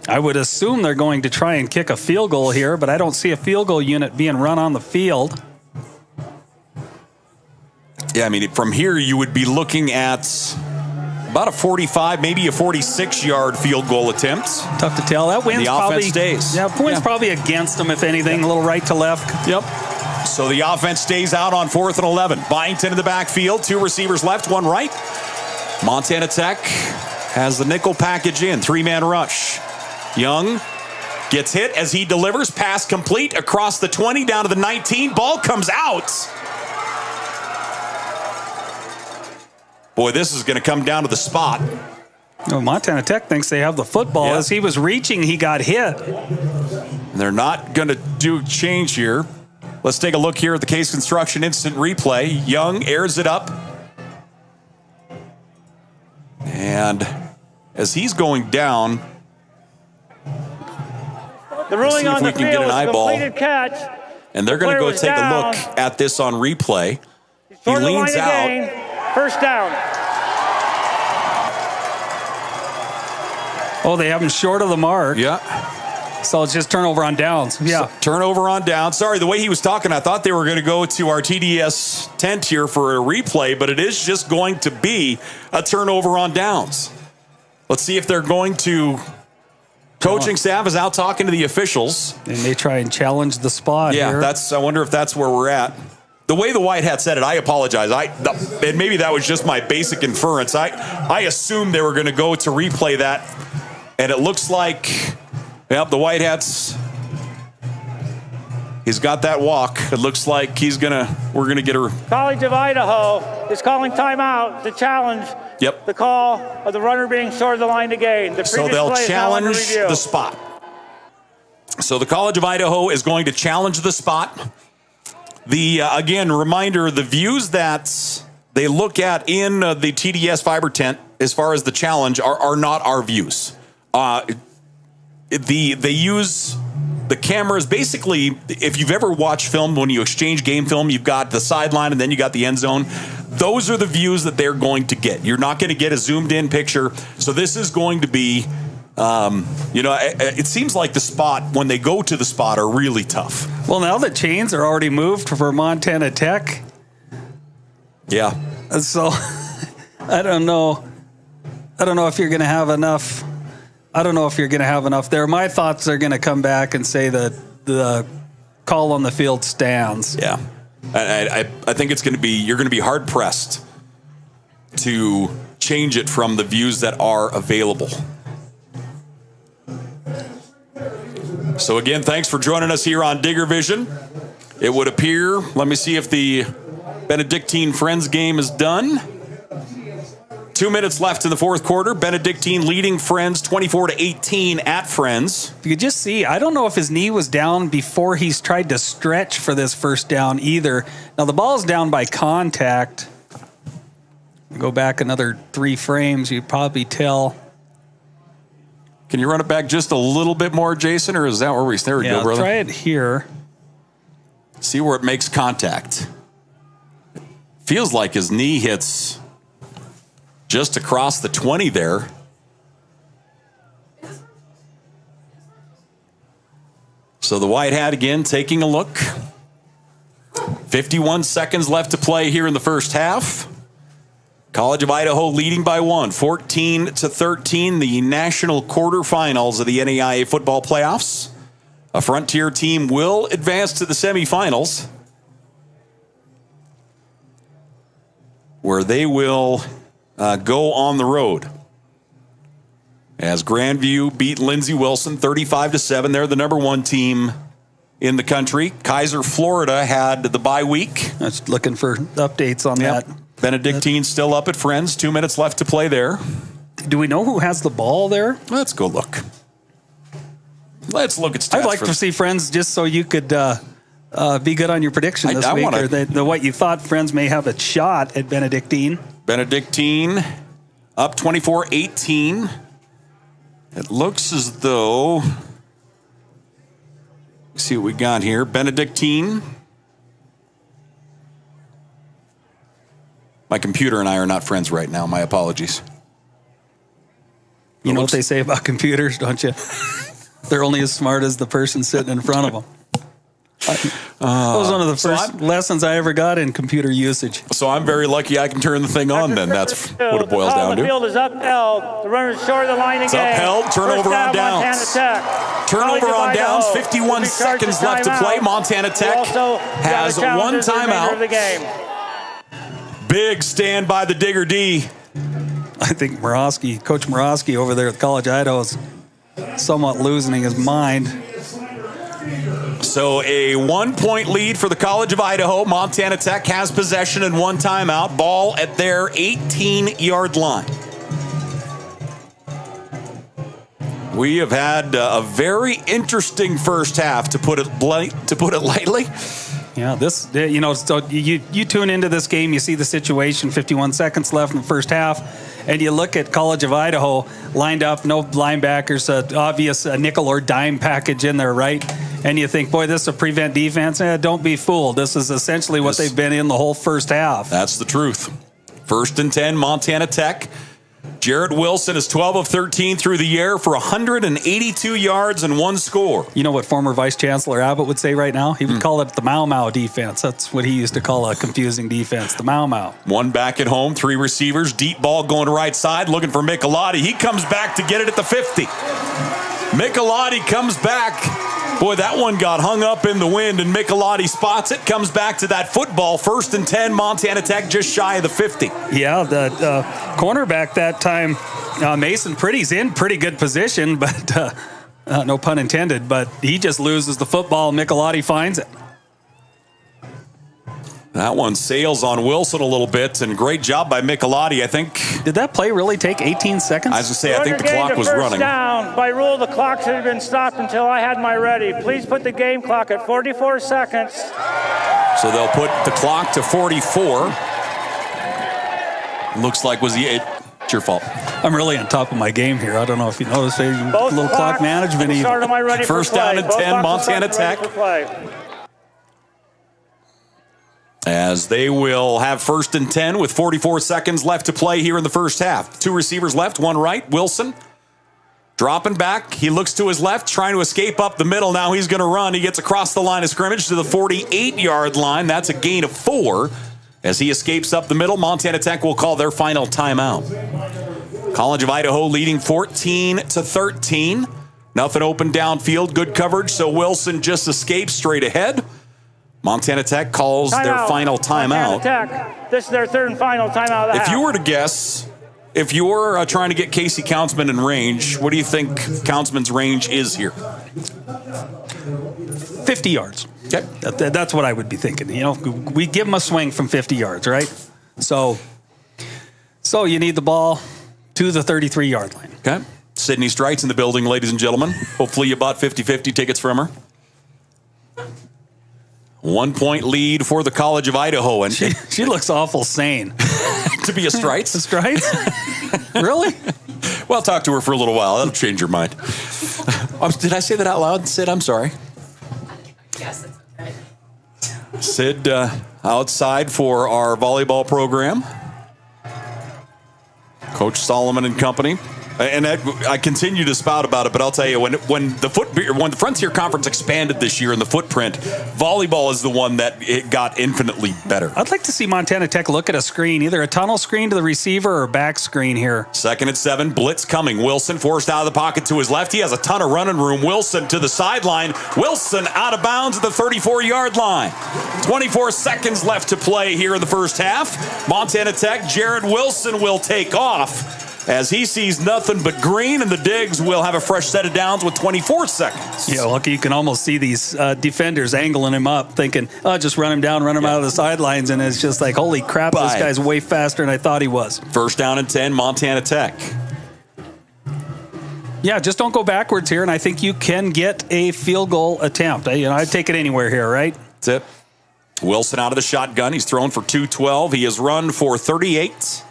I would assume they're going to try and kick a field goal here, but I don't see a field goal unit being run on the field. Yeah, I mean, from here you would be looking at about a 45, maybe a 46-yard field goal attempt. Tough to tell. That wind's probably stays. Yeah, wind's probably against them, if anything. A little right to left. Yep. So the offense stays out on 4th and 11. Byington in the backfield. 2 receivers left, 1 right. Montana Tech has the nickel package in. 3-man rush. Young gets hit as he delivers. Pass complete across the 20 down to the 19. Ball comes out. Boy, this is going to come down to the spot. Well, Montana Tech thinks they have the football. As he was reaching, he got hit. And they're not going to do change here. Let's take a look here at the Case Construction instant replay. Young airs it up. And as he's going down, the ruling on the field is a completed catch. And they're going to go take a look at this on replay. He leans out. 1st down. Oh, they have him short of the mark. Yeah. So it's just turnover on downs. Yeah. So, turnover on downs. Sorry, the way he was talking, I thought they were going to go to our TDS tent here for a replay, but it is just going to be a turnover on downs. Let's see if they're going to. Coaching staff is out talking to the officials. And they try and challenge the spot here. Yeah, I wonder if that's where we're at. The way the White Hat said it, I apologize. And maybe that was just my basic inference. I assumed they were going to go to replay that, and it looks like, the White Hats. He's got that walk. It looks like we're gonna get her. College of Idaho is calling timeout to challenge the call of the runner being short of the line to gain. So they'll challenge the spot. So the College of Idaho is going to challenge the spot. Again, reminder, the views that they look at in the TDS fiber tent as far as the challenge are not our views. They use the cameras. Basically, if you've ever watched film, when you exchange game film, you've got the sideline and then you got the end zone. Those are the views that they're going to get. You're not going to get a zoomed in picture. So this is going to be, it seems like the spot, when they go to the spot, are really tough. Well, now the chains are already moved for Montana Tech. Yeah. So I don't know if you're going to have enough. I don't know if you're going to have enough there. My thoughts are going to come back and say that the call on the field stands. Yeah. I think it's going to be, you're going to be hard pressed to change it from the views that are available. So again, thanks for joining us here on Digger Vision. It would appear, let me see if the Benedictine Friends game is done. 2 minutes left in the 4th quarter. Benedictine leading Friends 24-18 at Friends. You could just see, I don't know if his knee was down before he's tried to stretch for this 1st down either. Now the ball's down by contact. Go back another 3 frames, you'd probably tell. Can you run it back just a little bit more, Jason, or is that where there we go, brother? Try it here. See where it makes contact. Feels like his knee hits just across the 20 there. So the White Hat again taking a look. 51 seconds left to play here in the first half. College of Idaho leading by 1, 14-13, the national quarterfinals of the NAIA football playoffs. A Frontier team will advance to the semifinals, where they will go on the road. As Grandview beat Lindsey Wilson 35-7, they're the number 1 team in the country. Kaiser, Florida had the bye week. I was looking for updates on that. Benedictine still up at Friends. 2 minutes left to play there. Do we know who has the ball there? Let's go look. Let's look at stats. I'd like to see Friends just so you could be good on your prediction this week. Or what you thought Friends may have a shot at Benedictine. Benedictine up 24-18. It looks as though... Let's see what we got here. Benedictine. My computer and I are not friends right now. My apologies. You know what they say about computers, don't you? They're only as smart as the person sitting in front of them. That was one of the first lessons I ever got in computer usage. So I'm very lucky I can turn the thing on then. That's what it boils down to. The field is upheld. The runner's short of the line again. It's upheld. Turnover on downs. Turnover on downs. 51 seconds left to play. Montana Tech has 1 timeout. Big stand by the Digger D. I think Coach Morosky over there at College of Idaho is somewhat losing his mind. So a 1-point lead for the College of Idaho. Montana Tech has possession and 1 timeout. Ball at their 18-yard line. We have had a very interesting first half, to put it lightly. Yeah, so you tune into this game, you see the situation, 51 seconds left in the first half, and you look at College of Idaho lined up, no linebackers, obvious nickel or dime package in there, right? And you think, boy, this is a prevent defense. Don't be fooled. This is essentially what they've been in the whole first half. That's the truth. 1st and 10, Montana Tech. Jarrett Wilson is 12 of 13 through the air for 182 yards and 1 score. You know what former Vice Chancellor Abbott would say right now? He would call it the Mau defense. That's what he used to call a confusing defense, the Mau. 1 back at home, 3 receivers, deep ball going to right side, looking for Michelotti. He comes back to get it at the 50. Michelotti comes back. Boy, that one got hung up in the wind, and Michelotti spots it, comes back to that football. 1st and 10, Montana Tech just shy of the 50. Yeah, the cornerback that time, Mason Pretty's in pretty good position, but no pun intended, but he just loses the football. Michelotti finds it. That one sails on Wilson a little bit, and great job by Michelotti, I think. Did that play really take 18 seconds? I was going to say, I think the clock was running. Down. By rule, the clock should have been stopped until I had my ready. Please put the game clock at 44 seconds. So they'll put the clock to 44. Looks like it's your fault. I'm really on top of my game here. I don't know if you noticed. A little clock management. First down and 10, Montana Tech. As they will have 1st and 10 with 44 seconds left to play here in the first half. 2 receivers left, 1 right. Wilson dropping back. He looks to his left, trying to escape up the middle. Now he's going to run. He gets across the line of scrimmage to the 48-yard line. That's a gain of 4. As he escapes up the middle, Montana Tech will call their final timeout. College of Idaho leading 14-13. Nothing open downfield. Good coverage, so Wilson just escapes straight ahead. Montana Tech calls their final timeout. Tech. This is their 3rd and final timeout of the half. If you were to guess, if you're trying to get Casey Countsman in range, what do you think Countsman's range is here? 50 yards. Okay. That's what I would be thinking. You know, we give him a swing from 50 yards, right? So you need the ball to the 33-yard line. Okay. Sydney Strite's in the building, ladies and gentlemen. Hopefully you bought 50-50 tickets from her. 1-point lead for the College of Idaho. And she looks awful sane. To be a Strites? A Strites? Really? Well, talk to her for a little while. That'll change your mind. Did I say that out loud, Sid? I'm sorry. Yes, it's okay. Sid outside for our volleyball program. Coach Solomon and company. And I continue to spout about it, but I'll tell you, when the Frontier Conference expanded this year in the footprint, volleyball is the one that it got infinitely better. I'd like to see Montana Tech look at a screen, either a tunnel screen to the receiver or a back screen here. 2nd and 7, blitz coming. Wilson forced out of the pocket to his left. He has a ton of running room. Wilson to the sideline. Wilson out of bounds at the 34-yard line. 24 seconds left to play here in the first half. Montana Tech, Jared Wilson will take off as he sees nothing but green, and the Digs will have a fresh set of downs with 24 seconds. Yeah, look, you can almost see these defenders angling him up, thinking, oh, just run him down, run him out of the sidelines, and it's just like, holy crap, this guy's way faster than I thought he was. 1st down and 10, Montana Tech. Yeah, just don't go backwards here, and I think you can get a field goal attempt. I'd take it anywhere here, right? That's it. Wilson out of the shotgun. He's thrown for 212. He has run for 38.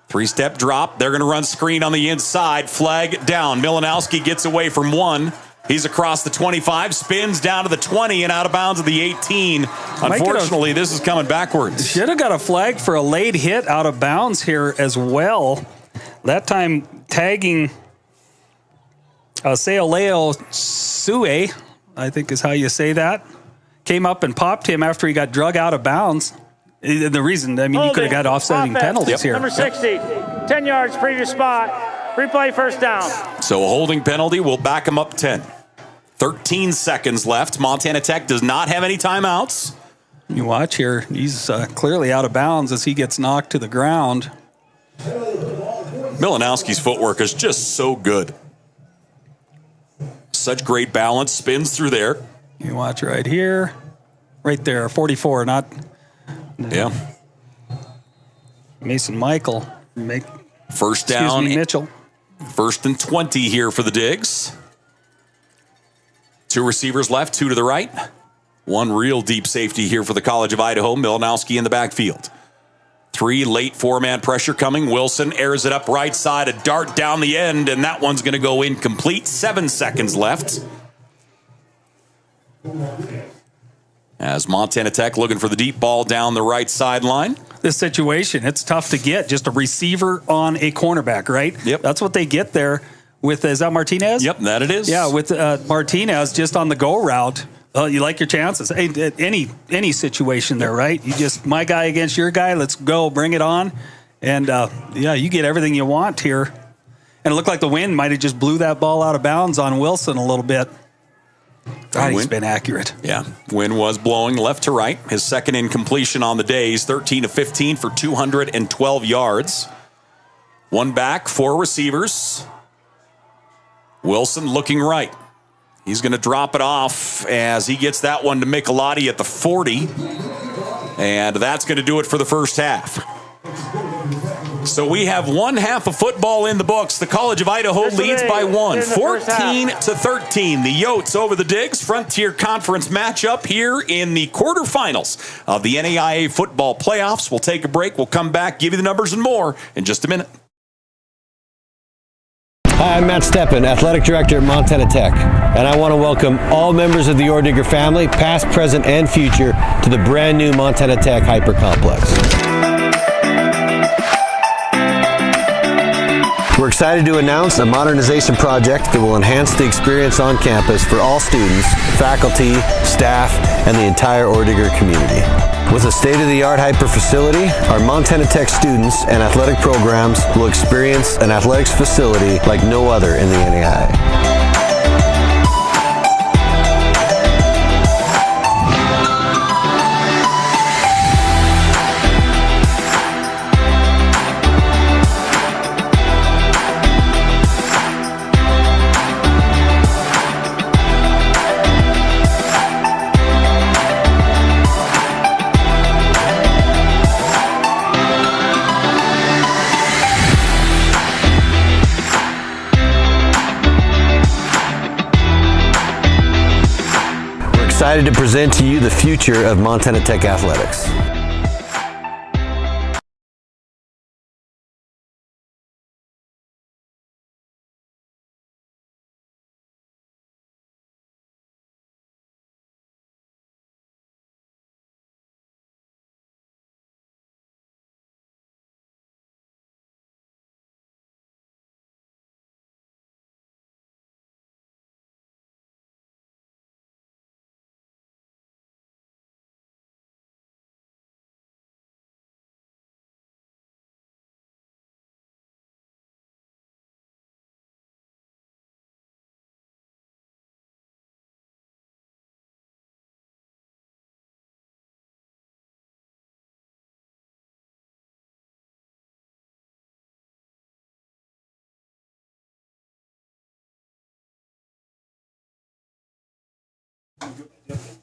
3-step drop. They're going to run screen on the inside. Flag down. Milanowski gets away from 1. He's across the 25, spins down to the 20 and out of bounds at the 18. Unfortunately, this is coming backwards. Should have got a flag for a late hit out of bounds here as well. That time tagging Seoleo Sue, I think is how you say that, came up and popped him after he got drug out of bounds. The reason, you could have got offsetting penalties here. Number 60, 10 yards, previous spot. Replay, first down. So a holding penalty will back him up 10. 13 seconds left. Montana Tech does not have any timeouts. You watch here. He's clearly out of bounds as he gets knocked to the ground. Milanowski's footwork is just so good. Such great balance. Spins through there. You watch right here. Right there, 44, not... Yeah. Mason Michael. First down. Mitchell. 1st and 20 here for the Digs. 2 receivers left, 2 to the right. 1 real deep safety here for the College of Idaho. Milanowski in the backfield. 3 late 4-man pressure coming. Wilson airs it up right side, a dart down the end, and that one's going to go incomplete. 7 seconds left. As Montana Tech looking for the deep ball down the right sideline. This situation, it's tough to get. Just a receiver on a cornerback, right? Yep. That's what they get there with, is that Martinez? Yep, that it is. Yeah, with Martinez just on the go route. You like your chances. Hey, any situation there, right? You just, my guy against your guy, let's go, bring it on. And, you get everything you want here. And it looked like the wind might have just blew that ball out of bounds on Wilson a little bit. God, he's been accurate. Yeah, wind was blowing left to right. His 2nd incompletion on the day. He's 13 of 15 for 212 yards. 1 back, 4 receivers. Wilson looking right. He's going to drop it off as he gets that one to Michelati at the 40. And that's going to do it for the first half. So we have 1 half of football in the books. The College of Idaho leads by 1, 14-13. The Yotes over the Digs. Frontier Conference matchup here in the quarterfinals of the NAIA football playoffs. We'll take a break. We'll come back, give you the numbers and more in just a minute. Hi, I'm Matt Steppen, Athletic Director at Montana Tech, and I want to welcome all members of the Orediggers family, past, present, and future, to the brand new Montana Tech Hyper Complex. We're excited to announce a modernization project that will enhance the experience on campus for all students, faculty, staff, and the entire Orediggers community. With a state-of-the-art hyper facility, our Montana Tech students and athletic programs will experience an athletics facility like no other in the NAIA. Excited to present to you the future of Montana Tech athletics.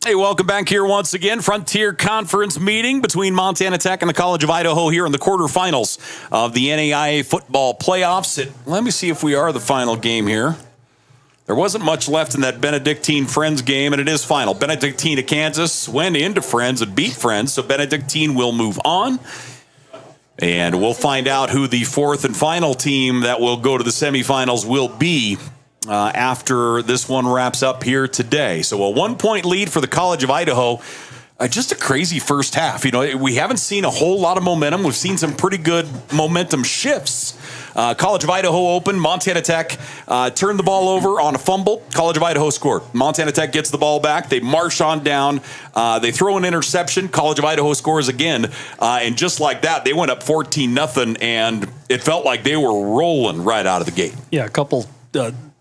Hey, welcome back here once again. Frontier Conference meeting between Montana Tech and the College of Idaho here in the quarterfinals of the NAIA football playoffs. Let me see if we are the final game here. There wasn't much left in that Benedictine Friends game, and it is final. Benedictine of Kansas went into Friends and beat Friends, so Benedictine will move on. And we'll find out who the fourth and final team that will go to the semifinals will be after this one wraps up here today. So a 1-point lead for the College of Idaho. Just a crazy first half. You know, we haven't seen a whole lot of momentum. We've seen some pretty good momentum shifts. College of Idaho opened. Montana Tech turned the ball over on a fumble. College of Idaho scored. Montana Tech gets the ball back. They march on down. They throw an interception. College of Idaho scores again. And just like that, they went up 14-0, and it felt like they were rolling right out of the gate. Yeah, a couple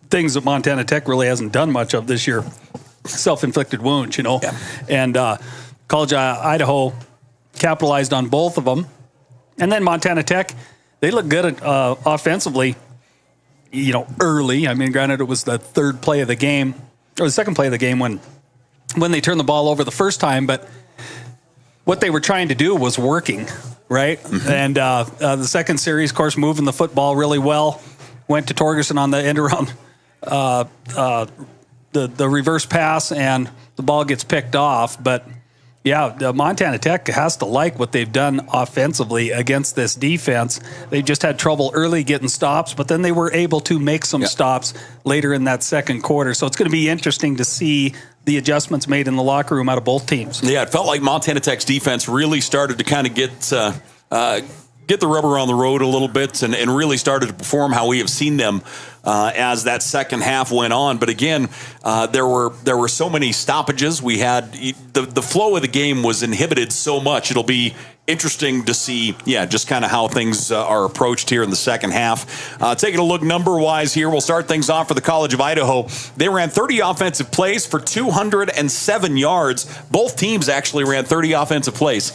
things that Montana Tech really hasn't done much of this year. Self-inflicted wounds, you know. Yeah. And College of Idaho capitalized on both of them. And then Montana Tech, they look good offensively, you know, early. I mean, granted, it was the third play of the game, or the second play of the game when they turned the ball over the first time. But what they were trying to do was working, right? Mm-hmm. And the second series, of course, moving the football really well. Went to Torgerson on the end around the reverse pass, and the ball gets picked off. But yeah, Montana Tech has to like what they've done offensively against this defense. They just had trouble early getting stops, but then they were able to make some stops later in that second quarter. So it's going to be interesting to see the adjustments made in the locker room out of both teams. Yeah, it felt like Montana Tech's defense really started to kind of get the rubber on the road a little bit and really started to perform how we have seen them as that second half went on. But again, there were so many stoppages. We had the flow of the game was inhibited so much. It'll be interesting to see, just kind of how things are approached here in the second half. Taking a look number-wise here, we'll start things off for the College of Idaho. They ran 30 offensive plays for 207 yards. Both teams actually ran 30 offensive plays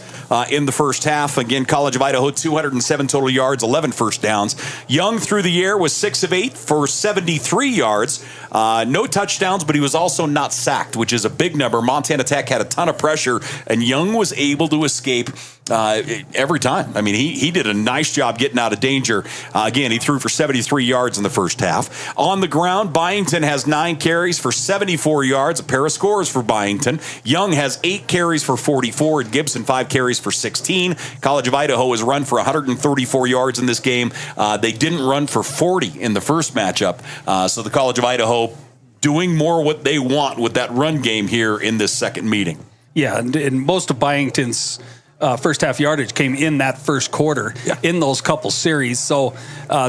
in the first half. Again, College of Idaho, 207 total yards, 11 first downs. Young through the air was 6 of 8 for 73 yards. No touchdowns, but he was also not sacked, which is a big number. Montana Tech had a ton of pressure, and Young was able to escape every time. I mean, he did a nice job getting out of danger. Again, he threw for 73 yards in the first half. On the ground, Byington has 9 carries for 74 yards, a pair of scores for Byington. Young has 8 carries for 44, and Gibson 5 carries for 16. College of Idaho has run for 134 yards in this game. They didn't run for 40 in the first matchup. So the College of Idaho doing more what they want with that run game here in this second meeting. Yeah, and most of Byington's first half yardage came in that first quarter in those couple series. So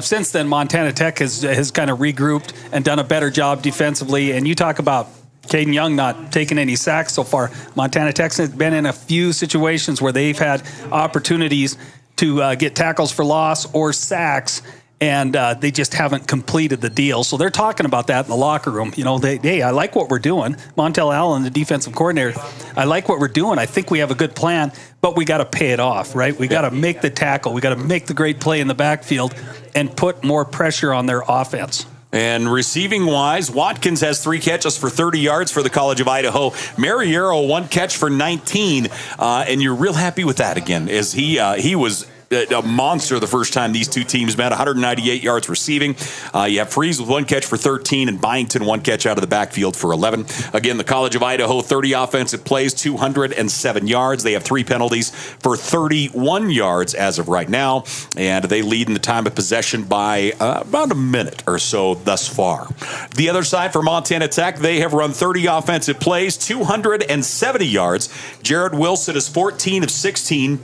since then, Montana Tech has kind of regrouped and done a better job defensively. And you talk about Caden Young not taking any sacks so far. Montana Tech's been in a few situations where they've had opportunities to get tackles for loss or sacks, and they just haven't completed the deal. So they're talking about that in the locker room. You know, hey, I like what we're doing. Montel Allen, the defensive coordinator, I like what we're doing. I think we have a good plan, but we got to pay it off, right? We got to make the tackle. We got to make the great play in the backfield and put more pressure on their offense. And receiving-wise, Watkins has 3 catches for 30 yards for the College of Idaho. Mariero, 1 catch for 19, and you're real happy with that again, as he was a monster the first time these two teams met, 198 yards receiving. You have Freeze with 1 catch for 13 and Byington 1 catch out of the backfield for 11. Again, the College of Idaho, 30 offensive plays, 207 yards. They have 3 penalties for 31 yards as of right now, and they lead in the time of possession by about a minute or so thus far. The other side for Montana Tech, they have run 30 offensive plays, 270 yards. Jared Wilson is 14 of 16.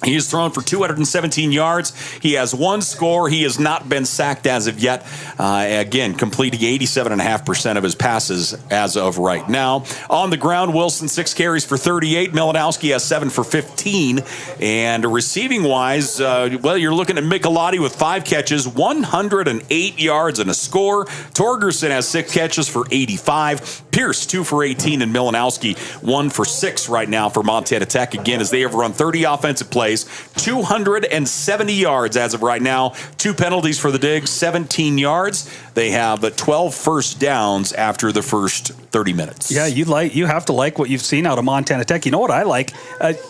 He has thrown for 217 yards. He has 1 score. He has not been sacked as of yet. Again, completing 87.5% of his passes as of right now. On the ground, Wilson 6 carries for 38. Milanowski has 7 for 15. And receiving-wise, well, you're looking at Michelotti with 5 catches, 108 yards and a score. Torgerson has 6 catches for 85. Pierce 2 for 18, and Milanowski 1 for 6 right now for Montana Tech. Again, as they have run 30 offensive plays, plays, 270 yards as of right now. 2 penalties for the Digs, 17 yards. They have 12 first downs after the first 30 minutes. Yeah, you have to like what you've seen out of Montana Tech. You know what I like?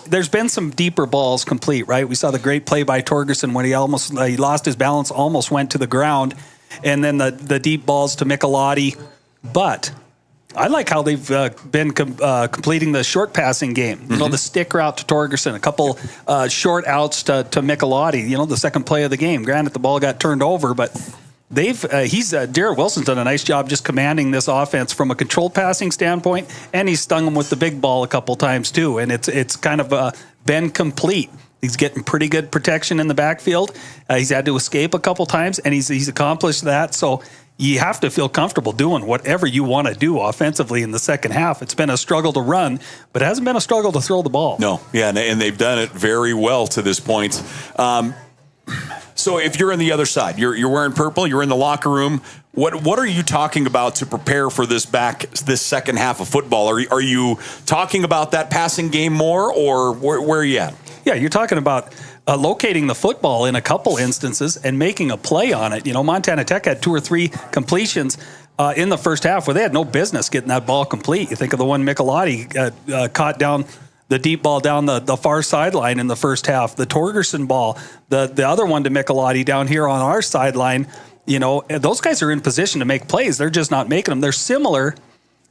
There's been some deeper balls complete, right? We saw the great play by Torgerson when he lost his balance, almost went to the ground, and then the deep balls to Michelotti. But I like how they've been completing the short passing game. You know, the stick route to Torgerson, a couple short outs to Michelotti. You know, the second play of the game. Granted, the ball got turned over, but Jarrett Wilson's done a nice job just commanding this offense from a controlled passing standpoint, and he's stung them with the big ball a couple times too. And it's kind of been complete. He's getting pretty good protection in the backfield. He's had to escape a couple times, and he's accomplished that. So you have to feel comfortable doing whatever you want to do offensively in the second half. It's been a struggle to run, but it hasn't been a struggle to throw the ball. No, yeah, and they've done it very well to this point. So if you're on the other side, you're wearing purple, you're in the locker room, what are you talking about to prepare for this second half of football? Are you talking about that passing game more, or where are you at? Yeah, you're talking about locating the football in a couple instances and making a play on it. You know, Montana Tech had 2 or 3 completions in the first half where they had no business getting that ball complete. You think of the one Michelotti caught down the deep ball down the far sideline in the first half, the Torgerson ball, the other one to Michelotti down here on our sideline. You know, those guys are in position to make plays. They're just not making them. They're similar.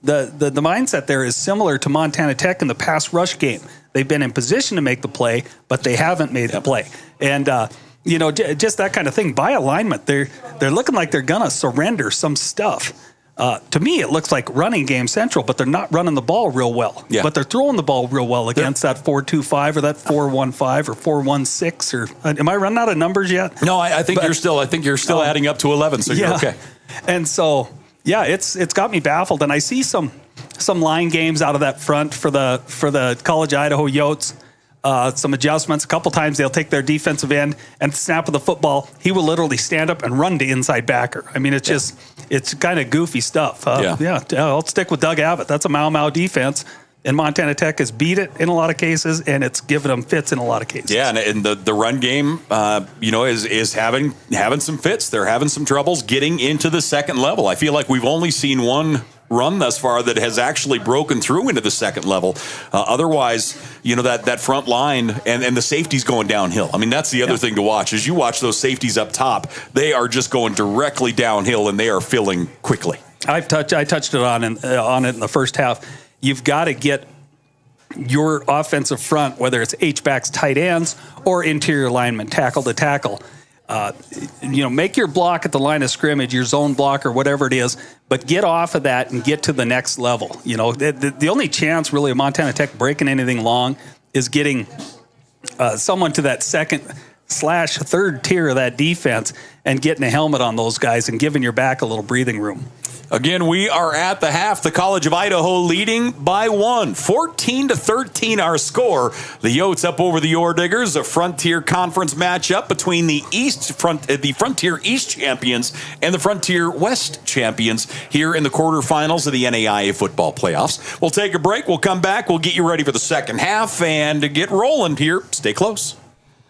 The mindset there is similar to Montana Tech in the pass rush game. They've been in position to make the play, but they haven't made the play. And, you know, just that kind of thing. By alignment, they're looking like they're going to surrender some stuff. To me, it looks like running game central, but they're not running the ball real well. Yeah. But they're throwing the ball real well against that 4-2-5 or that 4-1-5 or 4-1-6. Or am I running out of numbers yet? No, I think you're still adding up to 11, so you're okay. And so, yeah, it's got me baffled, and I see some line games out of that front for the College Idaho Yotes. Some adjustments. A couple times they'll take their defensive end and snap of the football. He will literally stand up and run to inside backer. I mean, it's kind of goofy stuff. I'll stick with Doug Abbott. That's a Mau defense. And Montana Tech has beat it in a lot of cases, and it's given them fits in a lot of cases. Yeah, and the run game, is having some fits. They're having some troubles getting into the second level. I feel like we've only seen one run thus far that has actually broken through into the second level. Otherwise, that front line and the safeties going downhill. I mean, that's the other thing to watch. As you watch those safeties up top, they are just going directly downhill, and they are filling quickly. I touched it on it in the first half. You've got to get your offensive front, whether it's H-backs, tight ends, or interior linemen, tackle to tackle. Make your block at the line of scrimmage, your zone block or whatever it is, but get off of that and get to the next level. You know, the only chance really of Montana Tech breaking anything long is getting someone to that second/third tier of that defense and getting a helmet on those guys and giving your back a little breathing room. Again, we are at the half. The College of Idaho leading by 1. 14-13 our score. The Yotes up over the Orediggers, a Frontier Conference matchup between the Frontier East champions and the Frontier West champions here in the quarterfinals of the NAIA football playoffs. We'll take a break. We'll come back. We'll get you ready for the second half and to get rolling here. Stay close.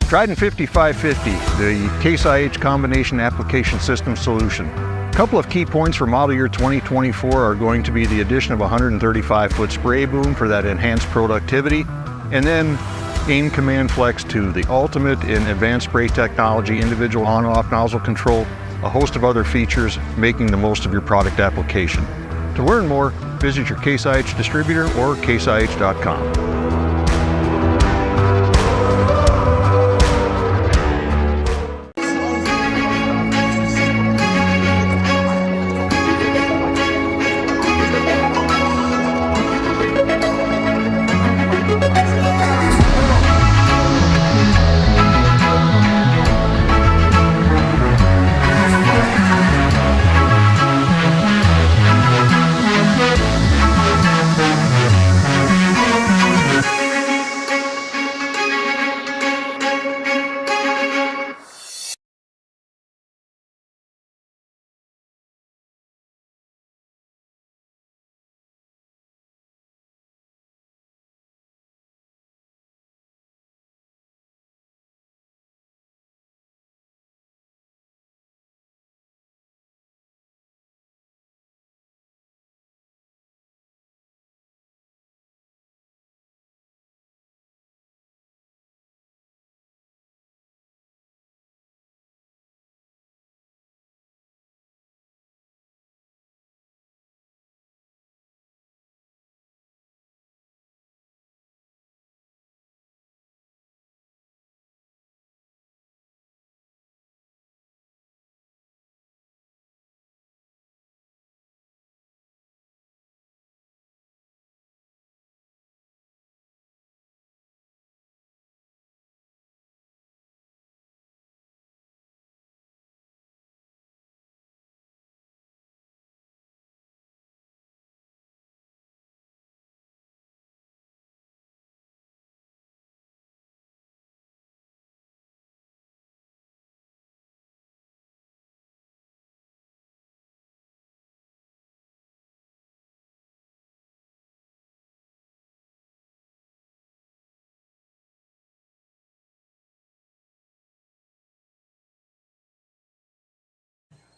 Trident 5550, the Case IH Combination Application System Solution. A couple of key points for model year 2024 are going to be the addition of a 135-foot spray boom for that enhanced productivity, and then Aim Command Flex 2, the ultimate in advanced spray technology, individual on-off nozzle control, a host of other features making the most of your product application. To learn more, visit your Case IH distributor or caseih.com.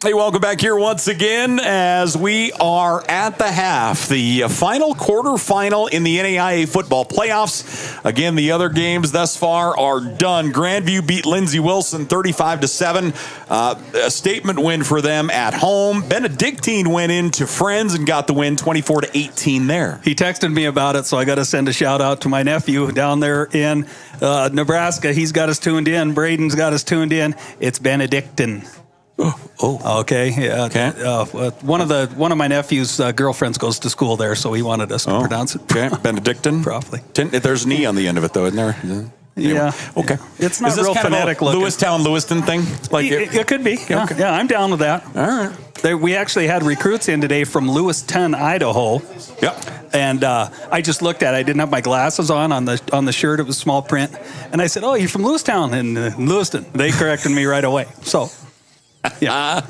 Hey, welcome back here once again as we are at the half, the final quarterfinal in the NAIA football playoffs. Again, the other games thus far are done. Grandview beat Lindsey Wilson 35-7. A statement win for them at home. Benedictine went into Friends and got the win 24-18 there. He texted me about it, so I got to send a shout out to my nephew down there in Nebraska. He's got us tuned in. Braden's got us tuned in. It's Benedictine. Oh, okay. Yeah. Okay. One of my nephew's girlfriends goes to school there, so he wanted us to pronounce it. Okay, Benedictine. Properly. There's an E on the end of it, though, isn't there? Yeah. Okay. It's not real phonetic looking. Lewistown, Lewiston thing? It could be. Yeah. Okay. Yeah, I'm down with that. All right. We actually had recruits in today from Lewiston, Idaho. Yep. And I just looked at it. I didn't have my glasses on the shirt. It was small print. And I said, "Oh, you're from Lewistown in Lewiston." They corrected me right away. So. Yeah.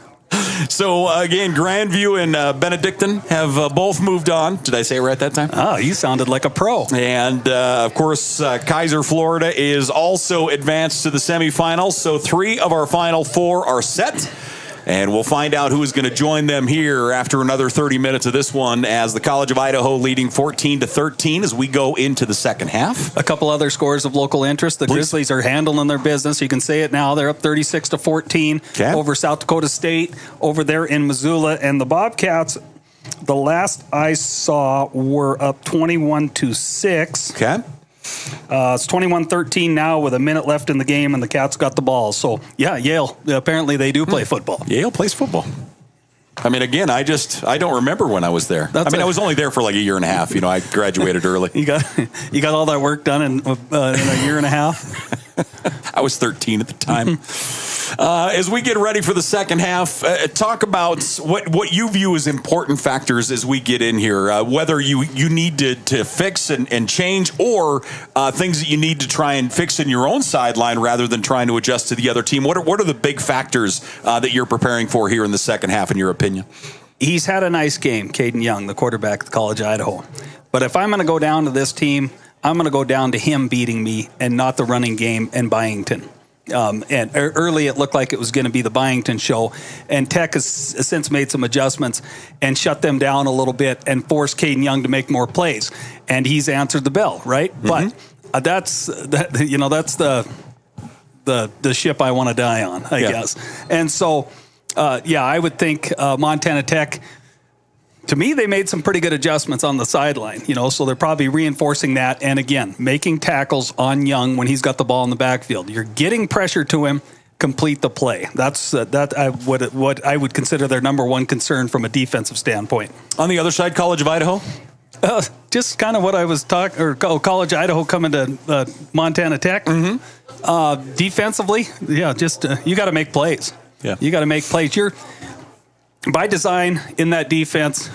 So, again, Grandview and Benedictine have both moved on. Did I say it right that time? Oh, you sounded like a pro. And, of course, Kaiser, Florida is also advanced to the semifinals. So 3 of our final 4 are set. And we'll find out who is going to join them here after another 30 minutes of this one as the College of Idaho leading 14-13 as we go into the second half. A couple other scores of local interest. The Grizzlies are handling their business. You can say it now. They're up 36-14 over South Dakota State over there in Missoula. And the Bobcats, the last I saw, were up 21-6. Okay. It's 21-13 now with a minute left in the game, and the Cats got the ball. So, yeah, Yale, apparently they do play football. Yale plays football. I mean, again, I don't remember when I was there. I was only there for like a year and a half. I graduated early. You got all that work done in a year and a half? I was 13 at the time. As we get ready for the second half, talk about what you view as important factors as we get in here, whether you need to fix and change or things that you need to try and fix in your own sideline rather than trying to adjust to the other team. What are the big factors that you're preparing for here in the second half, in your opinion? He's had a nice game, Caden Young, the quarterback at the College of Idaho. But if I'm going to go down to this team, I'm going to go down to him beating me and not the running game and Byington. And early it looked like it was going to be the Byington show, and Tech has since made some adjustments and shut them down a little bit and forced Caden Young to make more plays, and he's answered the bell, right? Mm-hmm. But that's the ship I want to die on, I guess. And so I would think Montana Tech. To me, they made some pretty good adjustments on the sideline, so they're probably reinforcing that. And again, making tackles on Young when he's got the ball in the backfield. You're getting pressure to him, complete the play. That's what I would consider their number one concern from a defensive standpoint. On the other side, College of Idaho? Just kind of what I was talking, or College of Idaho coming to Montana Tech. Mm-hmm. Defensively, you got to make plays. Yeah. You got to make plays. By design in that defense,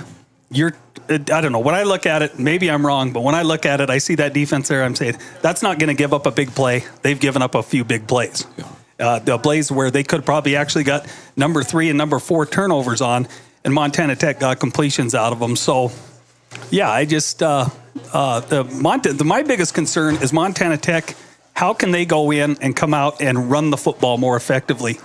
I don't know. When I look at it, maybe I'm wrong, but when I look at it, I see that defense there. I'm saying that's not going to give up a big play. They've given up a few big plays. The plays where they could probably actually got number 3 and number 4 turnovers on, and Montana Tech got completions out of them. So, yeah, I just my biggest concern is Montana Tech. How can they go in and come out and run the football more effectively?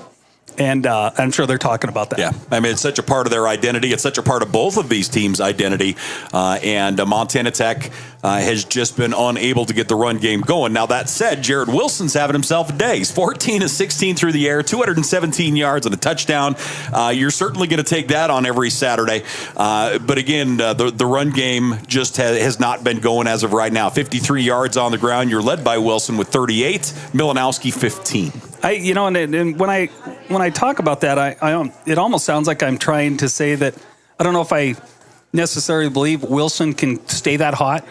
And I'm sure they're talking about that. Yeah, I mean, it's such a part of their identity. It's such a part of both of these teams' identity. And Montana Tech has just been unable to get the run game going. Now, that said, Jared Wilson's having himself a day. He's 14-16 through the air, 217 yards and a touchdown. You're certainly going to take that on every Saturday. But again, the run game just has not been going as of right now. 53 yards on the ground. You're led by Wilson with 38. Milanowski, 15. And when I talk about that, it almost sounds like I'm trying to say that I don't know if I necessarily believe Wilson can stay that hot,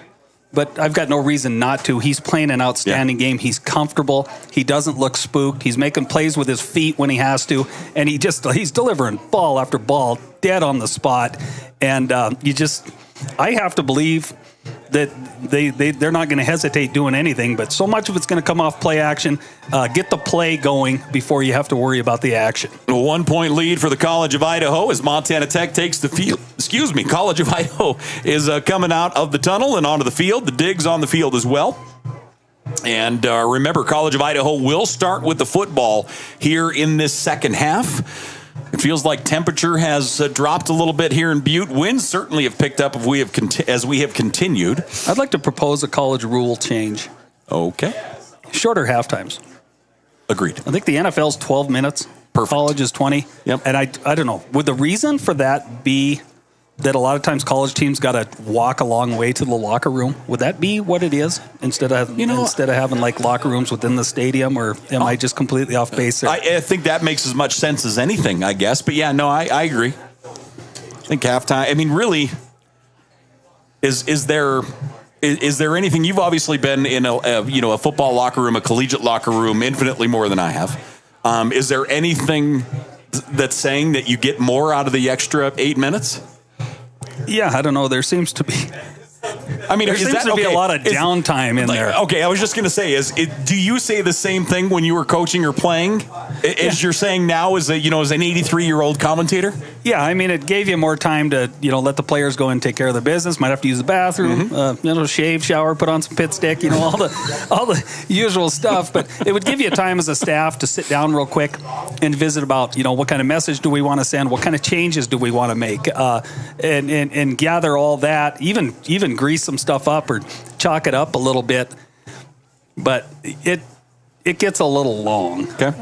but I've got no reason not to. He's playing an outstanding game. He's comfortable. He doesn't look spooked. He's making plays with his feet when he has to, and he's delivering ball after ball, dead on the spot. And I have to believe that they're not going to hesitate doing anything, but so much of it's going to come off play action. Get the play going before you have to worry about the action. A 1-point lead for the College of Idaho as Montana Tech takes the field. College of Idaho is coming out of the tunnel and onto the field. The Diggs on the field as well. And remember, College of Idaho will start with the football here in this second half. feels like temperature has dropped a little bit here in Butte. Winds certainly have picked up as we have continued. I'd like to propose a college rule change. Okay. Shorter half times. Agreed. I think the NFL's 12 minutes. Perfect. College is 20. Yep. And I don't know. Would the reason for that be that a lot of times college teams got to walk a long way to the locker room? Would that be what it is instead of having like locker rooms within the stadium, or am I just completely off base there? I think that makes as much sense as anything, I guess. But yeah, no, I agree. I think halftime. I mean, really, is there anything? You've obviously been in a football locker room, a collegiate locker room, infinitely more than I have. Is there anything that's saying that you get more out of the extra 8 minutes? Yeah, I don't know. There seems to be. I mean, there seems to be a lot of downtime in there. Okay, I was just going to say, do you say the same thing when you were coaching or playing, as you're saying now as an 83-year-old commentator? Yeah, I mean, it gave you more time to let the players go and take care of their business. Might have to use the bathroom, shave, shower, put on some pit stick, all the usual stuff. But it would give you time as a staff to sit down real quick and visit about what kind of message do we want to send, what kind of changes do we want to make, and gather all that, even grease some stuff up or chalk it up a little bit. But it gets a little long. Okay.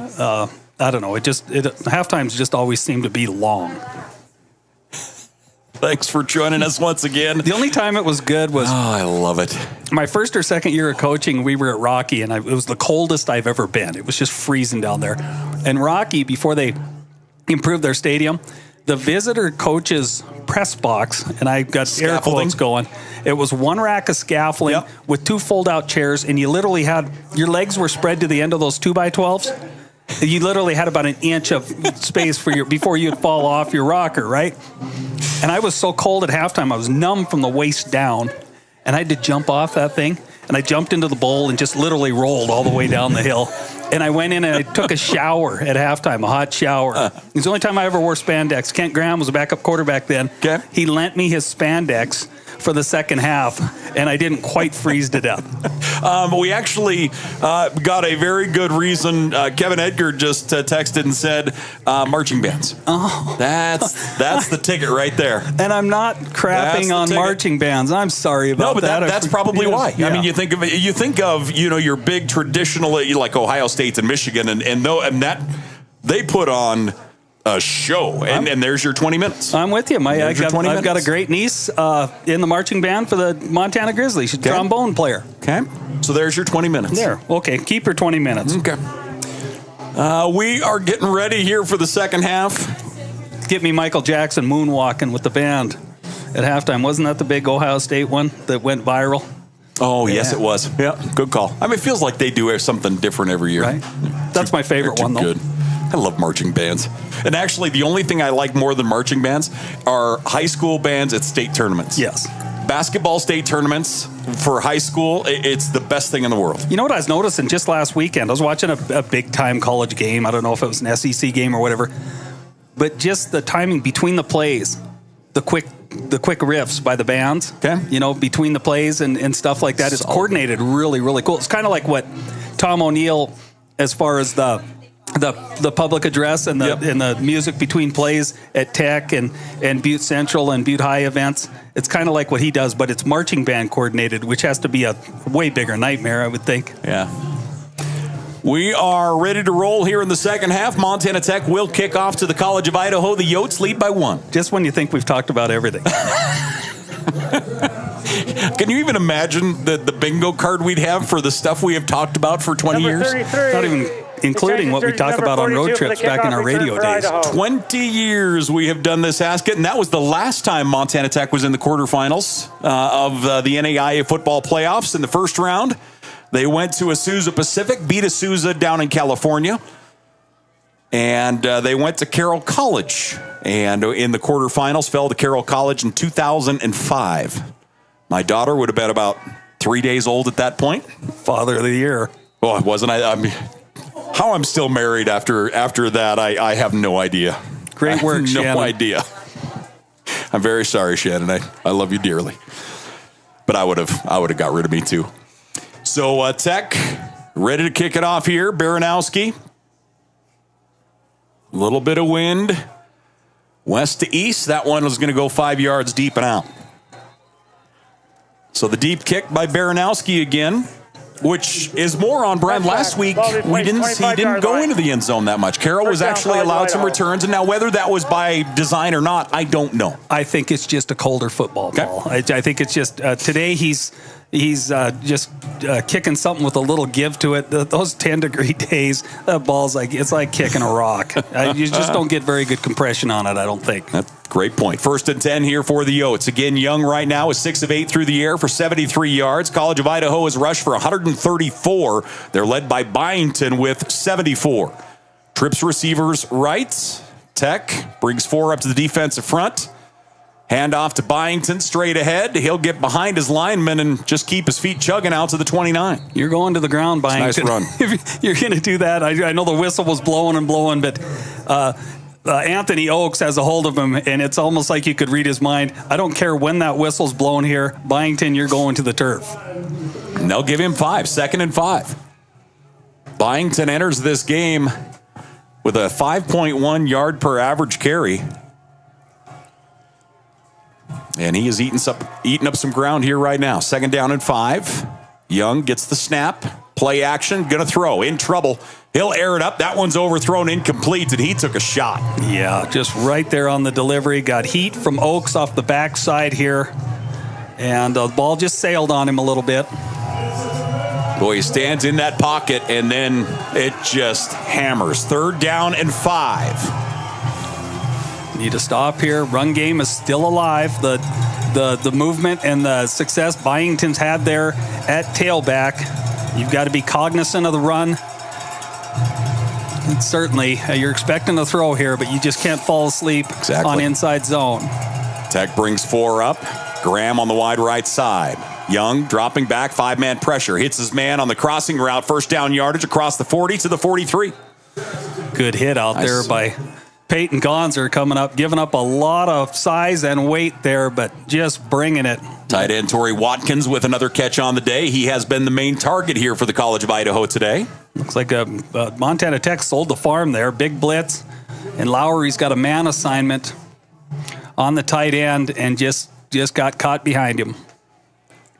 I don't know. Halftimes just always seem to be long. Thanks for joining us once again. The only time it was good was... Oh, I love it. My first or second year of coaching, we were at Rocky, and it was the coldest I've ever been. It was just freezing down there. And Rocky, before they improved their stadium, the visitor coach's press box, and I got air quotes going, it was one rack of scaffolding with 2 fold-out chairs, and you literally had... Your legs were spread to the end of those 2x12s. You literally had about an inch of space before you'd fall off your rocker, right? And I was so cold at halftime, I was numb from the waist down, and I had to jump off that thing. And I jumped into the bowl and just literally rolled all the way down the hill. And I went in and I took a shower at halftime, a hot shower. It's the only time I ever wore spandex. Kent Graham was a backup quarterback then. Okay. He lent me his spandex for the second half, and I didn't quite freeze to death. We actually got a very good reason. Kevin Edgar just texted and said marching bands. Oh, that's the ticket right there. And I'm not crapping on marching bands. I'm sorry about that. No, but that's probably why. Yeah. I mean, you think of your big traditional like Ohio State and Michigan, and that they put on a show, and there's your 20 minutes. I'm with you. I've got a great niece in the marching band for the Montana Grizzlies. She's a trombone player. Okay. So there's your 20 minutes. There. Okay. Keep her 20 minutes. Okay. We are getting ready here for the second half. Get me Michael Jackson moonwalking with the band at halftime. Wasn't that the big Ohio State one that went viral? Oh, yes, it was. Yeah. Good call. I mean, it feels like they do something different every year. Right. That's my favorite one, though. Good. I love marching bands. And actually, the only thing I like more than marching bands are high school bands at state tournaments. Yes. Basketball state tournaments for high school, it's the best thing in the world. You know what I was noticing just last weekend? I was watching a big-time college game. I don't know if it was an SEC game or whatever. But just the timing between the plays, the quick riffs by the bands, between the plays and stuff like that. It's coordinated really, really cool. It's kind of like what Tom O'Neill, as far as the public address and the music between plays at Tech and Butte Central and Butte High events. It's kind of like what he does, but it's marching band coordinated, which has to be a way bigger nightmare, I would think. Yeah. We are ready to roll here in the second half. Montana Tech will kick off to the College of Idaho. The Yotes lead by 1. Just when you think we've talked about everything. Can you even imagine the bingo card we'd have for the stuff we have talked about for 20 years? Not even including what we talk about on road trips back in our radio days. 20 years we have done this Asket, and that was the last time Montana Tech was in the quarterfinals of the NAIA football playoffs in the first round. They went to Azusa Pacific, beat Azusa down in California, and they went to Carroll College, and in the quarterfinals fell to Carroll College in 2005. My daughter would have been about 3 days old at that point. Father of the year. Well, wasn't I? I mean, how I'm still married after that, I have no idea. Great work, Shannon. No idea. I'm very sorry, Shannon. I love you dearly. But I would have got rid of me too. So Tech ready to kick it off here. Baranowski. A little bit of wind. West to east, that one was going to go 5 yards deep and out. So the deep kick by Baranowski again, which is more on brand. Last week, he didn't go into the end zone that much. Carroll was actually allowed some returns, and now whether that was by design or not, I don't know. I think it's just a colder football ball. I think it's just today he's just kicking something with a little give to it. Those 10-degree days, that ball's it's like kicking a rock. You just don't get very good compression on it, I don't think. That's a great point. 1st and 10 here for the Yotes. Again, Young right now is 6 of 8 through the air for 73 yards. College of Idaho has rushed for 134. They're led by Byington with 74. Trips receivers right. Tech brings 4 up to the defensive front. Hand off to Byington, straight ahead. He'll get behind his lineman and just keep his feet chugging out to the 29. You're going to the ground, Byington. Nice run. If you're going to do that, I know the whistle was blowing, but Anthony Oakes has a hold of him, and it's almost like you could read his mind. I don't care when that whistle's blown here. Byington, you're going to the turf. And they'll give him 5, 2nd and 5. Byington enters this game with a 5.1 yard per average carry. And he is eating up some ground here right now. 2nd down and 5. Young gets the snap. Play action. Going to throw. In trouble. He'll air it up. That one's overthrown, incomplete, and he took a shot. Yeah, just right there on the delivery. Got heat from Oakes off the backside here. And the ball just sailed on him a little bit. Boy, he stands in that pocket, and then it just hammers. 3rd down and 5. Need to stop here. Run game is still alive. The movement and the success Byington's had there at tailback. You've got to be cognizant of the run. And certainly, you're expecting a throw here, but you just can't fall asleep on inside zone. Tech brings 4 up. Graham on the wide right side. Young dropping back, 5-man pressure. Hits his man on the crossing route. 1st down yardage across the 40 to the 43. Good hit out there by Peyton Gonzer, coming up, giving up a lot of size and weight there, but just bringing it. Tight end Torrey Watkins with another catch on the day. He has been the main target here for the College of Idaho today. Looks like Montana Tech sold the farm there. Big blitz. And Lowry's got a man assignment on the tight end and just got caught behind him.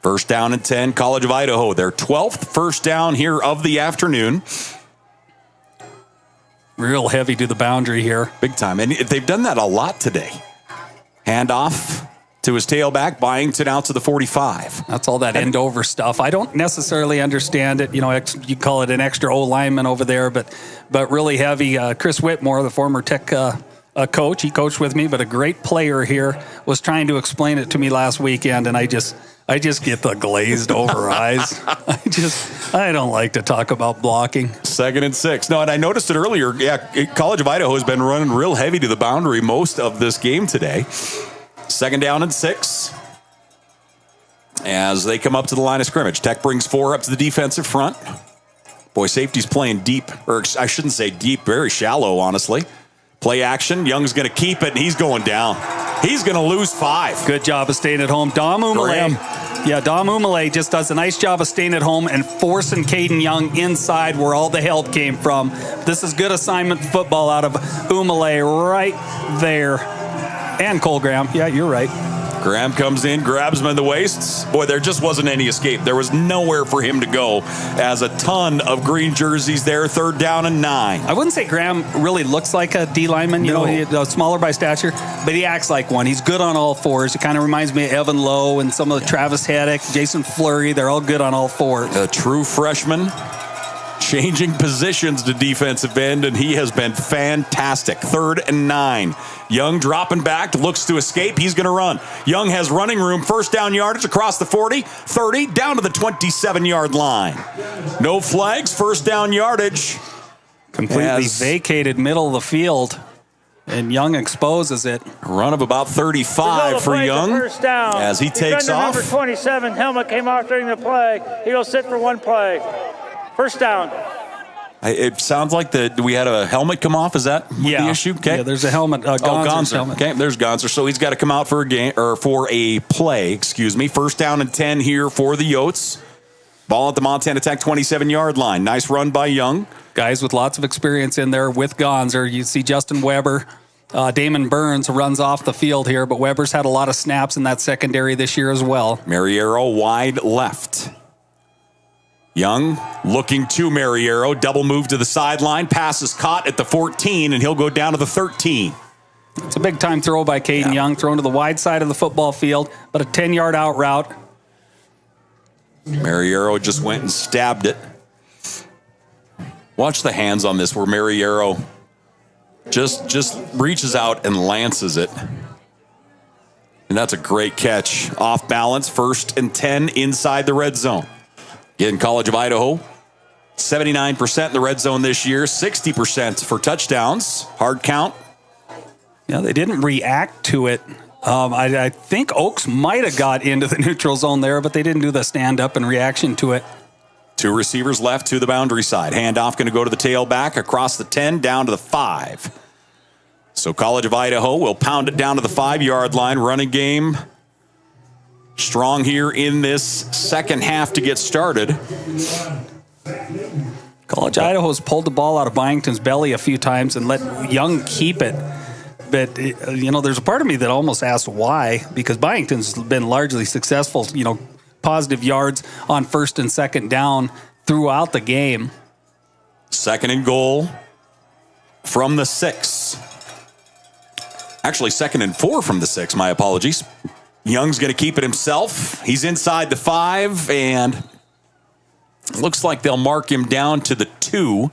1st down and 10, College of Idaho. Their 12th first down here of the afternoon. Real heavy to the boundary here. Big time. And they've done that a lot today. Handoff to his tailback, Byington out to the 45. That's all that end over stuff. I don't necessarily understand it. You know, you call it an extra O lineman over there, but really heavy. Chris Whitmore, the former Tech coach, he coached with me, but a great player here, was trying to explain it to me last weekend, and I just get the glazed over eyes. I don't like to talk about blocking. 2nd and 6. No, and I noticed it earlier. Yeah, College of Idaho has been running real heavy to the boundary most of this game today. 2nd down and 6. As they come up to the line of scrimmage. Tech brings 4 up to the defensive front. Boy, safety's playing deep, or I shouldn't say deep, very shallow, honestly. Play action. Young's going to keep it, and he's going down. He's going to lose 5. Good job of staying at home. Dom Umale. Yeah, Dom Umale just does a nice job of staying at home and forcing Caden Young inside where all the help came from. This is good assignment football out of Umale right there. And Cole Graham. Yeah, you're right. Graham comes in, grabs him in the waist. Boy, there just wasn't any escape. There was nowhere for him to go as a ton of green jerseys there. 3rd down and 9. I wouldn't say Graham really looks like a D lineman. You know, he's smaller by stature, but he acts like one. He's good on all 4s. It kind of reminds me of Evan Lowe and some of the Travis Haddock, Jason Fleury. They're all good on all 4s. A true freshman. Changing positions to defensive end, and he has been fantastic. 3rd and 9. Young dropping back, looks to escape. He's going to run. Young has running room. 1st down yardage across the 40, 30, down to the 27-yard line. No flags, 1st down yardage. Completely vacated middle of the field, and Young exposes it. A run of about 35 for Young. First down. As he takes off. Number 27, helmet came off during the play. He'll sit for 1 play. 1st down. It sounds like we had a helmet come off. Is that the issue? Okay. Yeah, there's a helmet. Gonzer's helmet. Okay, there's Gonzer. So he's got to come out for a game or for a play. Excuse me. 1st down and 10 here for the Yotes. Ball at the Montana Tech 27-yard line. Nice run by Young. Guys with lots of experience in there with Gonzer. You see Justin Weber Damon Burns runs off the field here, but Weber's had a lot of snaps in that secondary this year as well. Mariero wide left. Young looking to Mariero. Double move to the sideline. Pass is caught at the 14, and he'll go down to the 13. It's a big-time throw by Caden Young, thrown to the wide side of the football field, but a 10-yard out route. Mariero just went and stabbed it. Watch the hands on this where Mariero just reaches out and lances it. And that's a great catch. Off balance, 1st and 10 inside the red zone. Again, College of Idaho, 79% in the red zone this year, 60% for touchdowns. Hard count. Yeah, they didn't react to it. I think Oaks might have got into the neutral zone there, but they didn't do the stand-up and reaction to it. 2 receivers left to the boundary side. Handoff going to go to the tailback across the 10 down to the 5. So College of Idaho will pound it down to the 5-yard line. Running game strong here in this second half to get started. College of Idaho's pulled the ball out of Byington's belly a few times and let Young keep it. But, there's a part of me that almost asks why, because Byington's been largely successful, positive yards on 1st and 2nd down throughout the game. 2nd and goal from the 6. Actually, 2nd and 4 from the 6, my apologies. Young's going to keep it himself. He's inside the 5, and looks like they'll mark him down to the 2.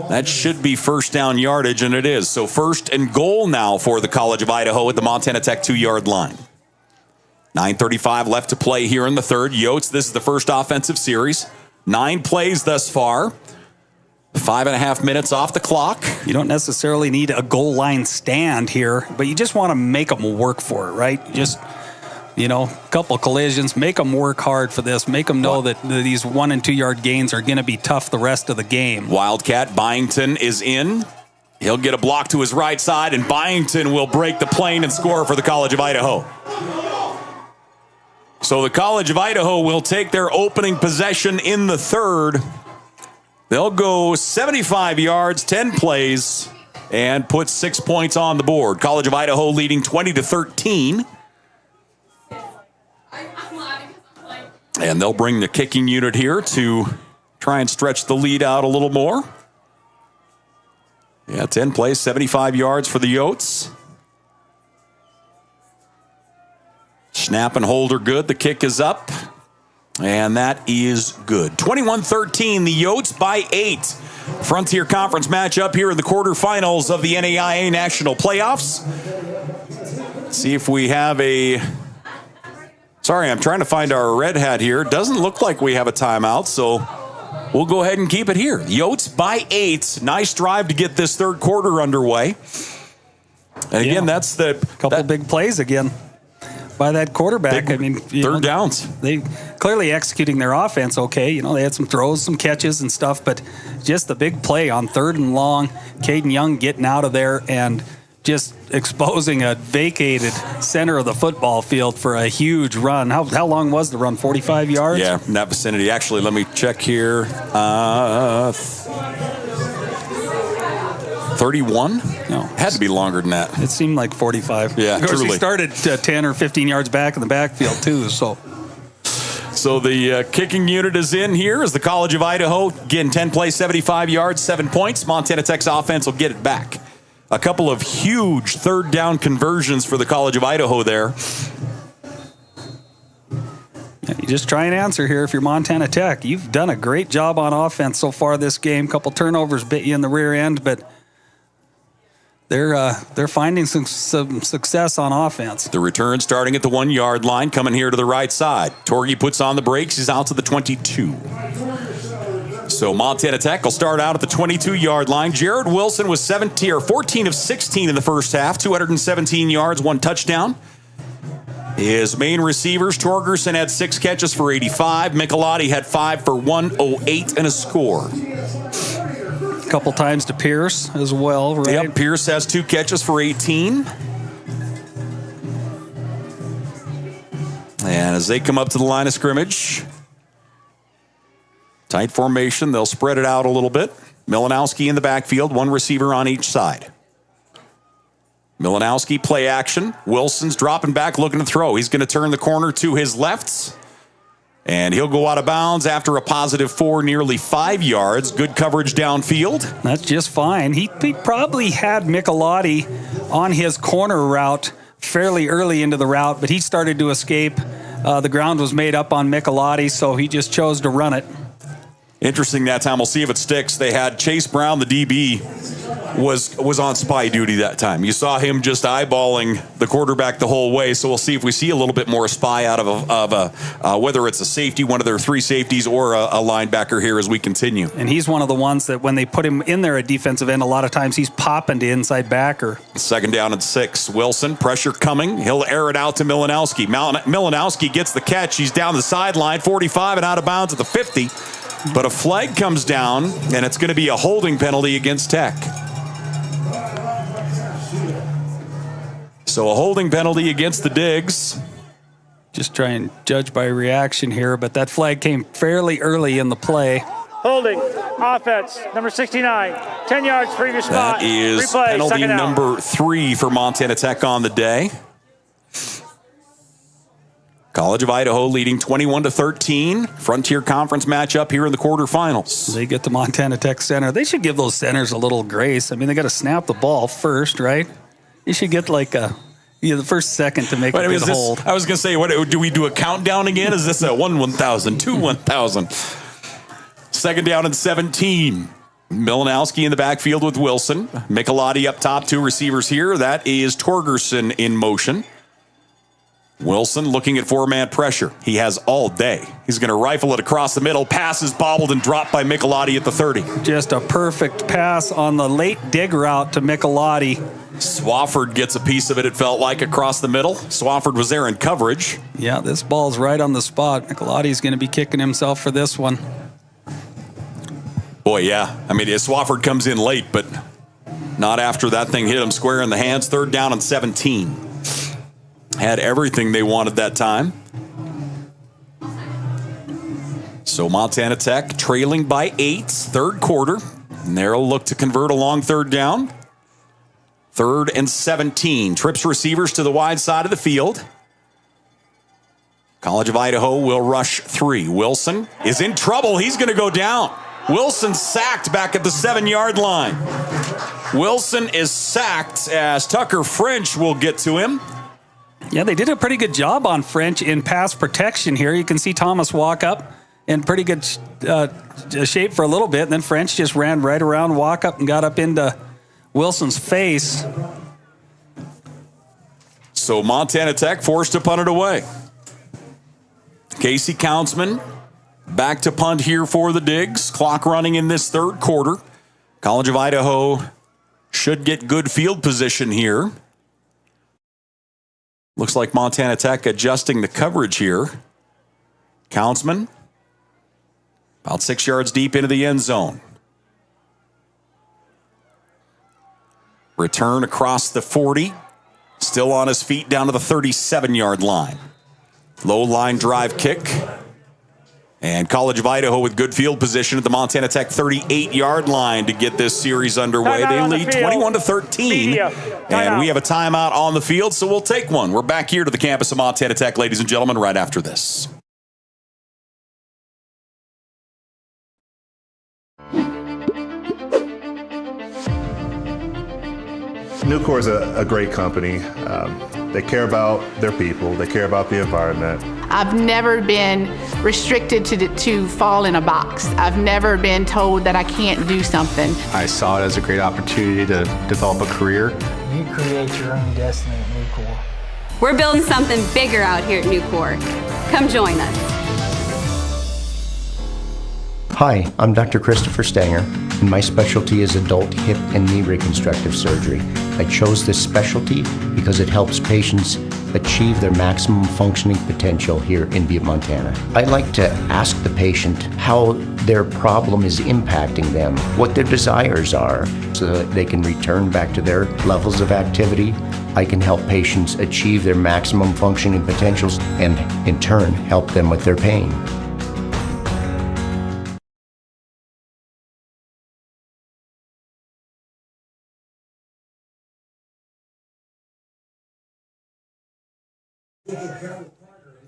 That should be 1st down yardage, and it is. So 1st and goal now for the College of Idaho at the Montana Tech 2-yard line. 9:35 left to play here in the 3rd. Yotes, this is the first offensive series. 9 plays thus far. 5.5 minutes off the clock. You don't necessarily need a goal line stand here, but you just want to make them work for it, right? Just, a couple collisions, make them work hard for this. Make them know that these 1 and 2 yard gains are going to be tough the rest of the game. Wildcat Byington is in. He'll get a block to his right side, and Byington will break the plane and score for the College of Idaho. So the College of Idaho will take their opening possession in the 3rd. They'll go 75 yards, 10 plays, and put 6 points on the board. College of Idaho leading 20-13. And they'll bring the kicking unit here to try and stretch the lead out a little more. Yeah, 10 plays, 75 yards for the Yotes. Snap and hold are good. The kick is up. And that is good. 21-13, the Yotes by 8. Frontier Conference matchup here in the quarterfinals of the NAIA National Playoffs. Let's see if we have a... Sorry, I'm trying to find our red hat here. Doesn't look like we have a timeout, so we'll go ahead and keep it here. Yotes by 8. Nice drive to get this 3rd quarter underway. And again, that's the... Couple big plays again by that quarterback. Third downs. They clearly executing their offense okay. They had some throws, some catches and stuff, but just the big play on 3rd and long, Caden Young getting out of there and just exposing a vacated center of the football field for a huge run. How long was the run? 45 yards? Yeah, in that vicinity. Actually, let me check here. 31? No. Had to be longer than that. It seemed like 45. Yeah, of course, truly. he started 10 or 15 yards back in the backfield, too. So the kicking unit is in here as the College of Idaho, again, 10 plays, 75 yards, 7 points. Montana Tech's offense will get it back. A couple of huge 3rd down conversions for the College of Idaho there. You just try and answer here if you're Montana Tech. You've done a great job on offense so far this game. Couple turnovers bit you in the rear end, but they're finding some success on offense. The return starting at the 1 yard line, coming here to the right side. Torgy puts on the brakes. He's out to the 22. So Montana Tech will start out at the 22-yard line. Jared Wilson was 14 of 16 in the first half, 217 yards, 1 touchdown. His main receivers, Torgerson had 6 catches for 85. Michelotti had 5 for 108 and a score. A couple times to Pierce as well, right? Yep, Pierce has 2 catches for 18. And as they come up to the line of scrimmage, tight formation, they'll spread it out a little bit. Milanowski in the backfield, 1 receiver on each side. Milanowski play action. Wilson's dropping back, looking to throw. He's going to turn the corner to his left. And he'll go out of bounds after a positive 4, nearly 5 yards. Good coverage downfield. That's just fine. He probably had Michelotti on his corner route fairly early into the route, but he started to escape. The ground was made up on Michelotti, so he just chose to run it. Interesting that time. We'll see if it sticks. They had Chase Brown, the DB, was on spy duty that time. You saw him just eyeballing the quarterback the whole way, so we'll see if we see a little bit more spy out of whether it's a safety, one of their 3 safeties, or a linebacker here as we continue. And he's one of the ones that when they put him in there at defensive end, a lot of times he's popping to inside backer. 2nd down and 6. Wilson, pressure coming. He'll air it out to Milanowski. Milanowski gets the catch. He's down the sideline, 45 and out of bounds at the 50. But a flag comes down, and it's going to be a holding penalty against Tech. So a holding penalty against the Digs. Just try and judge by reaction here, but that flag came fairly early in the play. Holding, offense, number 69, 10 yards, previous spot. That is Replay, penalty number 3 for Montana Tech on the day. College of Idaho leading 21-13. Frontier Conference matchup here in the quarterfinals. They get the Montana Tech center. They should give those centers a little grace. I mean, they got to snap the ball first, right? You should get like the first second to make a good hold. I was going to say, what do we do a countdown again? Is this a 1,000, 2 1,000? 2nd down and 17. Milanowski in the backfield with Wilson. Michelotti up top, 2 receivers here. That is Torgerson in motion. Wilson looking at 4-man pressure. He has all day. He's going to rifle it across the middle. Pass is bobbled and dropped by Michelotti at the 30. Just a perfect pass on the late dig route to Michelotti. Swafford gets a piece of it, it felt like, across the middle. Swafford was there in coverage. Yeah, this ball's right on the spot. Michelotti's going to be kicking himself for this one. Boy, yeah. I mean, Swafford comes in late, but not after that thing hit him square in the hands. 3rd down and 17. Had everything they wanted that time. So Montana Tech trailing by 8, 3rd quarter. And they'll look to convert a long 3rd down. 3rd and 17. Trips receivers to the wide side of the field. College of Idaho will rush 3. Wilson is in trouble. He's going to go down. Wilson sacked back at the 7-yard line. Wilson is sacked as Tucker French will get to him. Yeah, they did a pretty good job on French in pass protection here. You can see Thomas walk up in pretty good shape for a little bit, and then French just ran right around, walk up, and got up into Wilson's face. So Montana Tech forced to punt it away. Casey Countsman back to punt here for the Digs. Clock running in this 3rd quarter. College of Idaho should get good field position here. Looks like Montana Tech adjusting the coverage here. Countsman about 6 yards deep into the end zone. Return across the 40. Still on his feet down to the 37-yard line. Low line drive kick. And College of Idaho with good field position at the Montana Tech 38-yard line to get this series underway. They lead 21-13. And we have a timeout on the field, so we'll take one. We're back here to the campus of Montana Tech, ladies and gentlemen, right after this. Nucor is a great company. They care about their people. They care about the environment. I've never been restricted to fall in a box. I've never been told that I can't do something. I saw it as a great opportunity to develop a career. You create your own destiny at Nucor. We're building something bigger out here at Nucor. Come join us. Hi, I'm Dr. Christopher Stanger, and my specialty is adult hip and knee reconstructive surgery. I chose this specialty because it helps patients achieve their maximum functioning potential here in Butte, Montana. I like to ask the patient how their problem is impacting them, what their desires are, so that they can return back to their levels of activity. I can help patients achieve their maximum functioning potentials and, in turn, help them with their pain.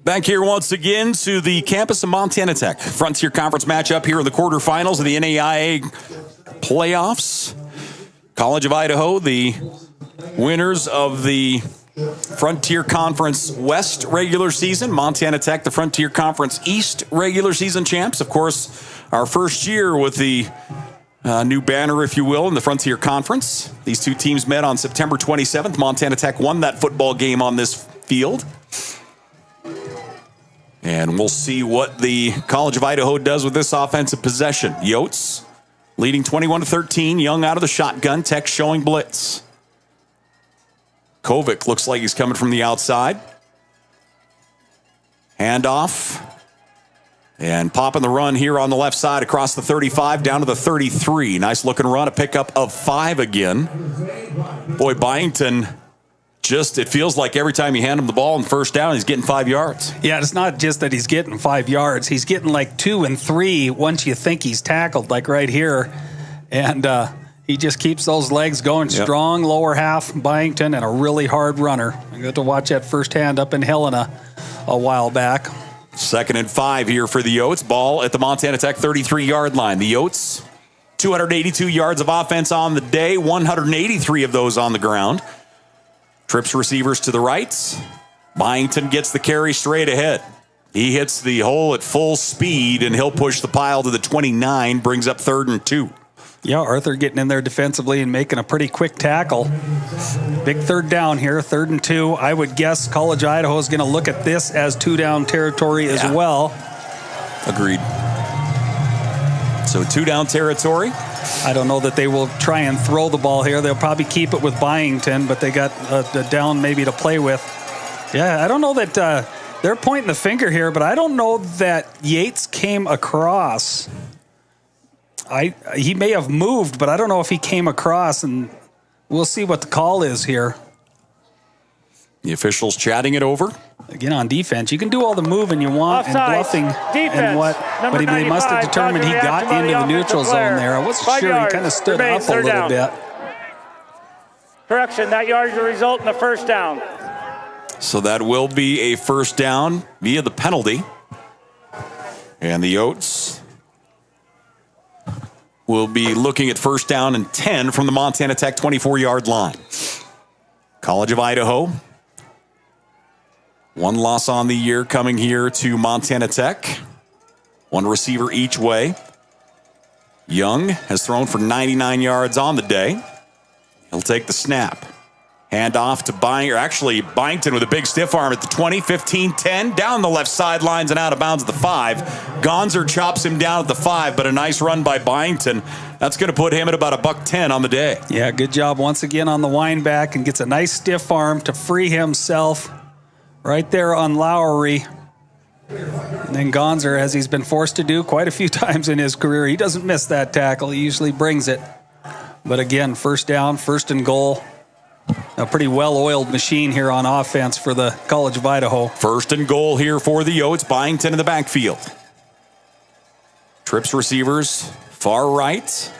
Back here once again to the campus of Montana Tech. Frontier Conference matchup here in the quarterfinals of the NAIA playoffs. College of Idaho, the winners of the Frontier Conference West regular season. Montana Tech, the Frontier Conference East regular season champs. Of course, our first year with the new banner, if you will, in the Frontier Conference. These two teams met on September 27th. Montana Tech won that football game on this field. And we'll see what the College of Idaho does with this offensive possession. Yotes leading 21-13. Young out of the shotgun. Tech showing blitz. Kovic looks like he's coming from the outside. Handoff. And popping the run here on the left side across the 35 down to the 33. Nice looking run. A pickup of 5 again. Boy, Byington, it feels like every time you hand him the ball in first down, he's getting 5 yards. Yeah, it's not just that he's getting 5 yards. He's getting like 2 and 3 once you think he's tackled, like right here. And he just keeps those legs going strong, lower half, Byington, and a really hard runner. I got to watch that firsthand up in Helena a while back. 2nd and 5 here for the Yotes. Ball at the Montana Tech 33-yard line. The Yotes, 282 yards of offense on the day, 183 of those on the ground. Trips receivers to the right. Byington gets the carry straight ahead. He hits the hole at full speed, and he'll push the pile to the 29, brings up 3rd and 2. Yeah, Arthur getting in there defensively and making a pretty quick tackle. Big 3rd down here, 3rd and 2. I would guess College of Idaho is going to look at this as 2-down territory as well. Agreed. So 2-down territory. I don't know that they will try and throw the ball here. They'll probably keep it with Byington, but they got the down maybe to play with. Yeah, I don't know that they're pointing the finger here, but I don't know that Yates came across. He may have moved, but I don't know if he came across, and we'll see what the call is here. The officials chatting it over. Again, on defense, you can do all the moving you want and bluffing and what, but they must have determined he got into the neutral zone there. I wasn't sure. He kind of stood up a little bit. Correction, that yardage will result in a first down. So that will be a first down via the penalty. And the Yotes will be looking at first down and 10 from the Montana Tech 24-yard line. College of Idaho, 1 loss on the year coming here to Montana Tech. 1 receiver each way. Young has thrown for 99 yards on the day. He'll take the snap. Hand off to Byington with a big stiff arm at the 20, 15, 10, down the left sidelines and out of bounds at the 5. Gonzer chops him down at the 5, but a nice run by Byington. That's going to put him at about $110 on the day. Yeah, good job once again on the wind back, and gets a nice stiff arm to free himself right there on Lowry. And then Gonzer, as he's been forced to do quite a few times in his career, he doesn't miss that tackle. He usually brings it. But again, first down, 1st and goal. A pretty well-oiled machine here on offense for the College of Idaho. 1st and goal here for the Yotes. Byington in the backfield. Trips receivers far right.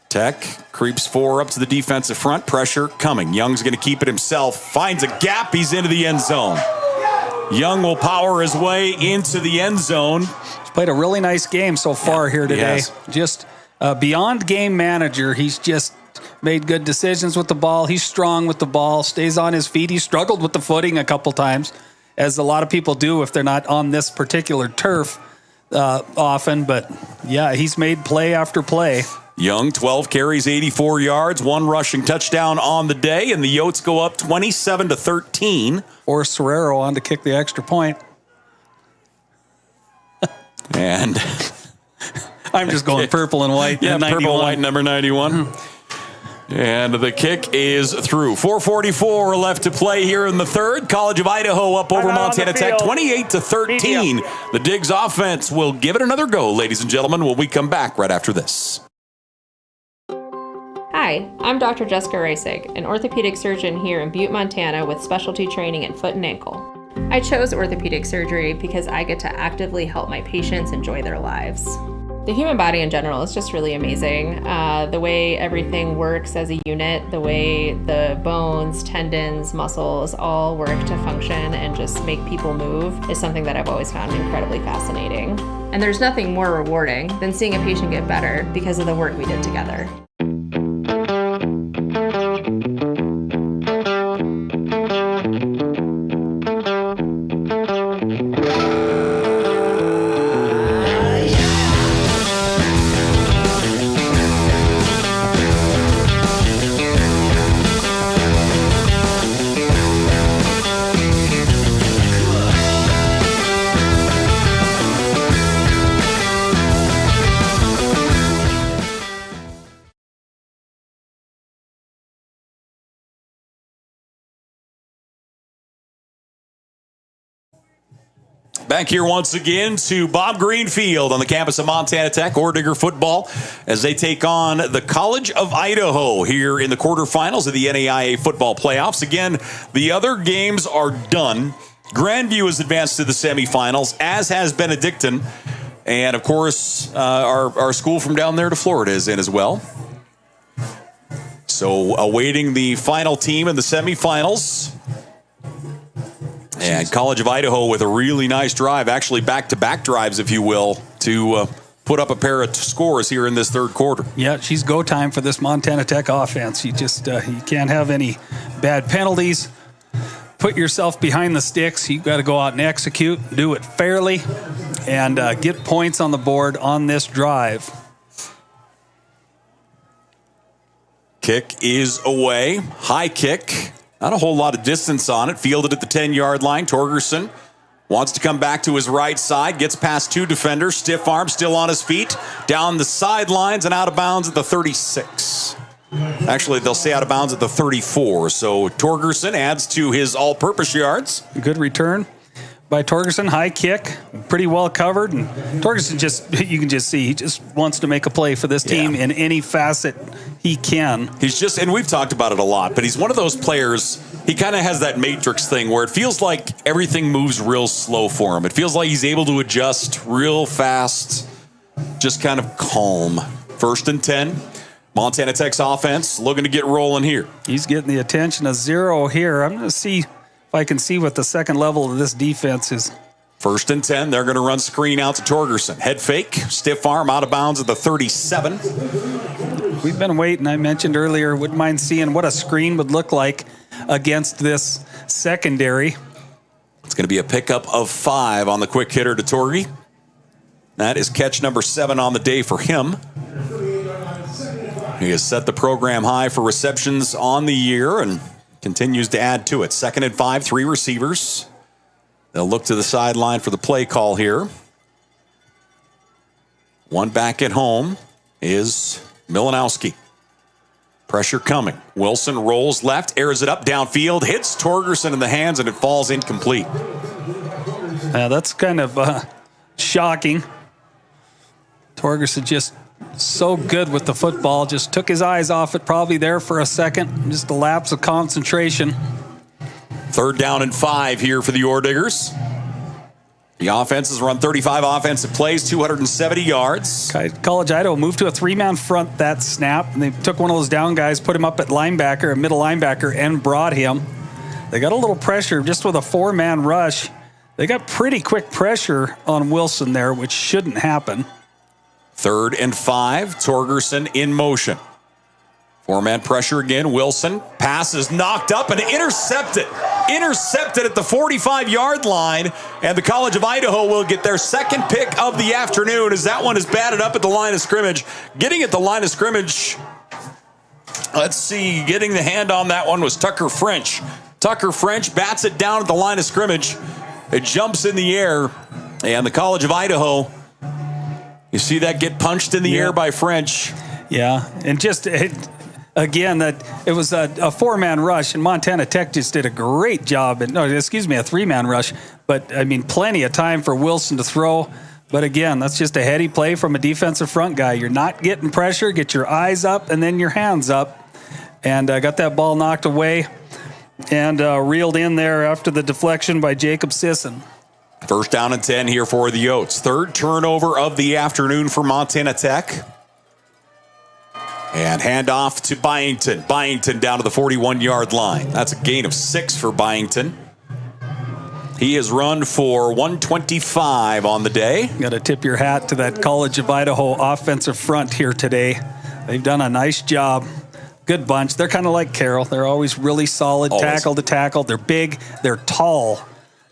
Tech creeps 4 up to the defensive front. Pressure coming. Young's going to keep it himself. Finds a gap. He's into the end zone. Young will power his way into the end zone. He's played a really nice game so far here today. Just beyond game manager. He's just made good decisions with the ball. He's strong with the ball, stays on his feet. He struggled with the footing a couple times, as a lot of people do if they're not on this particular turf often. But, yeah, he's made play after play. Young, 12 carries, 84 yards, 1 rushing touchdown on the day, and the Yotes go up 27-13. Or Serrero on to kick the extra point. And I'm just going purple and white. Yeah, purple and white, number 91. And the kick is through. 4:44 left to play here in the 3rd. College of Idaho up over Montana Tech, 28-13. The Diggs offense will give it another go, ladies and gentlemen, when we come back right after this. Hi, I'm Dr. Jessica Reisig, an orthopedic surgeon here in Butte, Montana with specialty training in foot and ankle. I chose orthopedic surgery because I get to actively help my patients enjoy their lives. The human body in general is just really amazing. The way everything works as a unit, the way the bones, tendons, muscles all work to function and just make people move is something that I've always found incredibly fascinating. And there's nothing more rewarding than seeing a patient get better because of the work we did together. Back here once again to Bob Greenfield on the campus of Montana Tech, Oredigger football, as they take on the College of Idaho here in the quarterfinals of the NAIA football playoffs. Again, the other games are done. Grandview has advanced to the semifinals, as has Benedictine. And, of course, our school from down there to Florida is in as well. So awaiting the final team in the semifinals. And College of Idaho with a really nice drive, actually back-to-back drives, if you will, to put up a pair of scores here in this third quarter. Yeah, she's go time for this Montana Tech offense. You just you can't have any bad penalties. Put yourself behind the sticks. You got to go out and execute, do it fairly, and get points on the board on this drive. Kick is away. High kick. Not a whole lot of distance on it. Fielded at the 10-yard line. Torgerson wants to come back to his right side. Gets past two defenders. Stiff arm still on his feet. Down the sidelines and out of bounds at the 36. Actually, they'll stay out of bounds at the 34. So Torgerson adds to his all-purpose yards. Good return by Torgerson. High kick. Pretty well covered. And Torgerson you can just see, he just wants to make a play for this team in any facet he can. He's just, and we've talked about it a lot, but he's one of those players, he kind of has that matrix thing where it feels like everything moves real slow for him. It feels like he's able to adjust real fast, just kind of calm. 1st and 10. Montana Tech's offense looking to get rolling here. He's getting the attention of 0 here. I'm going to see if I can see what the second level of this defense is. 1st and 10. They're going to run screen out to Torgerson. Head fake, stiff arm, out of bounds at the 37. We've been waiting. I mentioned earlier, wouldn't mind seeing what a screen would look like against this secondary. It's going to be a pickup of 5 on the quick hitter to Torgy. That is catch number 7 on the day for him. He has set the program high for receptions on the year and continues to add to it. 2nd and 5, 3 receivers. They'll look to the sideline for the play call here. One back at home is Milanowski. Pressure coming. Wilson rolls left, airs it up downfield, hits Torgerson in the hands, and it falls incomplete. That's kind of shocking. Torgerson just so good with the football, just took his eyes off it probably there for a second. Just a lapse of concentration. 3rd down and 5 here for the Orediggers. The offense has run 35 offensive plays, 270 yards. College Idaho moved to a 3-man front that snap, and they took one of those down guys, put him up at linebacker, a middle linebacker, and brought him. They got a little pressure just with a 4-man rush. They got pretty quick pressure on Wilson there, which shouldn't happen. 3rd and 5, Torgerson in motion. 4-man pressure again. Wilson. Pass is knocked up and intercepted. Intercepted at the 45-yard line. And the College of Idaho will get their second pick of the afternoon as that one is batted up at the line of scrimmage. Getting at the line of scrimmage, let's see, getting the hand on that one was Tucker French. Tucker French bats it down at the line of scrimmage. It jumps in the air. And the College of Idaho, you see that get punched in the air by French. Yeah, and just... Again, that it was a 4-man rush, and Montana Tech just did a great job. A 3-man rush. But, I mean, plenty of time for Wilson to throw. But, again, that's just a heady play from a defensive front guy. You're not getting pressure. Get your eyes up and then your hands up. And got that ball knocked away and reeled in there after the deflection by Jacob Sisson. First down and 10 here for the Yotes. Third turnover of the afternoon for Montana Tech. And handoff to Byington. Byington down to the 41-yard line. That's a gain of 6 for Byington. He has run for 125 on the day. Got to tip your hat to that College of Idaho offensive front here today. They've done a nice job. Good bunch. They're kind of like Carroll. They're always really solid, tackle to tackle. They're big, they're tall,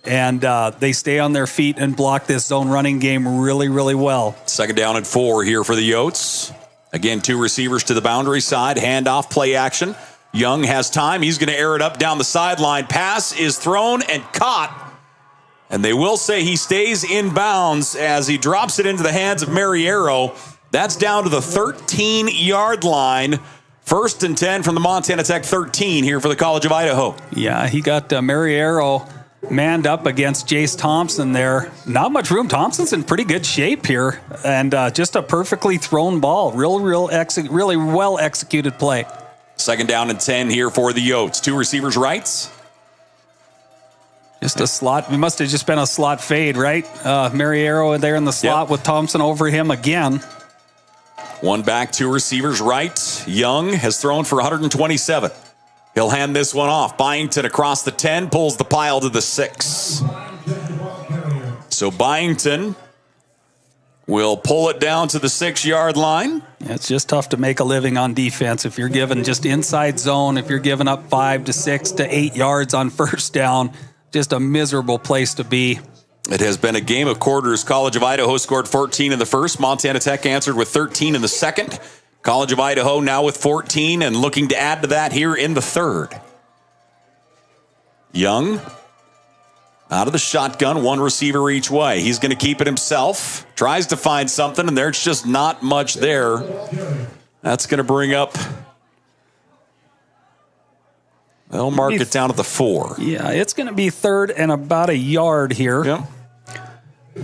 and they stay on their feet and block this zone running game really, really well. Second down and 4 here for the Yotes. Again, 2 receivers to the boundary side. Handoff, play action. Young has time. He's going to air it up down the sideline. Pass is thrown and caught. And they will say he stays in bounds as he drops it into the hands of Mariero. That's down to the 13-yard line. First and 10 from the Montana Tech 13 here for the College of Idaho. Yeah, he got Mariero manned up against Jace Thompson there. Not much room. Thompson's in pretty good shape here. And just a perfectly thrown ball. Really well executed play. Second down and 10 here for the Yotes. 2 receivers rights. Just a slot. It must have just been a slot fade, right? Mariero there in the slot with Thompson over him again. 1 back, 2 receivers right. Young has thrown for 127. He'll hand this one off. Byington across the 10, pulls the pile to the 6. So Byington will pull it down to the 6-yard line. Yeah, it's just tough to make a living on defense if you're given just inside zone, if you're giving up 5 to 6 to 8 yards on first down. Just a miserable place to be. It has been a game of quarters. College of Idaho scored 14 in the first. Montana Tech answered with 13 in the second. College of Idaho now with 14 and looking to add to that here in the third. Young out of the shotgun, 1 receiver each way. He's going to keep it himself. Tries to find something, and there's just not much there. That's going to bring up... They'll mark it down at the 4. Yeah, it's going to be third and about a yard here. Yep.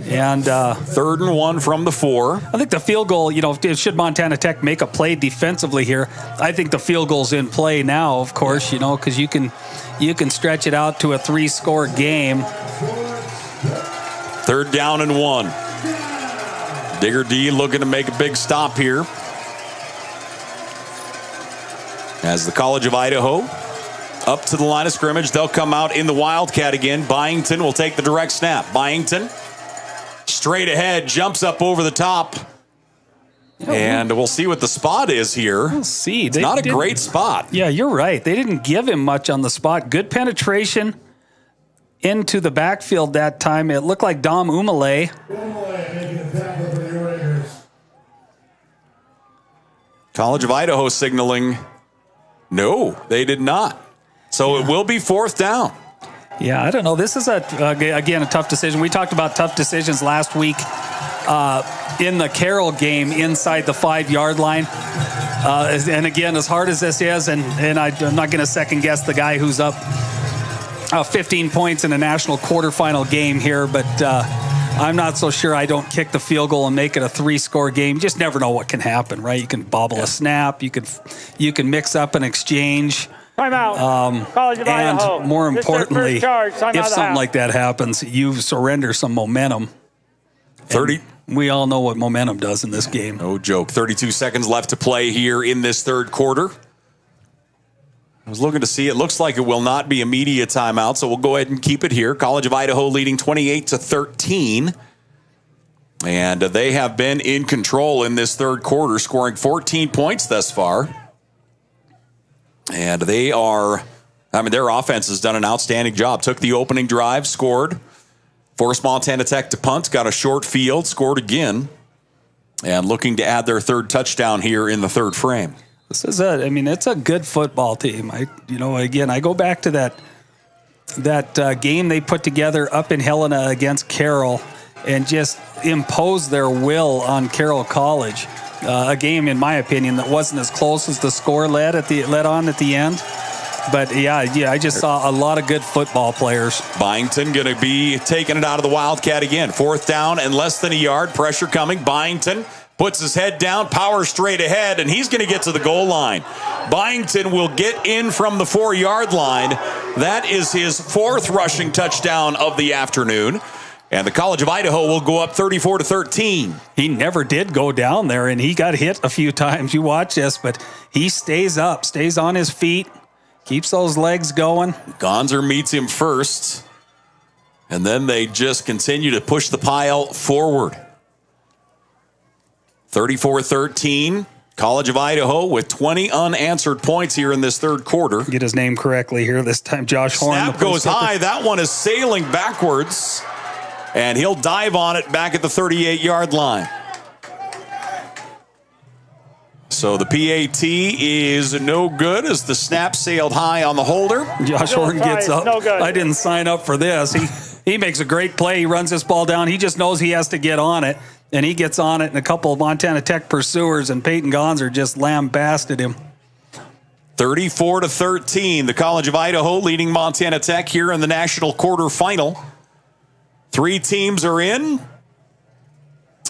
And third and 1 from the 4. I think the field goal, should Montana Tech make a play defensively here, I think the field goal's in play now, of course, because you can stretch it out to a 3-score game. Third down and 1. Digger D looking to make a big stop here. As the College of Idaho up to the line of scrimmage, they'll come out in the Wildcat again. Byington will take the direct snap. Byington straight ahead, jumps up over the top. And we'll see what the spot is here. We'll see. It's not a great spot. Yeah, you're right. They didn't give him much on the spot. Good penetration into the backfield that time. It looked like Dom Umale. College of Idaho signaling, no, they did not. So it will be 4th down. Yeah, I don't know. This is, again, a tough decision. We talked about tough decisions last week in the Carroll game inside the 5-yard line. And again, as hard as this is, and I'm not going to second-guess the guy who's up 15 points in a national quarterfinal game here, but I'm not so sure I don't kick the field goal and make it a 3-score game. You just never know what can happen, right? You can bobble a snap. You can mix up an exchange. Timeout. College of Idaho. And more importantly, if something like that happens, you surrender some momentum. 30. We all know what momentum does in this game. No joke. 32 seconds left to play here in this third quarter. I was looking to see. It looks like it will not be a media timeout, so we'll go ahead and keep it here. College of Idaho leading 28-13. And they have been in control in this third quarter, scoring 14 points thus far. And their offense has done an outstanding job. Took the opening drive, scored, forced Montana Tech to punt, got a short field, scored again, and looking to add their third touchdown here in the third frame. This is it's a good football team. I go back to that game they put together up in Helena against Carroll and just imposed their will on Carroll College. A game, in my opinion, that wasn't as close as the score led on at the end. But yeah, I just saw a lot of good football players. Byington going to be taking it out of the Wildcat again. 4th down and less than a yard. Pressure coming. Byington puts his head down, power straight ahead, and he's going to get to the goal line. Byington will get in from the 4-yard line. That is his 4th rushing touchdown of the afternoon. And the College of Idaho will go up 34-13. He never did go down there, and he got hit a few times. You watch this, but he stays up, stays on his feet, keeps those legs going. Gonzer meets him first, and then they just continue to push the pile forward. 34-13. College of Idaho with 20 unanswered points here in this third quarter. Get his name correctly here this time. Josh Horn. Snap goes high. That one is sailing backwards, and he'll dive on it back at the 38-yard line. So the PAT is no good as the snap sailed high on the holder. Josh Horn gets up. No good. I didn't sign up for this. He makes a great play. He runs this ball down. He just knows he has to get on it. And he gets on it, and a couple of Montana Tech pursuers, and Peyton Gonzer just lambasted him. 34-13. The College of Idaho leading Montana Tech here in the national quarterfinal. 3 teams are in.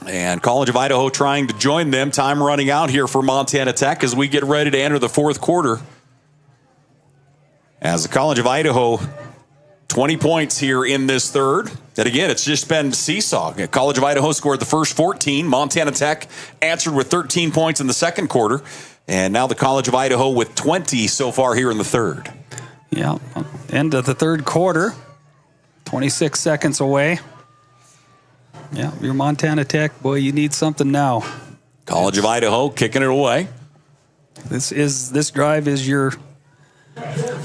And College of Idaho trying to join them. Time running out here for Montana Tech as we get ready to enter the fourth quarter. As the College of Idaho, 20 points here in this third. And again, it's just been seesaw. College of Idaho scored the first 14. Montana Tech answered with 13 points in the second quarter. And now the College of Idaho with 20 so far here in the third. Yeah, end of the third quarter. 26 seconds away. Yeah, you're Montana Tech. Boy, you need something now. College of Idaho kicking it away. This drive is your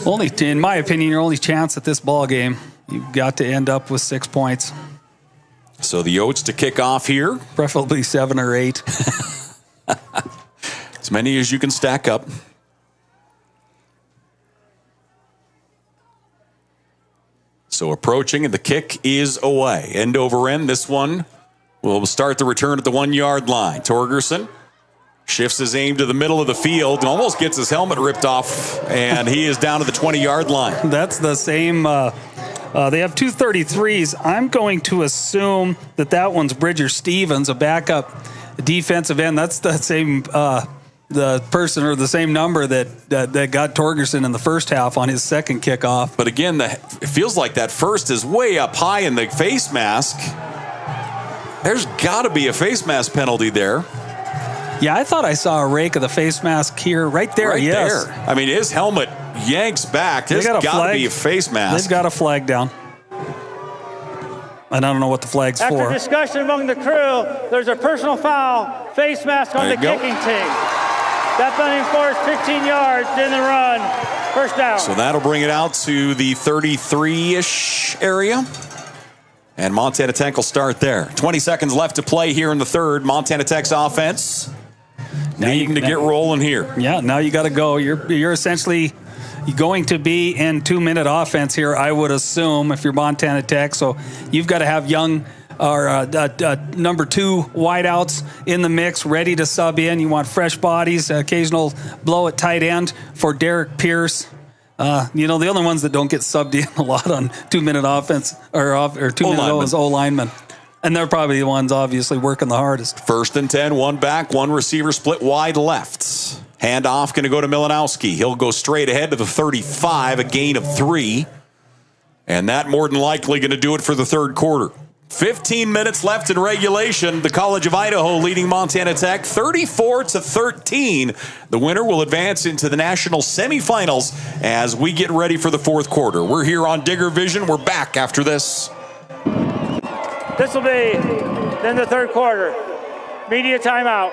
only, in my opinion, your only chance at this ball game. You've got to end up with 6 points. So the Yotes to kick off here. Preferably 7 or 8. As many as you can stack up. So approaching, and the kick is away. End over end. This one will start the return at the 1-yard line. Torgerson shifts his aim to the middle of the field and almost gets his helmet ripped off, and he is down to the 20-yard line. That's the same. They have 2 33s. I'm going to assume that one's Bridger Stevens, a backup defensive end. That's the same the person or the same number that got Torgerson in the first half on his second kickoff. But again, it feels like that first is way up high in the face mask. There's got to be a face mask penalty there. Yeah, I thought I saw a rake of the face mask here. Right there, right yes. There. I mean, his helmet yanks back. There's got to be a face mask. They've got a flag down. And I don't know what the flag's for. After discussion among the crew, there's a personal foul, face mask on the kicking team. That been enforced 15 yards in the run. First down. So that'll bring it out to the 33-ish area. And Montana Tech will start there. 20 seconds left to play here in the third. Montana Tech's offense needing to get rolling here. Yeah, now you got to go. You're essentially going to be in 2-minute offense here, I would assume, if you're Montana Tech. So you've got to have young or number 2 wideouts in the mix, ready to sub in. You want fresh bodies, occasional blow at tight end for Derek Pierce. The only ones that don't get subbed in a lot on 2-minute offense or 2-minute is O-linemen. And they're probably the ones obviously working the hardest. 1st and 10, 1 back, 1 receiver split wide left. Handoff going to go to Milanowski. He'll go straight ahead to the 35, a gain of 3. And that more than likely going to do it for the third quarter. 15 minutes left in regulation. The College of Idaho leading Montana Tech 34-13. The winner will advance into the national semifinals as we get ready for the fourth quarter. We're here on Digger Vision. We're back after this. This will be then the third quarter. Media timeout.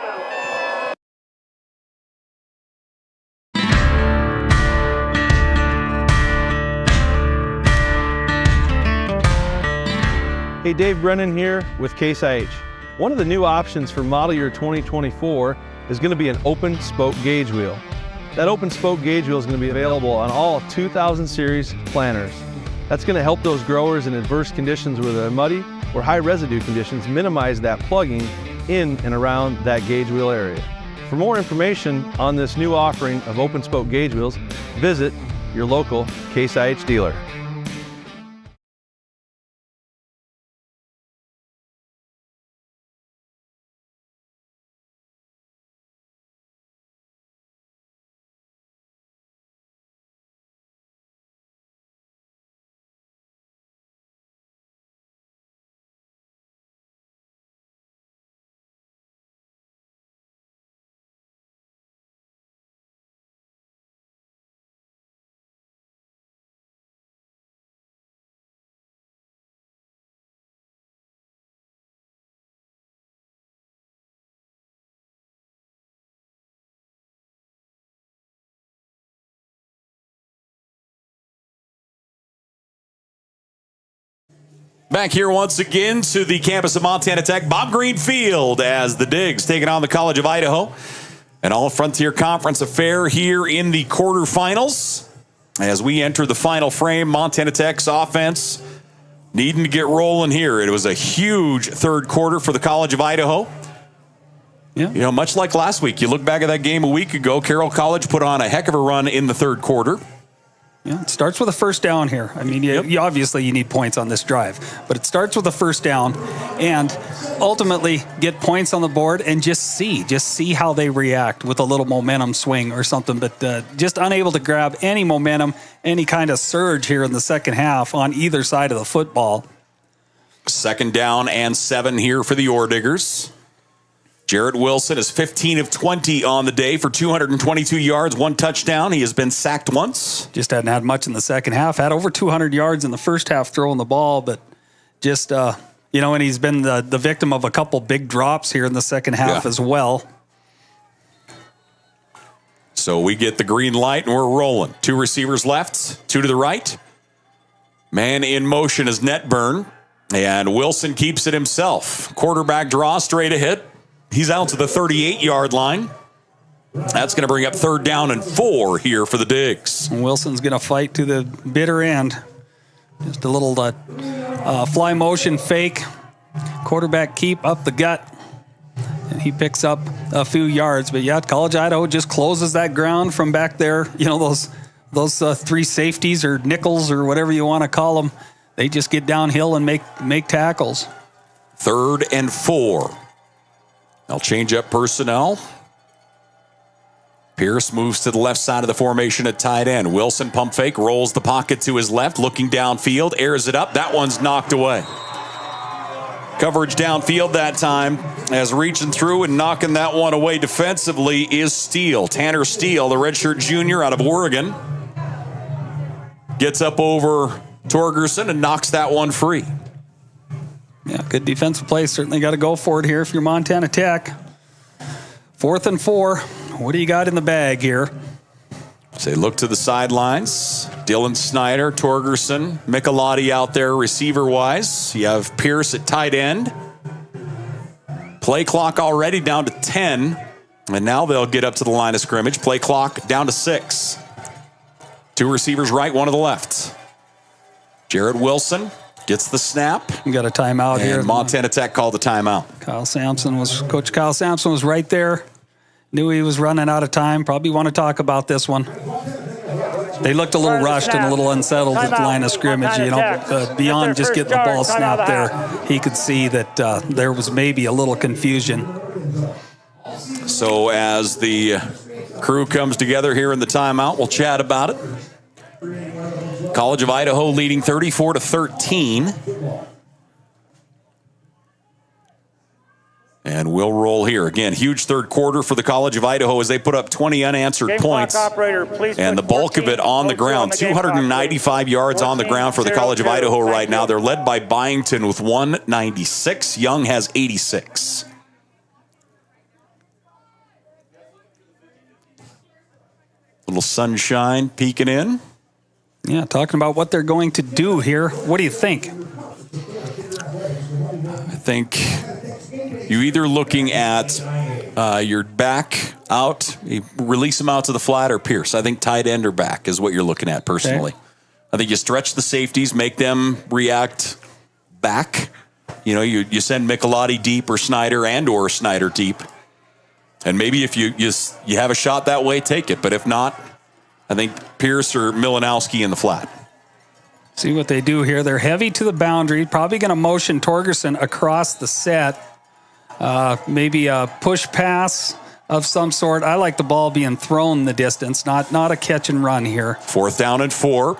Hey, Dave Brennan here with Case IH. One of the new options for model year 2024 is going to be an open spoke gauge wheel. That open spoke gauge wheel is going to be available on all 2000 series planters. That's going to help those growers in adverse conditions with muddy or high residue conditions minimize that plugging in and around that gauge wheel area. For more information on this new offering of open spoke gauge wheels, visit your local Case IH dealer. Back here once again to the campus of Montana Tech, Bob Green Field, as the Digs taking on the College of Idaho. An all-Frontier Conference affair here in the quarterfinals. As we enter the final frame, Montana Tech's offense needing to get rolling here. It was a huge third quarter for the College of Idaho. Yeah. You know, much like last week, you look back at that game a week ago, Carroll College put on a heck of a run in the third quarter. Yeah, it starts with a first down here. I mean, you obviously you need points on this drive, but it starts with a first down and ultimately get points on the board and just see how they react with a little momentum swing or something, but just unable to grab any momentum, any kind of surge here in the second half on either side of the football. 2nd down and 7 here for the Orediggers. Jarrett Wilson is 15 of 20 on the day for 222 yards, 1 touchdown. He has been sacked once. Just hadn't had much in the second half. Had over 200 yards in the first half throwing the ball, but just, you know, and he's been the victim of a couple big drops here in the second half as well. So we get the green light and we're rolling. 2 receivers left, 2 to the right. Man in motion is Netburn, and Wilson keeps it himself. Quarterback draw straight ahead. He's out to the 38-yard line. That's going to bring up 3rd down and 4 here for the Digs. Wilson's going to fight to the bitter end. Just a little fly motion fake. Quarterback keep up the gut. And he picks up a few yards. But, yeah, College Idaho just closes that ground from back there. You know, those 3 safeties or nickels or whatever you want to call them. They just get downhill and make tackles. 3rd and 4. They'll change up personnel. Pierce moves to the left side of the formation at tight end. Wilson pump fake, rolls the pocket to his left, looking downfield, airs it up. That one's knocked away. Coverage downfield that time, as reaching through and knocking that one away defensively is Steele. Tanner Steele, the redshirt junior out of Oregon, gets up over Torgerson and knocks that one free. Yeah, good defensive play. Certainly got to go for it here if you're Montana Tech. 4th and 4. What do you got in the bag here? So they look to the sidelines. Dylan Snyder, Torgerson, Michelotti out there receiver-wise. You have Pierce at tight end. Play clock already down to 10. And now they'll get up to the line of scrimmage. Play clock down to 6. 2 receivers right, 1 to the left. Jarrett Wilson gets the snap. We got a timeout here. Montana Tech called the timeout. Coach Kyle Sampson was right there. Knew he was running out of time. Probably want to talk about this one. They looked a little rushed and a little unsettled at the line of scrimmage. You know, beyond just getting the ball snapped there, he could see that there was maybe a little confusion. So as the crew comes together here in the timeout, we'll chat about it. College of Idaho leading 34-13. And we'll roll here. Again, huge third quarter for the College of Idaho as they put up 20 unanswered points. And the bulk of it on the ground. 295 yards on the ground for the College of Idaho right now. They're led by Byington with 196. Young has 86. Little sunshine peeking in. Yeah, talking about what they're going to do here. What do you think? I think you're either looking at your back out, you release them out to the flat, or Pierce. I think tight end or back is what you're looking at personally. Okay. I think you stretch the safeties, make them react back. You know, you send Michelotti deep or Snyder deep. And maybe if you have a shot that way, take it. But if not, I think Pierce or Milanowski in the flat. See what they do here. They're heavy to the boundary. Probably going to motion Torgerson across the set. Maybe a push pass of some sort. I like the ball being thrown the distance, not a catch and run here. 4th down and 4.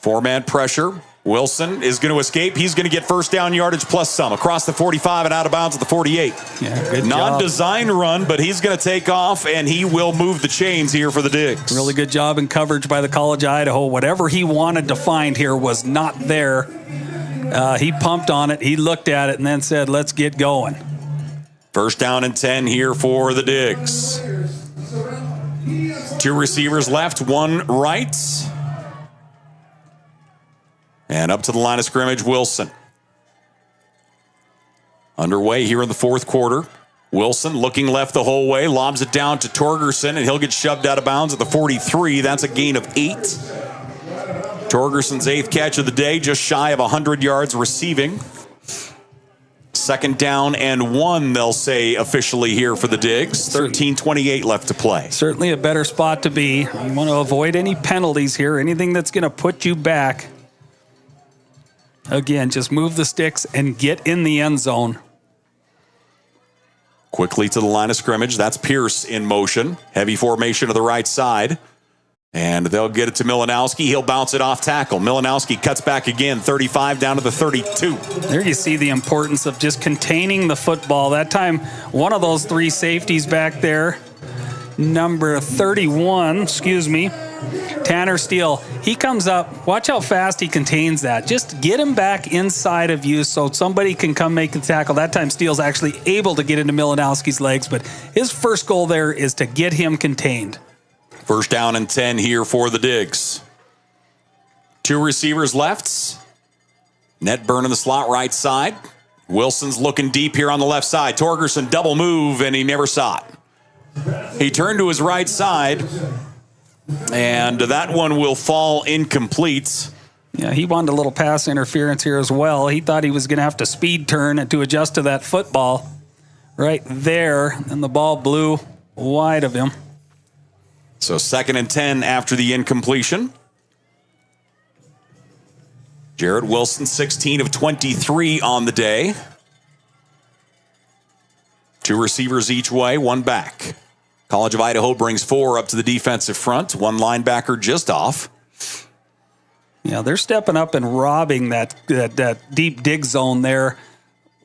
4-man pressure. Wilson is going to escape. He's going to get first down yardage plus some across the 45 and out of bounds at the 48. Yeah, good non-design run, but he's going to take off, and he will move the chains here for the Digs. Really good job in coverage by the College of Idaho. Whatever he wanted to find here was not there. He pumped on it. He looked at it and then said, let's get going. First down and 10 here for the Digs. 2 receivers left, 1 right. And up to the line of scrimmage, Wilson. Underway here in the fourth quarter. Wilson looking left the whole way, lobs it down to Torgerson, and he'll get shoved out of bounds at the 43. That's a gain of 8. Torgerson's 8th catch of the day, just shy of 100 yards receiving. 2nd down and 1, they'll say officially here for the Digs. 13:28 left to play. Certainly a better spot to be. You want to avoid any penalties here, anything that's going to put you back. Again, just move the sticks and get in the end zone. Quickly to the line of scrimmage. That's Pierce in motion. Heavy formation to the right side. And they'll get it to Milanowski. He'll bounce it off tackle. Milanowski cuts back again, 35 down to the 32. There you see the importance of just containing the football. That time, one of those 3 safeties back there, number 31, Tanner Steele, he comes up. Watch how fast he contains that. Just get him back inside of you so somebody can come make the tackle. That time, Steele's actually able to get into Milanowski's legs, but his first goal there is to get him contained. 1st down and 10 here for the Digs. 2 receivers left. Net burn in the slot right side. Wilson's looking deep here on the left side. Torgerson double move, and he never saw it. He turned to his right side, and that one will fall incomplete. Yeah, he wanted a little pass interference here as well. He thought he was going to have to speed turn and to adjust to that football right there, and the ball blew wide of him. So 2nd and 10 after the incompletion. Jared Wilson, 16 of 23 on the day. 2 receivers each way, 1 back. College of Idaho brings 4 up to the defensive front. 1 linebacker just off. Yeah, they're stepping up and robbing that deep dig zone there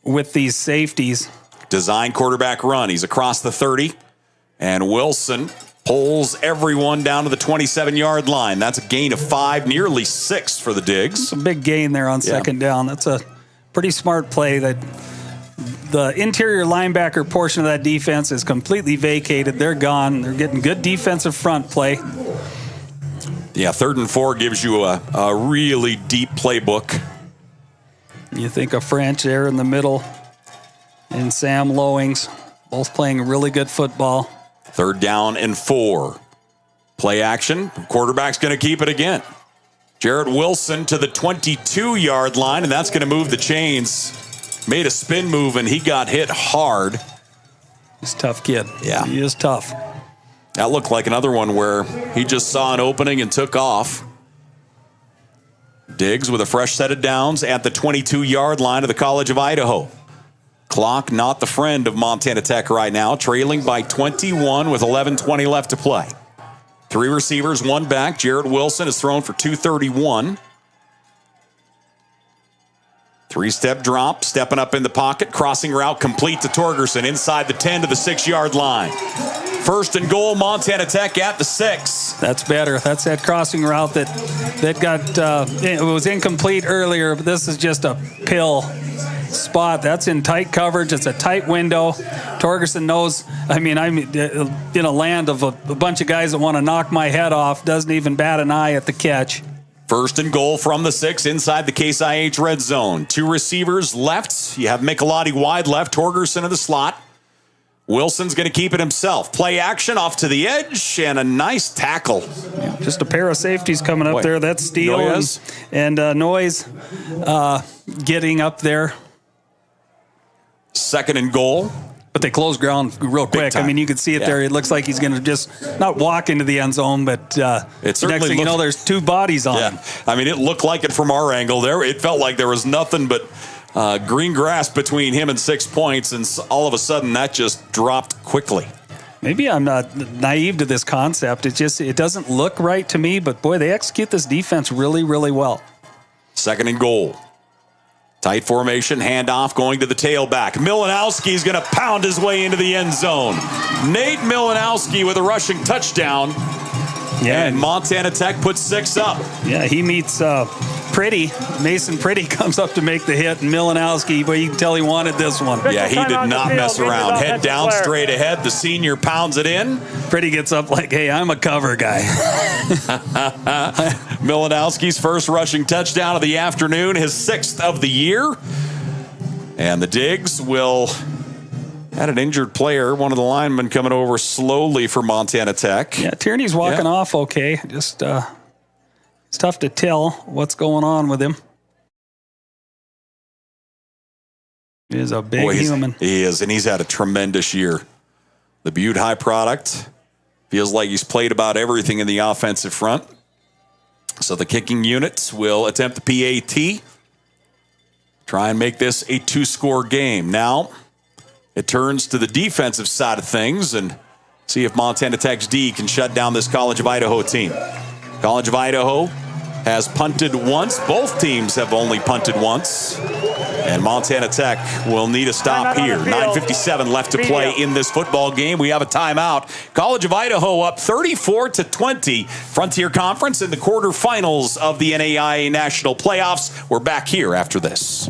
with these safeties. Design quarterback run. He's across the 30. And Wilson pulls everyone down to the 27-yard line. That's a gain of 5, nearly 6 for the Digs. It's a big gain there on 2nd down. That's a pretty smart play. That the interior linebacker portion of that defense is completely vacated. They're gone. They're getting good defensive front play. Yeah, 3rd and 4 gives you a really deep playbook. You think of French there in the middle and Sam Lowings, both playing really good football. 3rd down and 4. Play action. Quarterback's going to keep it again. Jared Wilson to the 22-yard line, and that's going to move the chains. Made a spin move, and he got hit hard. He's a tough kid. Yeah. He is tough. That looked like another one where he just saw an opening and took off. Diggs with a fresh set of downs at the 22-yard line of the College of Idaho. Clock not the friend of Montana Tech right now, trailing by 21 with 11:20 left to play. 3 receivers, 1 back. Jared Wilson has thrown for 231. 3-step drop, stepping up in the pocket, crossing route complete to Torgerson inside the 10 to the 6-yard line. 1st and goal, Montana Tech at the 6. That's better. That's that crossing route that got it was incomplete earlier, but this is just a pill spot. That's in tight coverage. It's a tight window. Torgerson knows, I'm in a land of a bunch of guys that want to knock my head off. Doesn't even bat an eye at the catch. 1st and goal from the 6 inside the Case IH red zone. 2 receivers left. You have Michelotti wide left, Torgerson in the slot. Wilson's going to keep it himself. Play action off to the edge, and a nice tackle. Yeah, just a pair of safeties coming up there. That's Steele and Noyes getting up there. 2nd and goal. But they close ground real quick. I mean, you could see it there. It looks like he's going to just not walk into the end zone, but next thing you know, there's 2 bodies on him. I mean, it looked like it from our angle there. It felt like there was nothing but green grass between him and 6 points, and all of a sudden that just dropped quickly. Maybe I'm not naive to this concept. It doesn't look right to me, but boy, they execute this defense really, really well. 2nd and goal. Tight formation, handoff going to the tailback. Milanowski's going to pound his way into the end zone. Nate Milanowski with a rushing touchdown. Yeah. And Montana Tech puts 6 up. Yeah, he meets Pretty. Mason Pretty comes up to make the hit, and Milanowski, but you can tell he wanted this one. Yeah, he did not mess around. Head down, straight ahead. The senior pounds it in. Pretty gets up like, hey, I'm a cover guy. Milanowski's first rushing touchdown of the afternoon, his 6th of the year. And the Diggs will had an injured player, one of the linemen coming over slowly for Montana Tech. Yeah, Tierney's walking off okay. Just it's tough to tell what's going on with him. He is a big human. He is, and he's had a tremendous year. The Butte High product. Feels like he's played about everything in the offensive front. So the kicking units will attempt the PAT. Try and make this a 2-score game. Now, it turns to the defensive side of things and see if Montana Tech's D can shut down this College of Idaho team. College of Idaho has punted once. Both teams have only punted once. And Montana Tech will need a stop here. 9:57 left to play in this football game. We have a timeout. College of Idaho up 34-20. Frontier Conference in the quarterfinals of the NAIA National Playoffs. We're back here after this.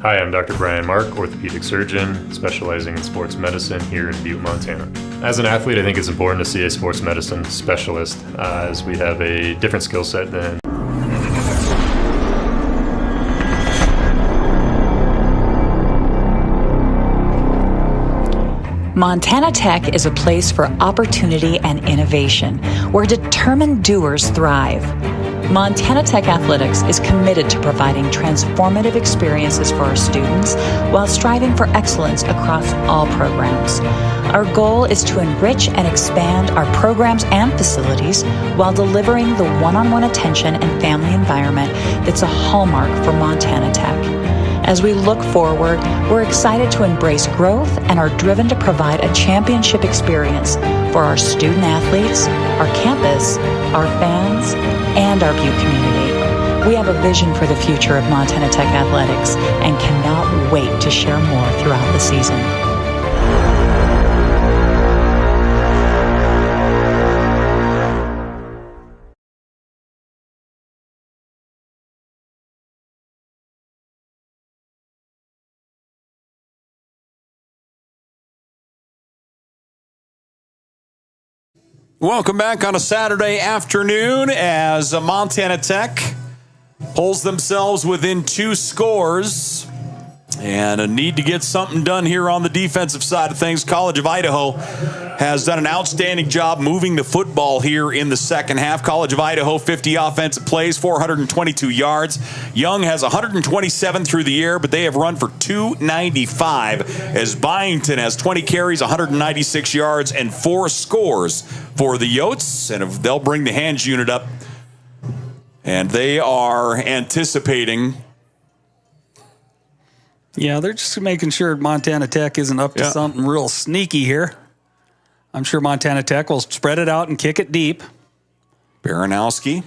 Hi, I'm Dr. Brian Mark, orthopedic surgeon, specializing in sports medicine here in Butte, Montana. As an athlete, I think it's important to see a sports medicine specialist, as we have a different skill set than Montana Tech is a place for opportunity and innovation, where determined doers thrive. Montana Tech Athletics is committed to providing transformative experiences for our students while striving for excellence across all programs. Our goal is to enrich and expand our programs and facilities while delivering the one-on-one attention and family environment that's a hallmark for Montana Tech. As we look forward, we're excited to embrace growth and are driven to provide a championship experience for our student athletes, our campus, our fans, and our Butte community. We have a vision for the future of Montana Tech Athletics and cannot wait to share more throughout the season. Welcome back on a Saturday afternoon as Montana Tech pulls themselves within 2 scores and a need to get something done here on the defensive side of things. College of Idaho has done an outstanding job moving the football here in the second half. College of Idaho, 50 offensive plays, 422 yards. Young has 127 through the air, but they have run for 295 as Byington has 20 carries, 196 yards, and 4 scores for the Yotes. And if they'll bring the hands unit up, and they are anticipating. Yeah, they're just making sure Montana Tech isn't up to something real sneaky here. I'm sure Montana Tech will spread it out and kick it deep. Baranowski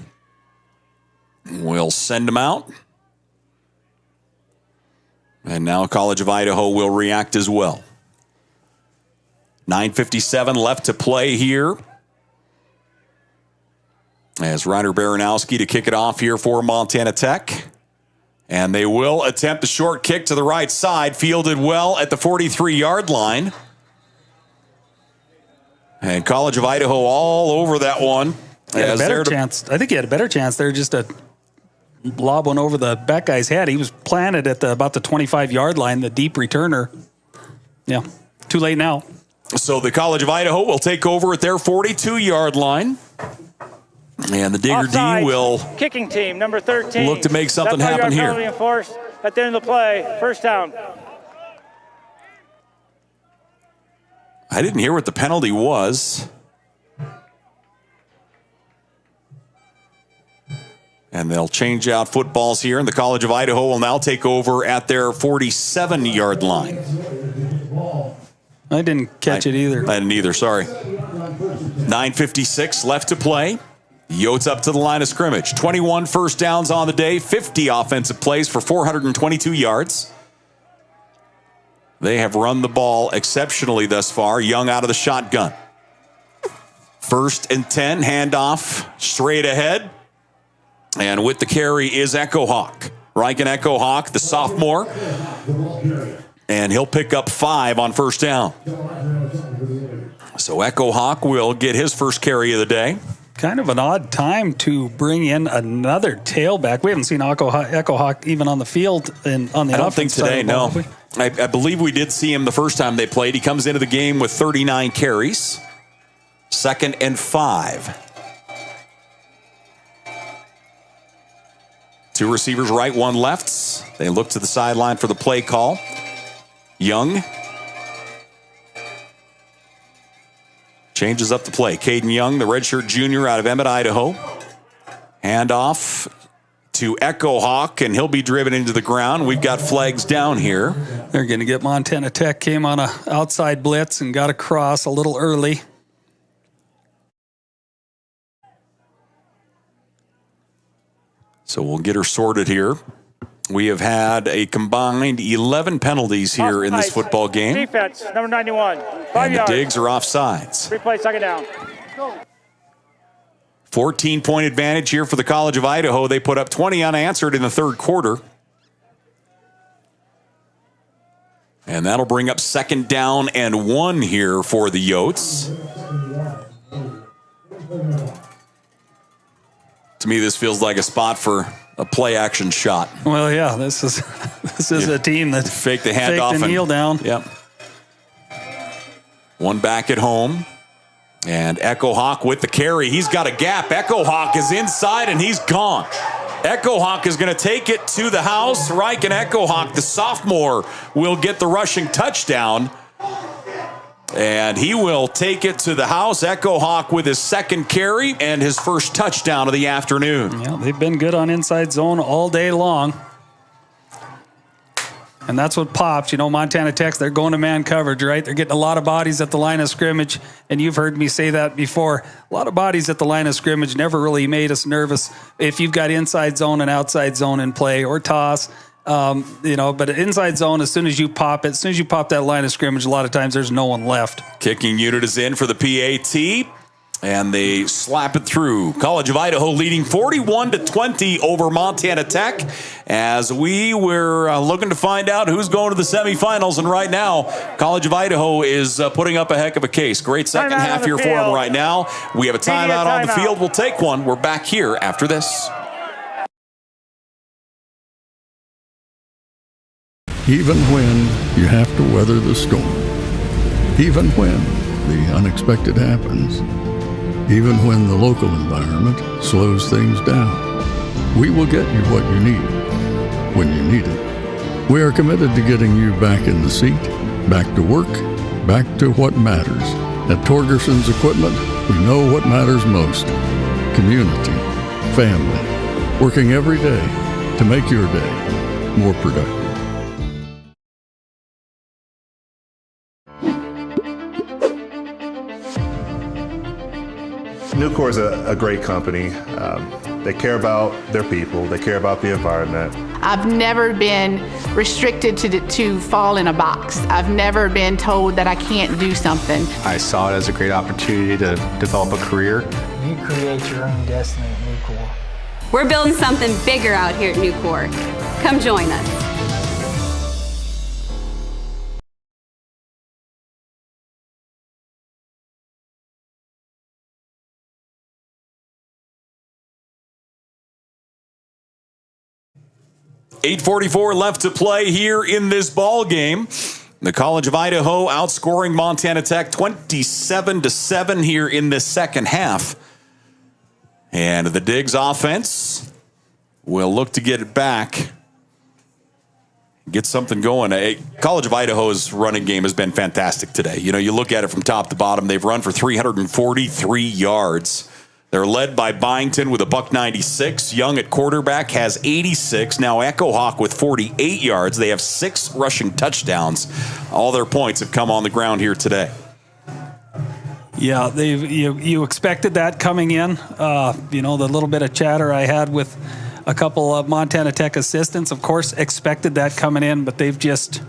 will send him out. And now College of Idaho will react as well. 9:57 left to play here. As Ryder Baranowski to kick it off here for Montana Tech. And they will attempt the short kick to the right side, fielded well at the 43-yard line. And College of Idaho all over that one. He had a better chance. I think he had a better chance there just to lob one over the back guy's head. He was planted at about the 25-yard line, the deep returner. Yeah, too late now. So the College of Idaho will take over at their 42-yard line. And the Digger Offside, D will kicking team, number 13. look to make something happen here. Enforced at the end of the play. First down. I didn't hear what the penalty was. And they'll change out footballs here, and the College of Idaho will now take over at their 47-yard line. I didn't catch it either. I didn't either, sorry. 9:56 left to play. Yotes up to the line of scrimmage. 21 first downs on the day, 50 offensive plays for 422 yards. They have run the ball exceptionally thus far. Young out of the shotgun. 1st and 10, handoff straight ahead. And with the carry is Echo Hawk. Riken Echo Hawk, the sophomore. And he'll pick up 5 on first down. So Echo Hawk will get his first carry of the day. kind of an odd time to bring in another tailback. We haven't seen Echo Hawk even on the field on the I don't think today, no. I believe we did see him the first time they played. He comes into the game with 39 carries. 2nd and 5. 2 receivers right, 1 left. They look to the sideline for the play call. Young changes up the play. Caden Young, the redshirt junior out of Emmett, Idaho. Handoff to Echo Hawk, and he'll be driven into the ground. We've got flags down here. They're going to get Montana Tech. Came on a outside blitz and got across a little early. So we'll get her sorted here. We have had a combined 11 penalties here in this football game. Defense, number 91. 5 and yards. the digs are offsides. Replay, 2nd down. 14-point advantage here for the College of Idaho. They put up 20 unanswered in the 3rd quarter. And that'll bring up 2nd down and 1 here for the Yotes. To me, this feels like a spot for a play-action shot. Well, yeah, this is a team that faked the handoff and kneel down. Yep. 1 back at home. And Echo Hawk with the carry. He's got a gap. Echo Hawk is inside, and he's gone. Echo Hawk is going to take it to the house. Reich and Echo Hawk, the sophomore, will get the rushing touchdown. And he will take it to the house. Echo Hawk with his 2nd carry and his 1st touchdown of the afternoon. Yeah, they've been good on inside zone all day long. And that's what pops. You know, Montana Tech, they're going to man coverage, right? They're getting a lot of bodies at the line of scrimmage. And you've heard me say that before. A lot of bodies at the line of scrimmage never really made us nervous if you've got inside zone and outside zone in play or toss. But inside zone, as soon as you pop it, as soon as you pop that line of scrimmage, a lot of times there's no one left. Kicking unit is in for the PAT, and they slap it through. College of Idaho leading 41-20 over Montana Tech, as we were looking to find out who's going to the semifinals. And right now, College of Idaho is putting up a heck of a case. Great second half here for them right now. We have a timeout on the field. We'll take one. We're back here after this. Even when you have to weather the storm, even when the unexpected happens, even when the local environment slows things down, we will get you what you need when you need it. We are committed to getting you back in the seat, back to work, back to what matters. At Torgerson's Equipment, we know what matters most: community, family, working every day to make your day more productive. Nucor is a great company. They care about their people. They care about the environment. I've never been restricted to fall in a box. I've never been told that I can't do something. I saw it as a great opportunity to develop a career. You create your own destiny at Nucor. We're building something bigger out here at Nucor. Come join us. .844 left to play here in this ball game. The College of Idaho outscoring Montana Tech 27-7 here in this second half. And the Diggs offense will look to get it back, get something going. College of Idaho's running game has been fantastic today. You know, you look at it from top to bottom, they've run for 343 yards. They're led by Byington with a $196. Young at quarterback has 86. Now Echo Hawk with 48 yards. They have 6 rushing touchdowns. All their points have come on the ground here today. Yeah, you expected that coming in. The little bit of chatter I had with a couple of Montana Tech assistants, of course, expected that coming in, but they've just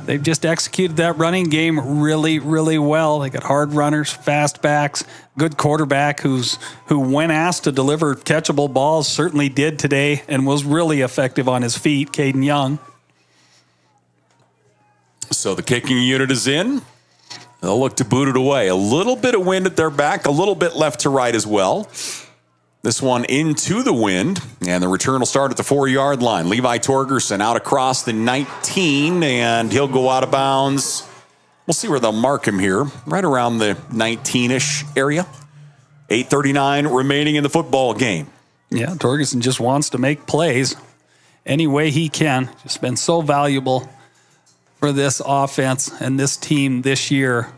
executed that running game really, really well. They got hard runners, fast backs, good quarterback who when asked to deliver catchable balls certainly did today and was really effective on his feet, Caden Young. So the kicking unit is in. They'll look to boot it away. A little bit of wind at their back, a little bit left to right as well. This one into the wind, and the return will start at the 4-yard line. Levi Torgerson out across the 19, and he'll go out of bounds. We'll see where they'll mark him here, right around the 19-ish area. 8:39 remaining in the football game. Yeah, Torgerson just wants to make plays any way he can. Just been so valuable for this offense and this team this year.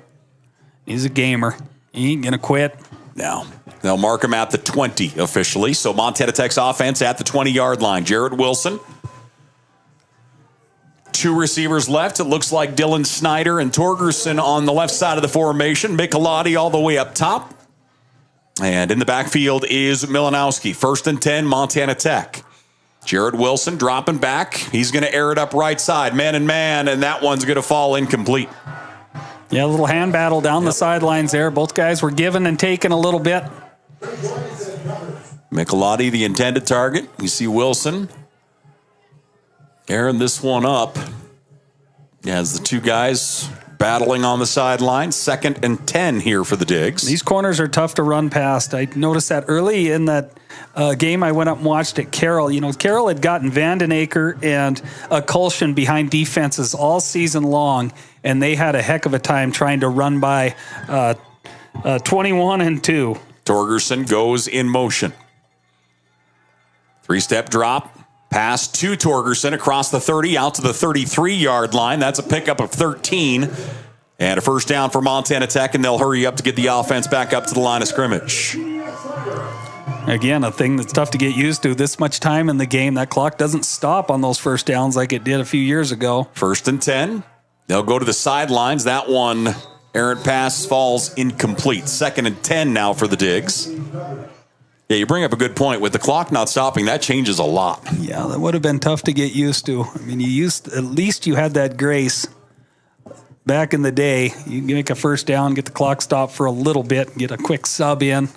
He's a gamer. He ain't going to quit. Now, they'll mark him at the 20 officially. So Montana Tech's offense at the 20-yard line. Jarrett Wilson. 2 receivers left. It looks like Dylan Snyder and Torgerson on the left side of the formation. Michelati all the way up top. And in the backfield is Milanowski. 1st and 10, Montana Tech. Jarrett Wilson dropping back. He's going to air it up right side, man and man, and that one's going to fall incomplete. Yeah, a little hand battle down the sidelines there. Both guys were given and taken a little bit. Michelati, the intended target. You see Wilson airing this one up as the 2 guys battling on the sideline. 2nd and 10 here for the Digs. These corners are tough to run past. I noticed that early in that game I went up and watched at Carroll. You know, Carroll had gotten Vandenacre and Kulshin behind defenses all season long, and they had a heck of a time trying to run by 21 and 2. Torgerson goes in motion. 3-step drop. Pass to Torgerson across the 30 out to the 33-yard line. That's a pickup of 13. And a first down for Montana Tech, and they'll hurry up to get the offense back up to the line of scrimmage. Again, a thing that's tough to get used to. This much time in the game, that clock doesn't stop on those first downs like it did a few years ago. 1st and 10. They'll go to the sidelines. That one, errant pass falls incomplete. 2nd and 10 now for the Digs. Yeah, you bring up a good point. With the clock not stopping, that changes a lot. Yeah, that would have been tough to get used to. I mean, at least you had that grace back in the day. You make a first down, get the clock stopped for a little bit, get a quick sub in.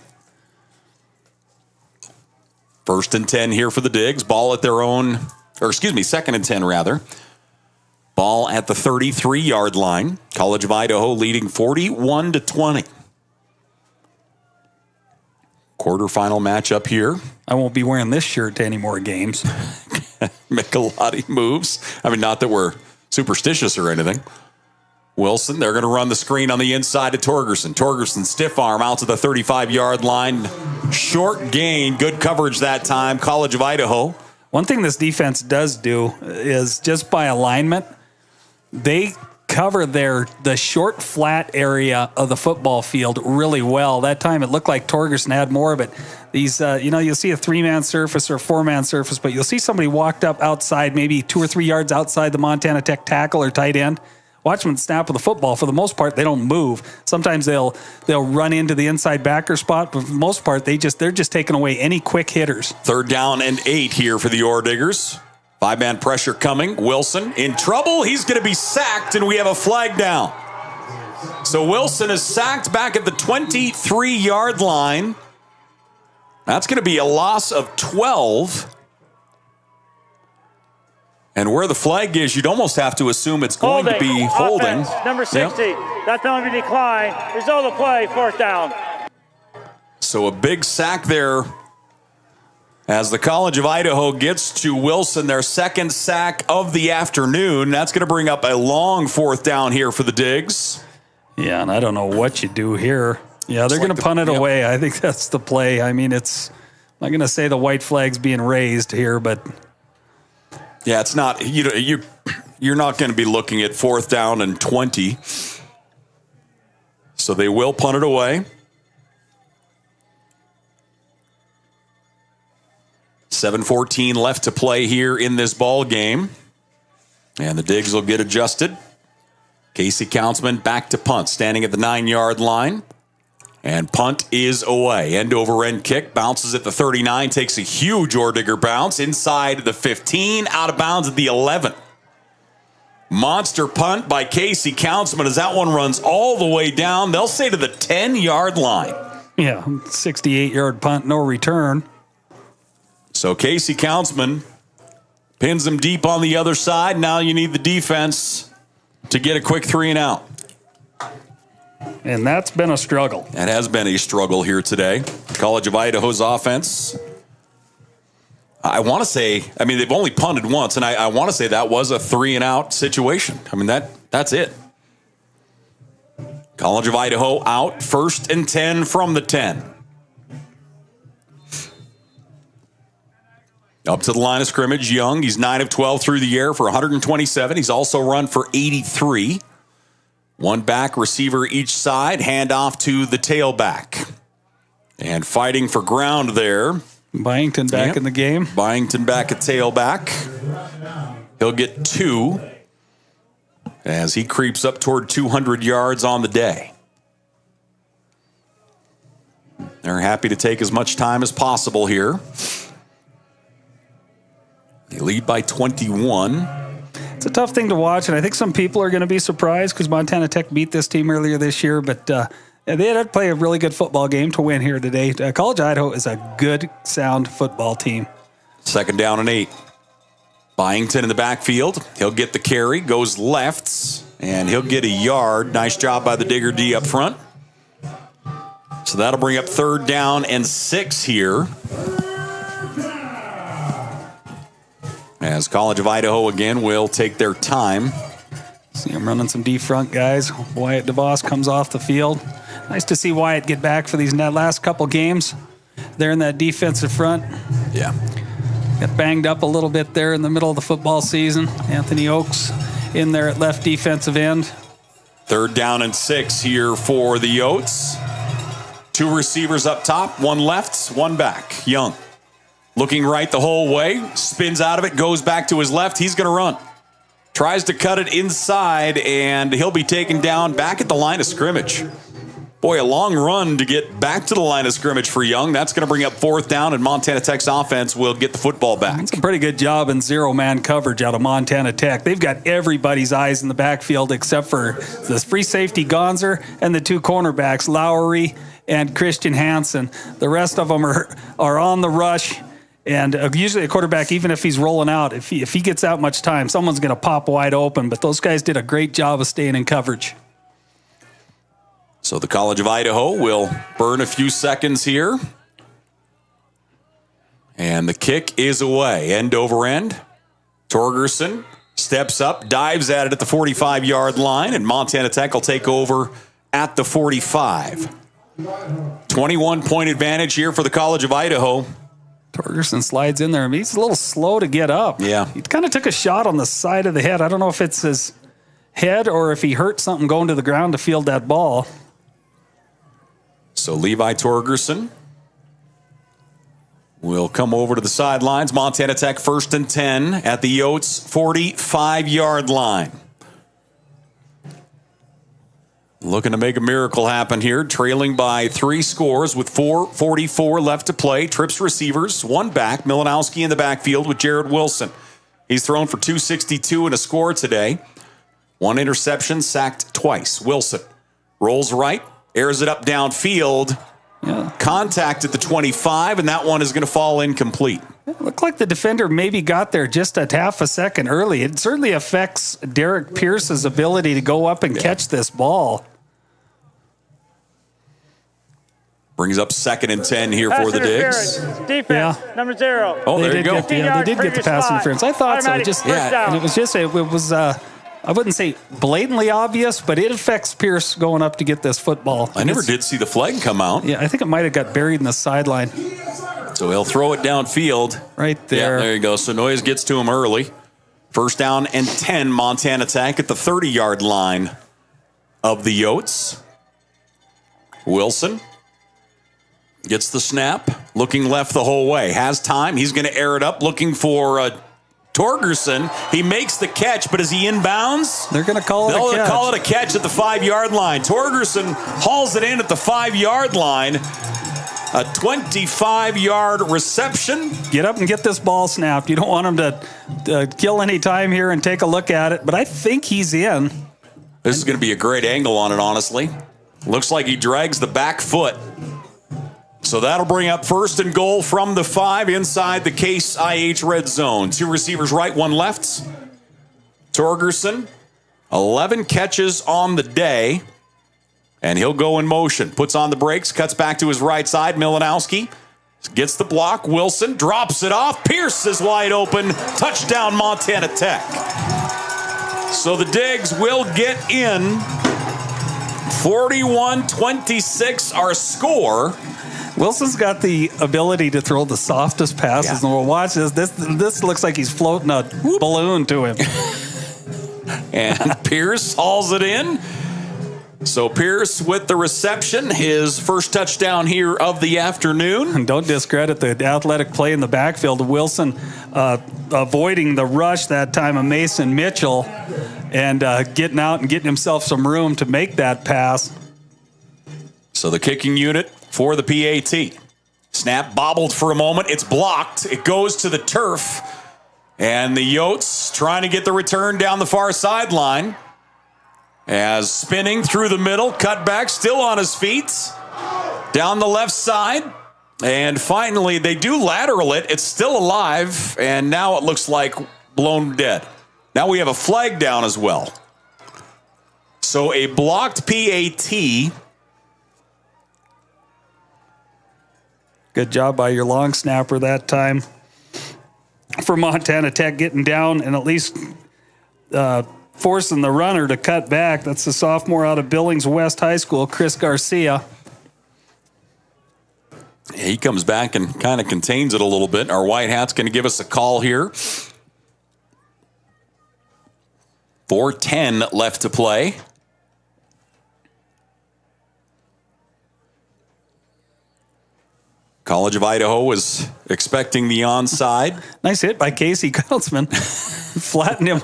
1st and 10 here for the Digs. Ball at their own, 2nd and 10 rather. Ball at the 33-yard line. College of Idaho leading 41-20. Quarterfinal matchup here. I won't be wearing this shirt to any more games. Michelati moves. I mean, not that we're superstitious or anything. Wilson, they're going to run the screen on the inside to Torgerson. Torgerson, stiff arm out to the 35-yard line. Short gain, good coverage that time. College of Idaho. One thing this defense does do is just by alignment, they cover the short flat area of the football field really well. That time it looked like Torgerson had more of it. These, you'll see a 3-man surface or a 4-man surface, but you'll see somebody walked up outside, maybe 2 or 3 yards outside the Montana Tech tackle or tight end. Watch them snap with the football. For the most part, they don't move. Sometimes they'll run into the inside backer spot, but for the most part, they're just taking away any quick hitters. 3rd down and 8 here for the Orediggers. 5-man pressure coming. Wilson in trouble. He's going to be sacked, and we have a flag down. So Wilson is sacked back at the 23-yard line. That's going to be a loss of 12. And where the flag is, you'd almost have to assume it's going to be holding. Offense, number 60. Yep. That penalty decline. Result of play, 4th down. So a big sack there as the College of Idaho gets to Wilson, their 2nd sack of the afternoon. That's going to bring up a long 4th down here for the Digs. Yeah, and I don't know what you do here. Yeah, they're going to punt it away. I think that's the play. I mean, I'm not going to say the white flag's being raised here, but... Yeah, it's not, you're not going to be looking at 4th down and 20. So they will punt it away. 7:14 left to play here in this ball game. And the Digs will get adjusted. Casey Countsman back to punt, standing at the 9-yard line. And punt is away. End-over-end kick, bounces at the 39, takes a huge Orediggers bounce inside the 15, out of bounds at the 11. Monster punt by Casey Countsman as that one runs all the way down. They'll say to the 10-yard line. Yeah, 68-yard punt, no return. So Casey Countsman pins them deep on the other side. Now you need the defense to get a quick 3 and out. And that's been a struggle. It has been a struggle here today. College of Idaho's offense, I want to say, I mean, they've only punted once, and I want to say that was a 3-and-out situation. I mean, that's it. College of Idaho out, 1st and 10 from the 10. Up to the line of scrimmage, Young. He's 9 of 12 through the air for 127. He's also run for 83. One back receiver each side, handoff to the tailback. And fighting for ground there. Byington back in the game. Byington back at tailback. He'll get 2 as he creeps up toward 200 yards on the day. They're happy to take as much time as possible here. They lead by 21. It's a tough thing to watch, and I think some people are going to be surprised because Montana Tech beat this team earlier this year, but they had to play a really good football game to win here today. College of Idaho is a good, sound football team. 2nd down and 8. Byington in the backfield. He'll get the carry, goes left, and he'll get a yard. Nice job by the Digger D up front. So that'll bring up 3rd down and 6 here. As College of Idaho again will take their time. See him running some D-front guys. Wyatt DeVos comes off the field. Nice to see Wyatt get back for these last couple games. There in that defensive front. Yeah. Got banged up a little bit there in the middle of the football season. Anthony Oakes in there at left defensive end. 3rd down and 6 here for the Yotes. 2 receivers up top, 1 left, 1 back. Young. Looking right the whole way, spins out of it, goes back to his left. He's going to run. Tries to cut it inside, and he'll be taken down back at the line of scrimmage. Boy, a long run to get back to the line of scrimmage for Young. That's going to bring up 4th down, and Montana Tech's offense will get the football back. That's a pretty good job in zero-man coverage out of Montana Tech. They've got everybody's eyes in the backfield except for the free safety Gonzer and the 2 cornerbacks, Lowry and Christian Hansen. The rest of them are on the rush. And usually a quarterback, even if he's rolling out, if he gets out much time, someone's going to pop wide open. But those guys did a great job of staying in coverage. So the College of Idaho will burn a few seconds here. And the kick is away, end over end. Torgerson steps up, dives at it at the 45-yard line, and Montana Tech will take over at the 45. 21-point advantage here for the College of Idaho. Torgerson slides in there. I mean, he's a little slow to get up. Yeah. He kind of took a shot on the side of the head. I don't know if it's his head or if he hurt something going to the ground to field that ball. So Levi Torgerson will come over to the sidelines. Montana Tech 1st and 10 at the Yotes 45-yard line. Looking to make a miracle happen here, trailing by 3 scores with 4:44 left to play. Trips receivers, 1 back. Milanowski in the backfield with Jared Wilson. He's thrown for 262 and a score today. 1 interception, sacked twice. Wilson rolls right, airs it up downfield. Yeah. Contact at the 25, and that one is going to fall incomplete. It looked like the defender maybe got there just a half a second early. It certainly affects Derek Pierce's ability to go up and catch this ball. Brings up 2nd and 10 here for the Digs. Defense, number 0. Oh, there you go. They did get the pass interference. I thought so. And it was just, it was, I wouldn't say blatantly obvious, but it affects Pierce going up to get this football. I never did see the flag come out. Yeah, I think it might have got buried in the sideline. So he'll throw it downfield. Right there. Yeah, there you go. So Noyes gets to him early. 1st down and 10, Montana Tech at the 30-yard line of the Yotes. Wilson gets the snap, looking left the whole way. Has time. He's going to air it up, looking for Torgerson. He makes the catch, but is he inbounds? They're going to call it a catch. They'll call it a catch at the 5-yard line. Torgerson hauls it in at the 5-yard line. A 25-yard reception. Get up and get this ball snapped. You don't want him to kill any time here and take a look at it, but I think he's in. This is going to be a great angle on it, honestly. Looks like he drags the back foot. So that'll bring up 1st and goal from the 5 inside the Case IH red zone. 2 receivers right, 1 left. Torgerson, 11 catches on the day. And he'll go in motion. Puts on the brakes, cuts back to his right side. Milanowski gets the block. Wilson drops it off. Pierce is wide open. Touchdown, Montana Tech. So the Digs will get in. 41-26 our score. Wilson's got the ability to throw the softest passes, and we'll watch this. This looks like he's floating a balloon to him. And Pierce hauls it in. So Pierce with the reception, his first touchdown here of the afternoon. And don't discredit the athletic play in the backfield. Wilson avoiding the rush that time of Mason Mitchell and getting out and getting himself some room to make that pass. So the kicking unit for the PAT. Snap bobbled for a moment. It's blocked. It goes to the turf. And the Yotes trying to get the return down the far sideline. As spinning through the middle, cut back, still on his feet. Down the left side. And finally, they do lateral it. It's still alive. And now it looks like blown dead. Now we have a flag down as well. So a blocked PAT. Good job by your long snapper that time. For Montana Tech getting down and at least forcing the runner to cut back. That's the sophomore out of Billings West High School, Chris Garcia. He comes back and kind of contains it a little bit. Our white hat's going to give us a call here. 4:10 left to play. College of Idaho was expecting the onside. Nice hit by Casey Koutzman. Flattened him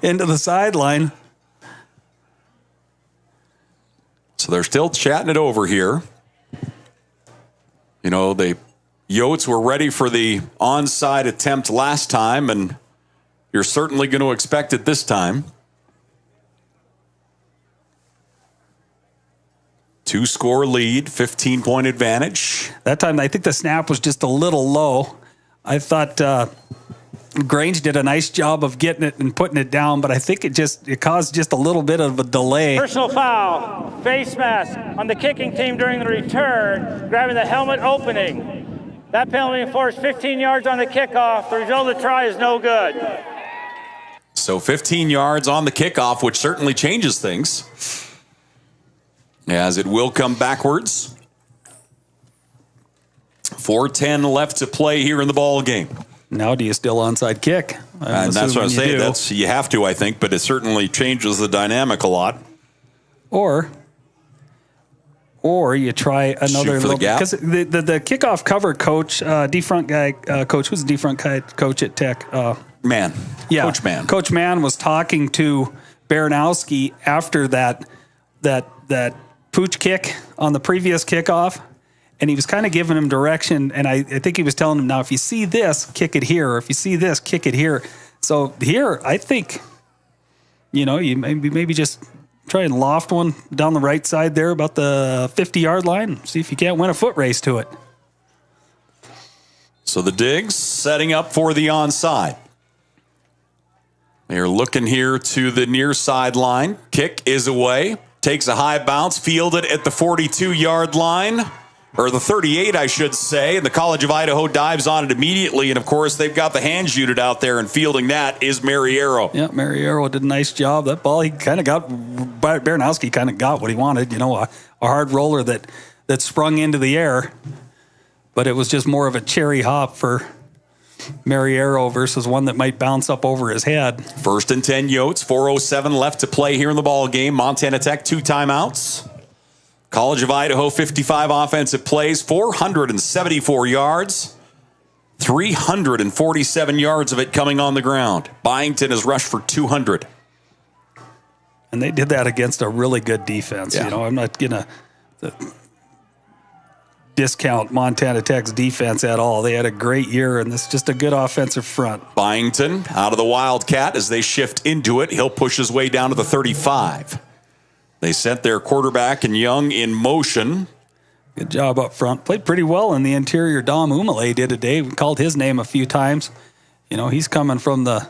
into the sideline. So they're still chatting it over here. You know, the Yotes were ready for the onside attempt last time, and you're certainly going to expect it this time. 2-score lead, 15-point advantage. That time, I think the snap was just a little low. I thought Grange did a nice job of getting it and putting it down, but I think it caused just a little bit of a delay. Personal foul, face mask on the kicking team during the return, grabbing the helmet opening. That penalty enforced 15 yards on the kickoff. The result of the try is no good. So 15 yards on the kickoff, which certainly changes things, as it will come backwards. 4:10 left to play here in the ball game. Now do you still onside kick? And that's what I'm saying. You have to, I think, but it certainly changes the dynamic a lot. Or you try another look, because the kickoff cover coach, D-front guy, coach, who's the D-front guy coach at Tech? Mann. Yeah. Coach Mann. Coach Mann was talking to Baranowski after that pooch kick on the previous kickoff, and he was kind of giving him direction, and I think he was telling him, now, if you see this, kick it here, or if you see this, kick it here. So here, I think, you maybe just try and loft one down the right side there about the 50-yard line, see if you can't win a foot race to it. So the Digs setting up for the onside. They're looking here to the near sideline. Kick is away. Takes a high bounce, fielded at the 42-yard line, or the 38, I should say. And the College of Idaho dives on it immediately. And, of course, they've got the hands unit out there, and fielding that is Mariero. Yeah, Mariero did a nice job. That ball, he kind of got, Baranowski kind of got what he wanted, a hard roller that sprung into the air. But it was just more of a cherry hop for Mariero versus one that might bounce up over his head. 1st and 10 Yotes, 4:07 left to play here in the ball game. Montana Tech 2 timeouts. College of Idaho 55 offensive plays, 474 yards, 347 yards of it coming on the ground. Byington has rushed for 200. And they did that against a really good defense. Yeah. I'm not going to discount Montana Tech's defense at all. They had a great year, and this is just a good offensive front. Byington out of the Wildcat as they shift into it. He'll push his way down to the 35. They sent their quarterback and Young in motion. Good job up front. Played pretty well in the interior. Dom Umale did today. We called his name a few times. He's coming from the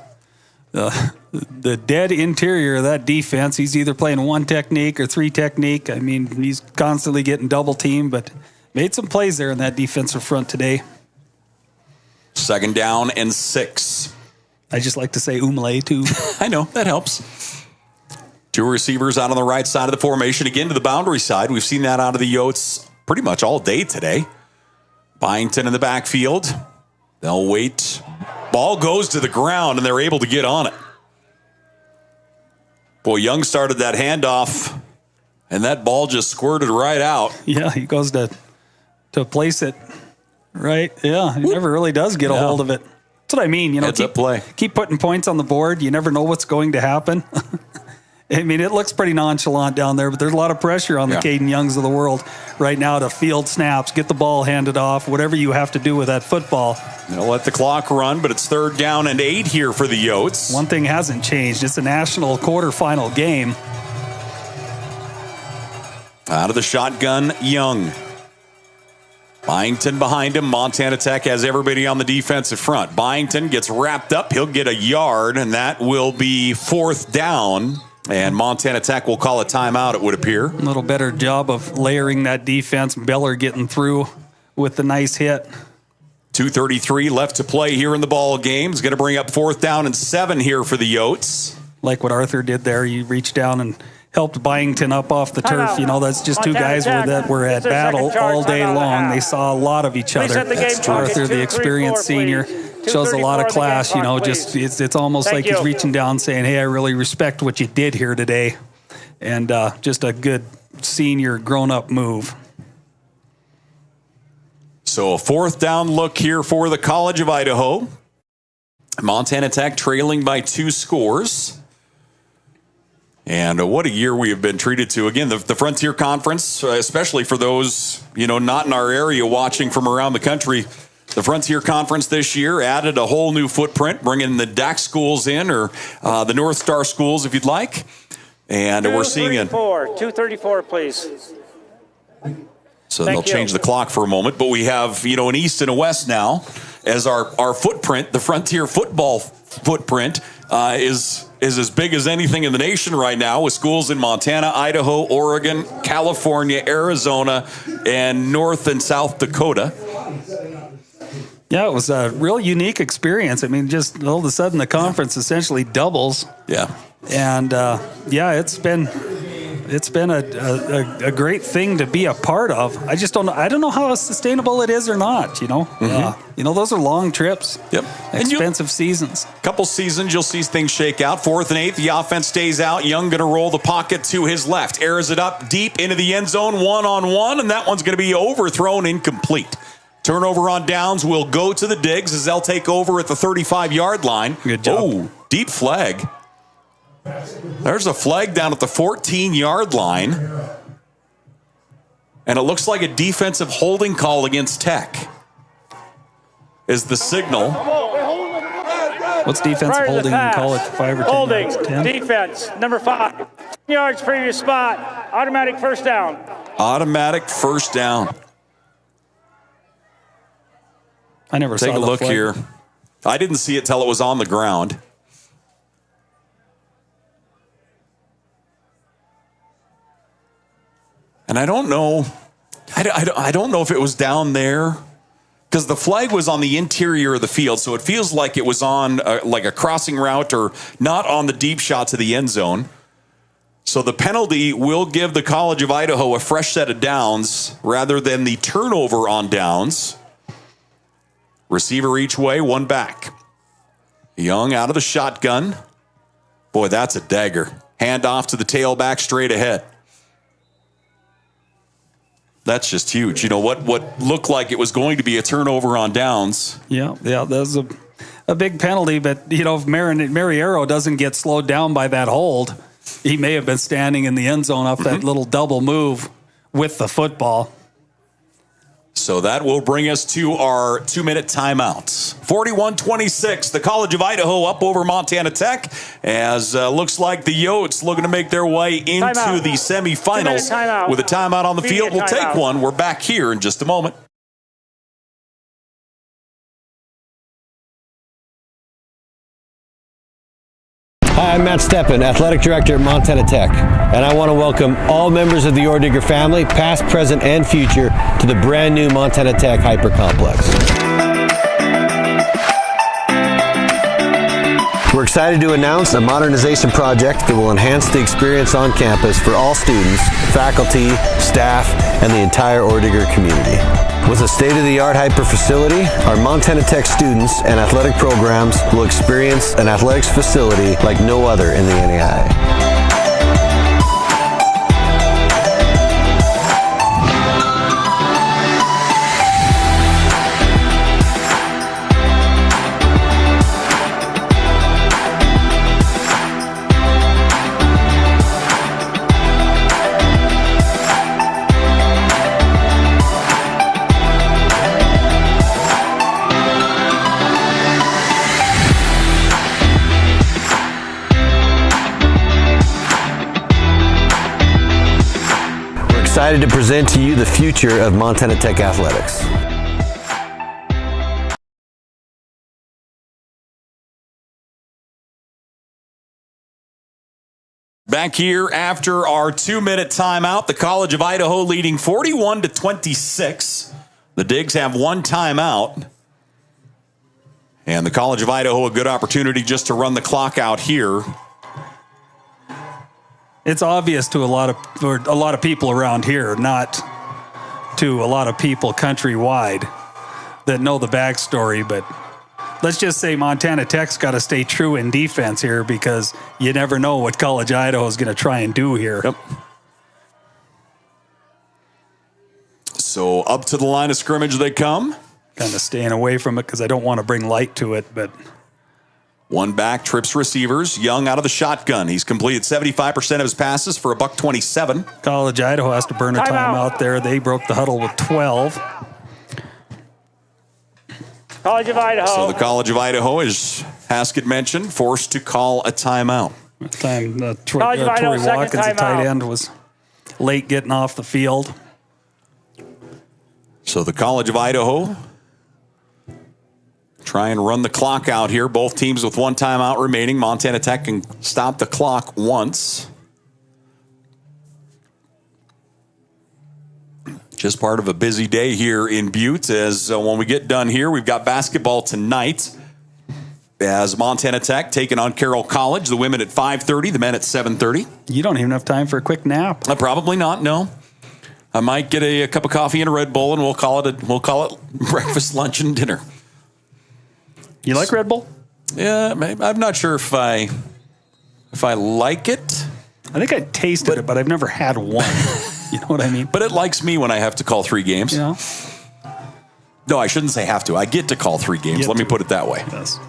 the dead interior of that defense. He's either playing one technique or three technique. I mean, he's constantly getting double teamed, but made some plays there in that defensive front today. 2nd down and 6. I just like to say Umle too. I know, that helps. 2 receivers out on the right side of the formation. Again to the boundary side. We've seen that out of the Yotes pretty much all day today. Byington in the backfield. They'll wait. Ball goes to the ground, and they're able to get on it. Boy, Young started that handoff, and that ball just squirted right out. Yeah, he goes to place it right. Yeah, he never really does get a hold of it. That's what I mean. You know, keep putting points on the board. You never know what's going to happen. I mean, it looks pretty nonchalant down there, but there's a lot of pressure on the Caden Youngs of the world right now to field snaps, get the ball handed off, whatever you have to do with that football. They'll let the clock run, but it's 3rd down and 8 here for the Yotes. One thing hasn't changed. It's a national quarterfinal game. Out of the shotgun, Young. Byington behind him. Montana Tech has everybody on the defensive front. Byington gets wrapped up. He'll get a yard, and that will be 4th down. And Montana Tech will call a timeout, it would appear. A little better job of layering that defense. Beller getting through with the nice hit. 2:33 left to play here in the ball game. It's going to bring up 4th down and 7 here for the Yotes. Like what Arthur did there. He reached down and helped Byington up off the turf. You know, that's just 2 guys that were at battle all day long. They saw a lot of each other. Arthur, the experienced senior, shows a lot of class. You know, just it's almost like he's reaching down saying, hey, I really respect what you did here today. And just a good senior grown-up move. So a 4th down look here for the College of Idaho. Montana Tech trailing by 2 scores. And what a year we have been treated to. Again, the Frontier Conference, especially for those, not in our area watching from around the country, the Frontier Conference this year added a whole new footprint, bringing the DAC schools in, or the North Star schools, if you'd like. And we're seeing it. 234, please. So they'll change the clock for a moment. But we have, an East and a West now as our footprint. The Frontier football footprint is as big as anything in the nation right now, with schools in Montana, Idaho, Oregon, California, Arizona, and North and South Dakota. Yeah, it was a real unique experience. I mean, just all of a sudden the conference essentially doubles. Yeah. And, it's been a great thing to be a part of. I don't know how sustainable it is or not, Mm-hmm. Those are long trips. Yep. Expensive seasons. Couple seasons, you'll see things shake out. 4th and 8, the offense stays out. Young going to roll the pocket to his left. Airs it up deep into the end zone, 1-on-1, and that one's going to be overthrown, incomplete. Turnover on downs will go to the Digs as they'll take over at the 35-yard line. Good job. Oh, deep flag. There's a flag down at the 14-yard line. And it looks like a defensive holding call against Tech is the signal. What's defensive holding and call it 5 or 10 holding, yards? 10? Defense, number 5. 10 yards previous spot. Automatic 1st down. Automatic 1st down. I never saw Take a look flag. here. I didn't see it till it was on the ground. And I don't know. I don't know if it was down there, because the flag was on the interior of the field, so it feels like it was on like a crossing route or not on the deep shot to the end zone. So the penalty will give the College of Idaho a fresh set of downs rather than the turnover on downs. Receiver each way, 1 back. Young out of the shotgun. Boy, that's a dagger. Hand off to the tailback straight ahead. That's just huge. What looked like it was going to be a turnover on downs. Yeah, that was a big penalty. But, if Mariero doesn't get slowed down by that hold, he may have been standing in the end zone off that little double move with the football. So that will bring us to our 2-minute timeouts. 41-26, the College of Idaho up over Montana Tech, as looks like the Yotes looking to make their way into the semifinals with a timeout on the field. We'll take one. We're back here in just a moment. Hi, I'm Matt Steppen, Athletic Director at Montana Tech, and I want to welcome all members of the Oredigger family, past, present, and future, to the brand new Montana Tech Hyper Complex. We're excited to announce a modernization project that will enhance the experience on campus for all students, faculty, staff, and the entire Oredigger community. With a state-of-the-art hyper facility, our Montana Tech students and athletic programs will experience an athletics facility like no other in the NAIA. Excited to present to you the future of Montana Tech athletics. Back here after our 2-minute timeout, the College of Idaho leading 41-26. The Digs have one timeout. And the College of Idaho a good opportunity just to run the clock out here. It's obvious to a lot of people around here, not to a lot of people countrywide that know the backstory. But let's just say Montana Tech's got to stay true in defense here because you never know what College of Idaho is going to try and do here. Yep. So up to the line of scrimmage they come. Kind of staying away from it because I don't want to bring light to it, but... One back, trips receivers. Young out of the shotgun. He's completed 75% of his passes for $127. College Idaho has to burn a timeout there. They broke the huddle with 12. College of Idaho. So the College of Idaho, as Haskett mentioned, forced to call a timeout. Tory Watkins, the tight end, was late getting off the field. So the College of Idaho try and run the clock out here. Both teams with one timeout remaining. Montana Tech can stop the clock once. Just part of a busy day here in Butte, as when we get done here, we've got basketball tonight as Montana Tech taking on Carroll College. The women at 5:30, the men at 7:30. You don't even have time for a quick nap. Probably not, no. I might get a cup of coffee and a Red Bull, and we'll call it breakfast, lunch, and dinner. You like Red Bull? Yeah, I'm not sure if I like it. I think I tasted it, but I've never had one. You know what I mean? But it likes me when I have to call 3 games. Yeah. No, I shouldn't say have to. I get to call 3 games. Let me put it that way. Yes.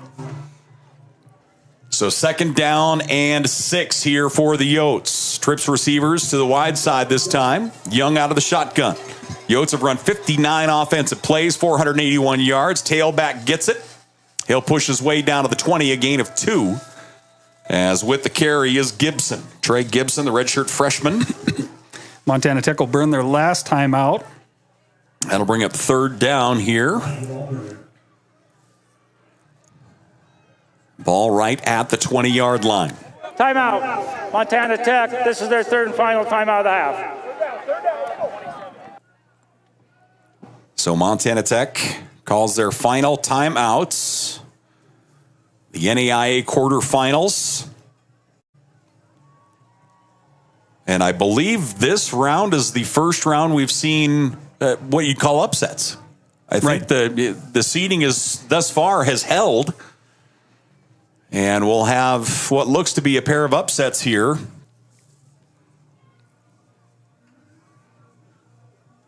So 2nd down and 6 here for the Yotes. Trips receivers to the wide side this time. Young out of the shotgun. Yotes have run 59 offensive plays, 481 yards. Tailback gets it. He'll push his way down to the 20, a gain of 2. As with the carry is Gibson. Trey Gibson, the redshirt freshman. Montana Tech will burn their last timeout. That'll bring up 3rd down here. Ball right at the 20-yard line. Timeout. Montana Tech. This is their 3rd and final timeout of the half. So Montana Tech calls their final timeouts. The NAIA quarterfinals. And I believe this round is the first round we've seen what you'd call upsets. I think the seeding is thus far has held. And we'll have what looks to be a pair of upsets here.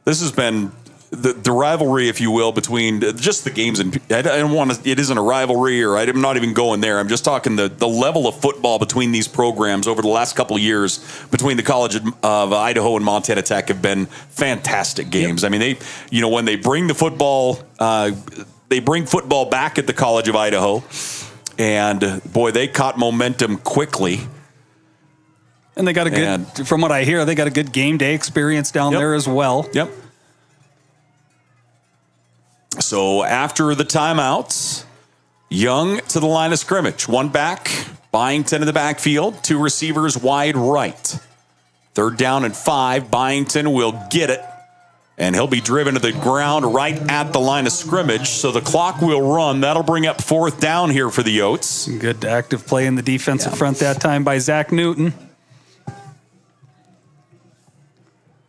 This has been the rivalry, if you will, between just the games. And I don't want to, it isn't a rivalry, or I'm not even going there. I'm just talking the level of football between these programs over the last couple of years between the College of Idaho and Montana Tech have been fantastic games. Yep. I mean, when they bring the football, they bring football back at the College of Idaho. And boy, they caught momentum quickly. And they got a good, from what I hear, they got a good game day experience down there as well. Yep. So after the timeouts, Young to the line of scrimmage. One back, Byington in the backfield, 2 receivers wide right. 3rd down and 5. Byington will get it, and he'll be driven to the ground right at the line of scrimmage, so the clock will run. That'll bring up 4th down here for the Yotes. Good active play in the defensive front that time by Zach Newton.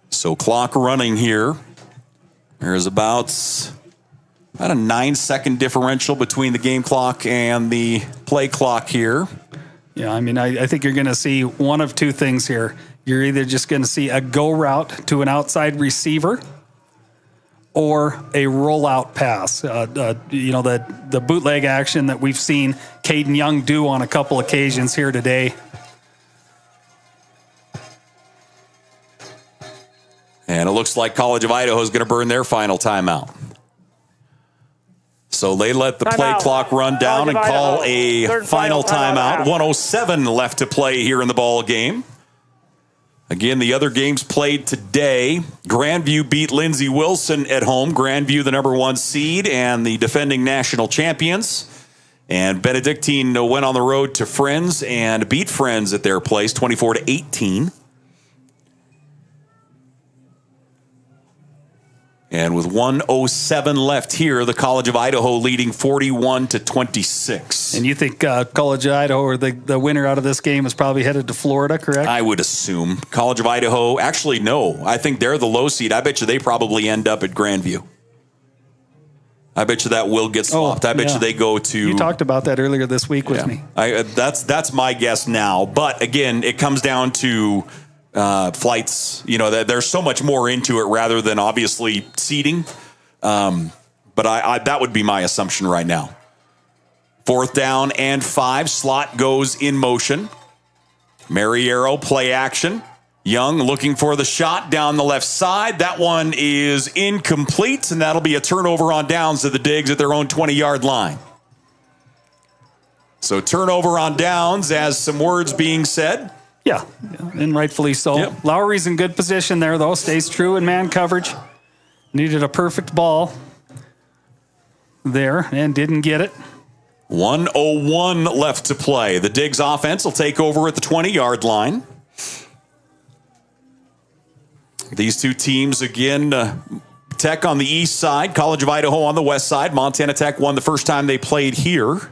So clock running here. There's about a 9-second differential between the game clock and the play clock here. Yeah, I mean, I think you're going to see one of 2 things here. You're either just going to see a go route to an outside receiver or a rollout pass. You know, the bootleg action that we've seen Caden Young do on a couple occasions here today. And it looks like College of Idaho is going to burn their final timeout. So they let the play clock run down and call a final timeout. 1:07 left to play here in the ball game. Again, the other games played today. Grandview beat Lindsey Wilson at home. Grandview, the number 1 seed and the defending national champions. And Benedictine went on the road to Friends and beat Friends at their place, 24-18. And with 1:07 left here, the College of Idaho leading 41-26. And you think College of Idaho, or the winner out of this game, is probably headed to Florida, correct? I would assume. College of Idaho, actually, no. I think they're the low seed. I bet you they probably end up at Grandview. I bet you that will get swapped. I bet you they go to... You talked about that earlier this week with me. That's my guess now. But, again, it comes down to... flights, you know, there's so much more into it rather than obviously seating. But that would be my assumption right now. 4th down and 5. Slot goes in motion. Mariero play action. Young looking for the shot down the left side. That one is incomplete, and that'll be a turnover on downs to the Digs at their own 20-yard line. So turnover on downs, as some words being said. Yeah, and rightfully so. Yep. Lowry's in good position there, though. Stays true in man coverage. Needed a perfect ball there and didn't get it. 1:01 left to play. The Digs offense will take over at the 20-yard line. These 2 teams, again, Tech on the east side, College of Idaho on the west side. Montana Tech won the first time they played here.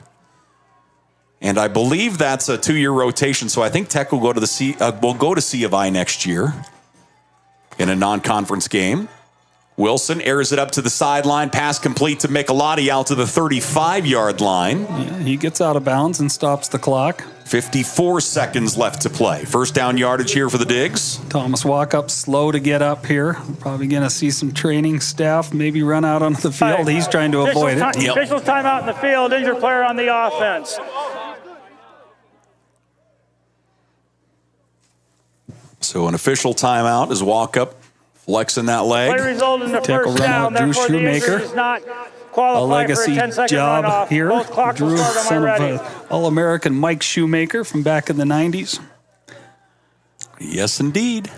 And I believe that's a 2-year rotation, so I think Tech will go to C of I next year in a non-conference game. Wilson airs it up to the sideline, pass complete to Michelotti out to the 35-yard line. Yeah, he gets out of bounds and stops the clock. 54 seconds left to play. First down yardage here for the Digs. Thomas Walkup slow to get up here. Probably going to see some training staff maybe run out onto the field. He's trying to avoid it. Official timeout in the field. Injured player on the offense. So an official timeout is Walkup flexing that leg. Play result in the first down. Drew Shoemaker. A legacy job here. Drew, son of All-American Mike Shoemaker from back in the 90s. Yes, indeed.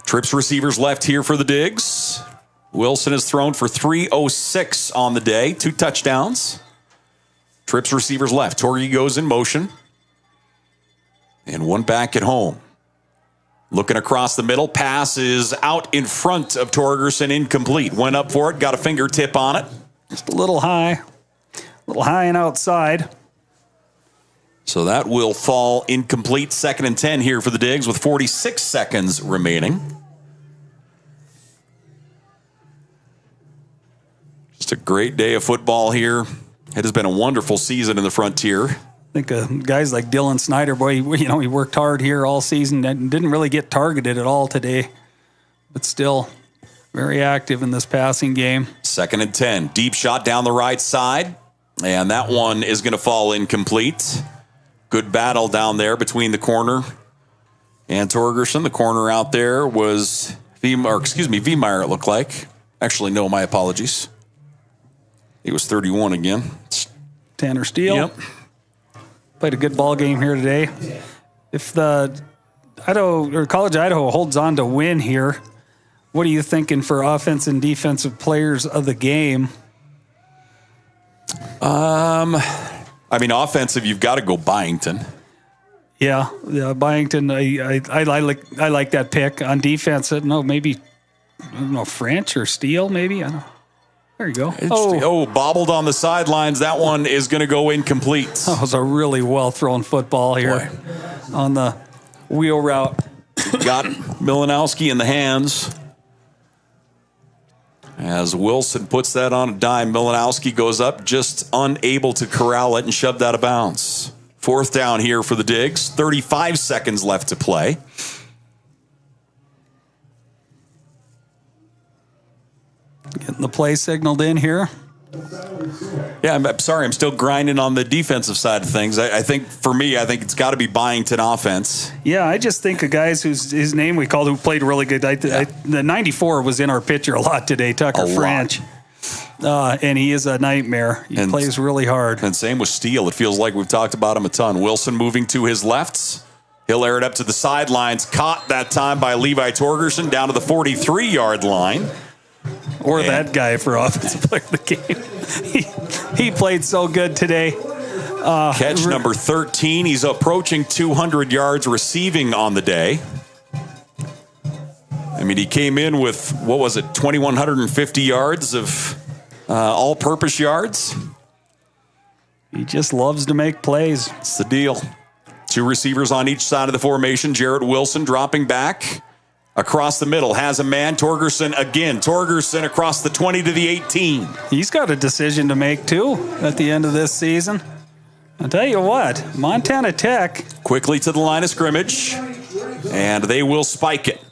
Trips receivers left here for the Digs. Wilson has thrown for 306 on the day. 2 touchdowns. Trips receivers left. Torgy goes in motion. And 1 back at home. Looking across the middle, pass is out in front of Torgerson, incomplete. Went up for it, got a fingertip on it. Just a little high and outside. So that will fall incomplete. 2nd and 10 here for the Digs with 46 seconds remaining. Just a great day of football here. It has been a wonderful season in the Frontier. I think guys like Dylan Snyder, boy, he worked hard here all season and didn't really get targeted at all today, but still very active in this passing game. 2nd and 10. Deep shot down the right side, and that one is going to fall incomplete. Good battle down there between the corner and Torgerson. The corner out there was Viemeyer, it looked like. Actually, no, my apologies. He was 31 again. Tanner Steele. Yep. Played a good ball game here today. If the College of Idaho holds on to win here, what are you thinking for offense and defensive players of the game? I mean, offensive, you've got to go Byington. Yeah, Byington. I like that pick. On defense, maybe French or Steele. Maybe I don't know. There you go. Bobbled on the sidelines. That one is going to go incomplete. That was a really well thrown football here on the wheel route. Got Milanowski in the hands. As Wilson puts that on a dime, Milanowski goes up, just unable to corral it and shoved out of bounds. 4th down here for the Digs. 35 seconds left to play. Getting the play signaled in here. Yeah, I'm sorry. I'm still grinding on the defensive side of things. I think for me, it's got to be Byington offense. Yeah, I just think of guys his name we called who played really good. The 94 was in our picture a lot today, Tucker French. And he is a nightmare. He plays really hard. And same with Steele. It feels like we've talked about him a ton. Wilson moving to his left. He'll air it up to the sidelines. Caught that time by Levi Torgerson down to the 43-yard line. Or that guy for offensive player of the game. He played so good today. Catch number 13. He's approaching 200 yards receiving on the day. I mean, he came in with, 2,150 yards of all-purpose yards? He just loves to make plays. It's the deal. 2 receivers on each side of the formation. Jarrett Wilson dropping back. Across the middle, has a man. Torgerson again. Torgerson across the 20 to the 18. He's got a decision to make, too, at the end of this season. I'll tell you what, Montana Tech. Quickly to the line of scrimmage, and they will spike it.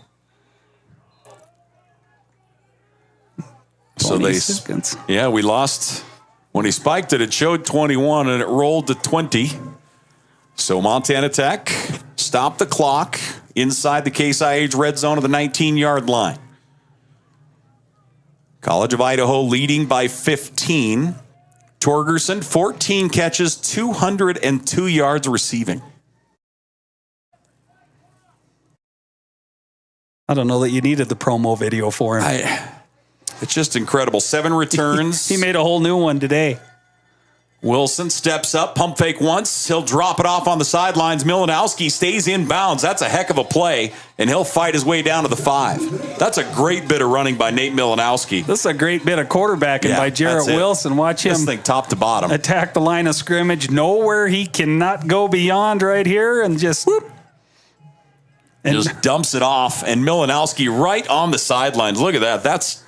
So we lost. When he spiked it, it showed 21, and it rolled to 20. So Montana Tech stopped the clock inside the Case IH red zone of the 19-yard line. College of Idaho leading by 15. Torgerson, 14 catches, 202 yards receiving. I don't know that you needed the promo video for him. It's just incredible. 7 returns. He made a whole new one today. Wilson steps up, pump fake once. He'll drop it off on the sidelines. Milanowski stays in bounds. That's a heck of a play, and he'll fight his way down to the 5. That's a great bit of running by Nate Milanowski. This is a great bit of quarterbacking by Jarrett Wilson. Watch him. This thing top to bottom. Attack the line of scrimmage. Know where he cannot go beyond right here, and just whoop. And just dumps it off, and Milanowski right on the sidelines. Look at that. That's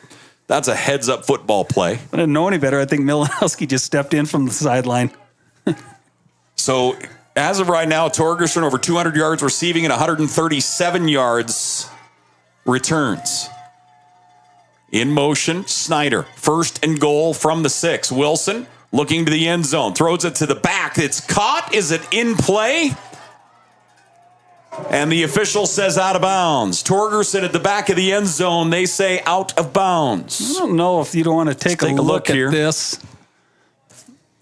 a heads-up football play. I didn't know any better. I think Milanowski just stepped in from the sideline. So, as of right now, Torgerson over 200 yards receiving and 137 yards returns. In motion, Snyder. 1st and goal from the 6. Wilson looking to the end zone. Throws it to the back. It's caught. Is it in play? And the official says out of bounds. Torgerson at the back of the end zone. They say out of bounds. I don't know if you don't want to take a look at this.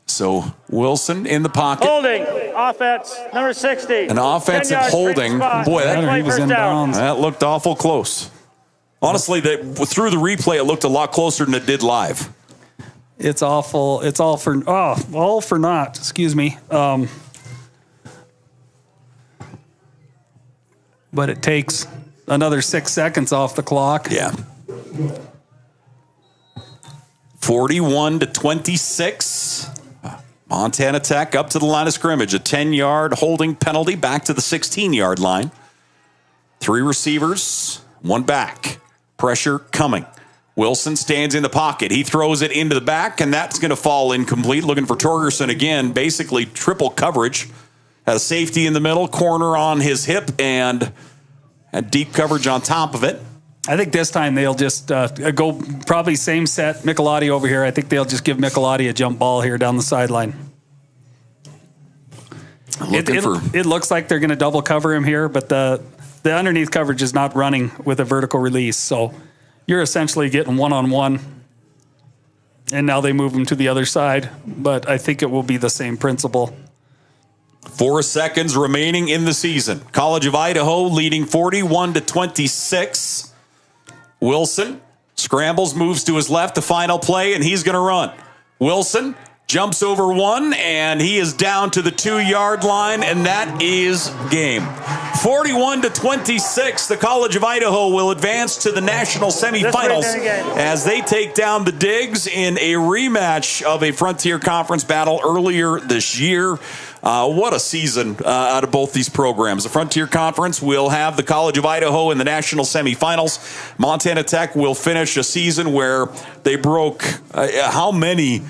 So Wilson in the pocket. Holding. Offense. Number 60. An offensive holding. Boy, he was in bounds. That looked awful close. Honestly, through the replay, it looked a lot closer than it did live. It's awful. It's all for naught. Excuse me. But it takes another 6 seconds off the clock. Yeah. 41-26. Montana Tech up to the line of scrimmage. A 10-yard holding penalty back to the 16-yard line. 3 receivers, 1 back. Pressure coming. Wilson stands in the pocket. He throws it into the back, and that's going to fall incomplete. Looking for Torgerson again. Basically triple coverage. Had a safety in the middle, corner on his hip, and had deep coverage on top of it. I think this time they'll just go probably same set. Michelotti over here. I think they'll just give Michelotti a jump ball here down the sideline. It looks like they're going to double cover him here, but the underneath coverage is not running with a vertical release. So you're essentially getting one-on-one. And now they move him to the other side. But I think it will be the same principle. 4 seconds remaining in the season. College of Idaho leading 41-26. Wilson scrambles, moves to his left, the final play, and he's going to run. Wilson Jumps over one, and he is down to the 2-yard line, and that is game. 41-26, the College of Idaho will advance to the national semifinals as they take down the Digs in a rematch of a Frontier Conference battle earlier this year. What a season out of both these programs. The Frontier Conference will have the College of Idaho in the national semifinals. Montana Tech will finish a season where they broke how many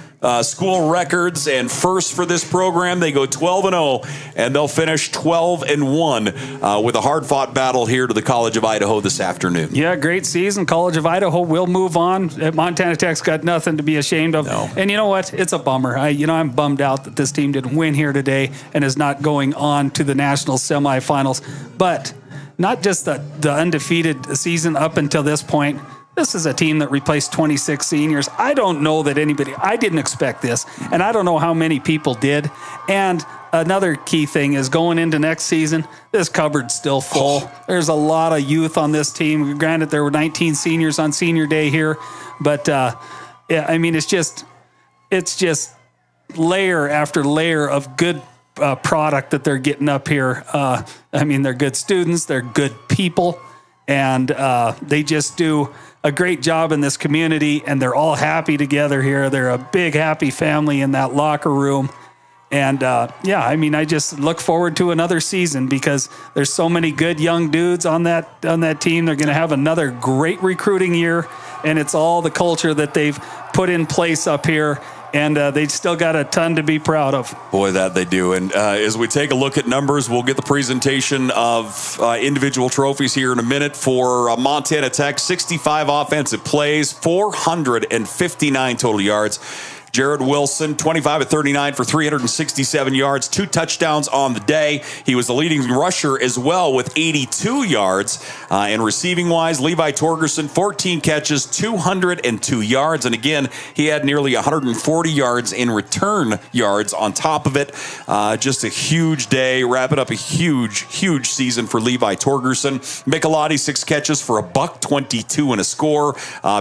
school records and firsts for this program. They go 12-0, and they'll finish 12-1 with a hard-fought battle here to the College of Idaho this afternoon. Yeah, great season. College of Idaho will move on. Montana Tech's got nothing to be ashamed of. No. And you know what? It's a bummer. I'm bummed out that this team didn't win here today and is not going on to the national semifinals. But not just the undefeated season up until this point. This is a team that replaced 26 seniors. I don't know that I didn't expect this, and I don't know how many people did. And another key thing is going into next season, this cupboard's still full. There's a lot of youth on this team. Granted, there were 19 seniors on senior day here, but it's just layer after layer of good product that they're getting up here. They're good students, they're good people, and they just do a great job in this community, and they're all happy together here. They're a big, happy family in that locker room. And I just look forward to another season because there's so many good young dudes on that team. They're going to have another great recruiting year, and it's all the culture that they've put in place up here. And they still got a ton to be proud of. Boy, that they do. And as we take a look at numbers, we'll get the presentation of individual trophies here in a minute. For Montana Tech, 65 offensive plays, 459 total yards. Jared Wilson, 25 of 39 for 367 yards, 2 touchdowns on the day. He was the leading rusher as well with 82 yards. And receiving-wise, Levi Torgerson, 14 catches, 202 yards. And again, he had nearly 140 yards in return yards on top of it. Just a huge day, wrapping up a huge, huge season for Levi Torgerson. Michelati, 6 catches for $122 and a score.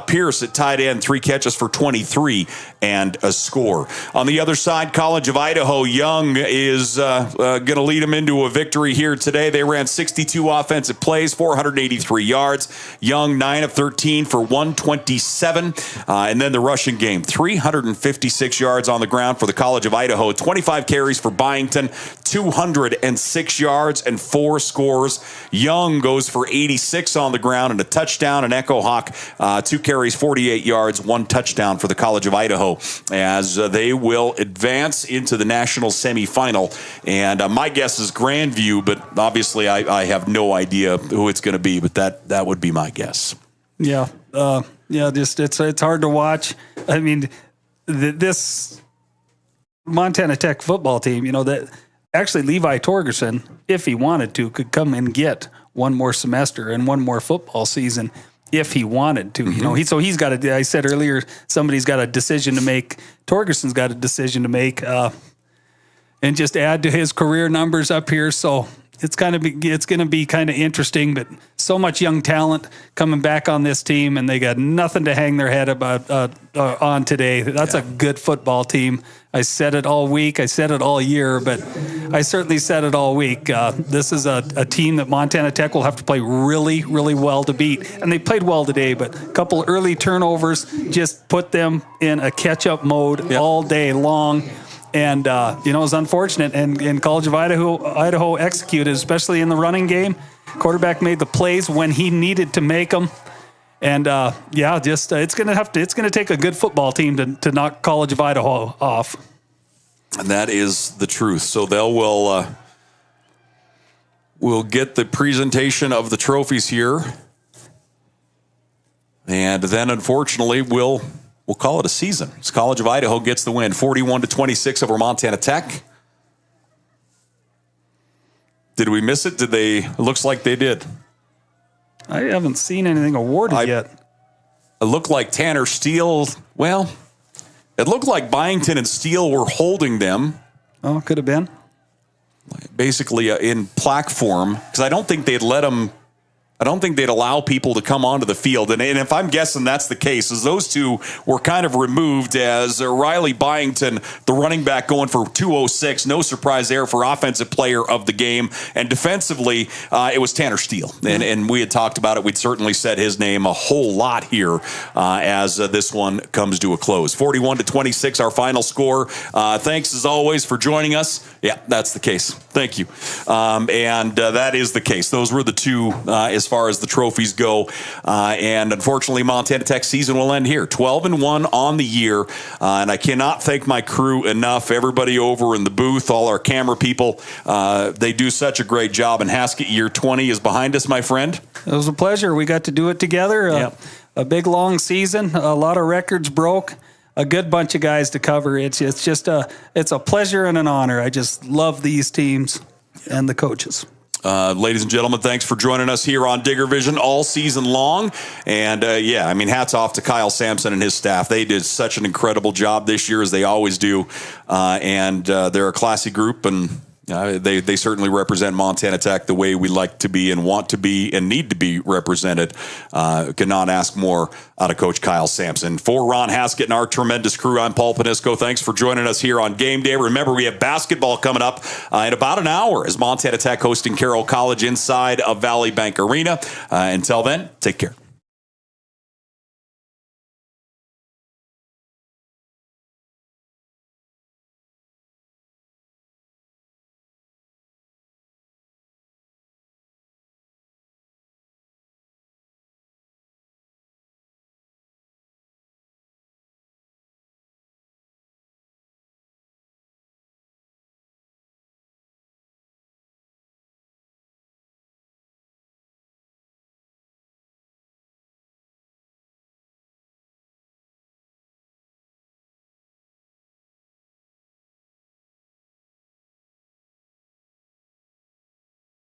Pierce at tight end, 3 catches for 23 and a score. On the other side, College of Idaho, Young is going to lead them into a victory here today. They ran 62 offensive plays, 483 yards. Young, 9 of 13 for 127. And then the rushing game, 356 yards on the ground for the College of Idaho. 25 carries for Byington, 206 yards and 4 scores. Young goes for 86 on the ground and a touchdown. And Echo Hawk, 2 carries, 48 yards, 1 touchdown for the College of Idaho, as they will advance into the national semifinal. And my guess is Grandview, but obviously I have no idea who it's going to be, but that would be my guess. Yeah. Just it's hard to watch. I mean, this Montana Tech football team, that actually Levi Torgerson, if he wanted to, could come and get one more semester and one more football season if he wanted to. Mm-hmm. He's got I said earlier, somebody's got a decision to make. Torgerson's got a decision to make, and just add to his career numbers up here. So it's going to be kind of interesting, but so much young talent coming back on this team, and they got nothing to hang their head about on today. That's a good football team. I said it all week. I said it all year, but I certainly said it all week. This is a team that Montana Tech will have to play really, really well to beat. And they played well today, but a couple early turnovers just put them in a catch-up mode all day long. And, it was unfortunate. And College of Idaho executed, especially in the running game. Quarterback made the plays when he needed to make them. And, it's going to take a good football team to knock College of Idaho off. And that is the truth. So we'll get the presentation of the trophies here. And then, unfortunately, we'll call it a season. So College of Idaho gets the win, 41-26 over Montana Tech. Did we miss it? It looks like they did. I haven't seen anything awarded yet. It looked like Tanner Steele, it looked like Byington and Steele were holding them. Oh, could have been. Basically in plaque form, because I don't think they'd let them I don't think they'd allow people to come onto the field. And if I'm guessing that's the case, as those two were kind of removed, as Riley Byington, the running back, going for 206. No surprise there for offensive player of the game. And defensively, it was Tanner Steele. And we had talked about it. We'd certainly said his name a whole lot here as this one comes to a close. 41-26, our final score. Thanks, as always, for joining us. Yeah, that's the case. Thank you. And that is the case. Those were the two as far as the trophies go. And unfortunately, Montana Tech's season will end here. 12-1 on the year. And I cannot thank my crew enough. Everybody over in the booth, all our camera people, they do such a great job. And Haskett, year 20 is behind us, my friend. It was a pleasure. We got to do it together. A big, long season. A lot of records broke. A good bunch of guys to cover. It's a pleasure and an honor. I just love these teams and the coaches. Ladies and gentlemen, thanks for joining us here on Digger Vision all season long. And hats off to Kyle Sampson and his staff. They did such an incredible job this year, as they always do. They're a classy group, and they certainly represent Montana Tech the way we like to be and want to be and need to be represented. Cannot ask more out of Coach Kyle Sampson. For Ron Haskett and our tremendous crew, I'm Paul Panisco. Thanks for joining us here on Game Day. Remember, we have basketball coming up in about an hour as Montana Tech hosting Carroll College inside of Valley Bank Arena. Until then, take care.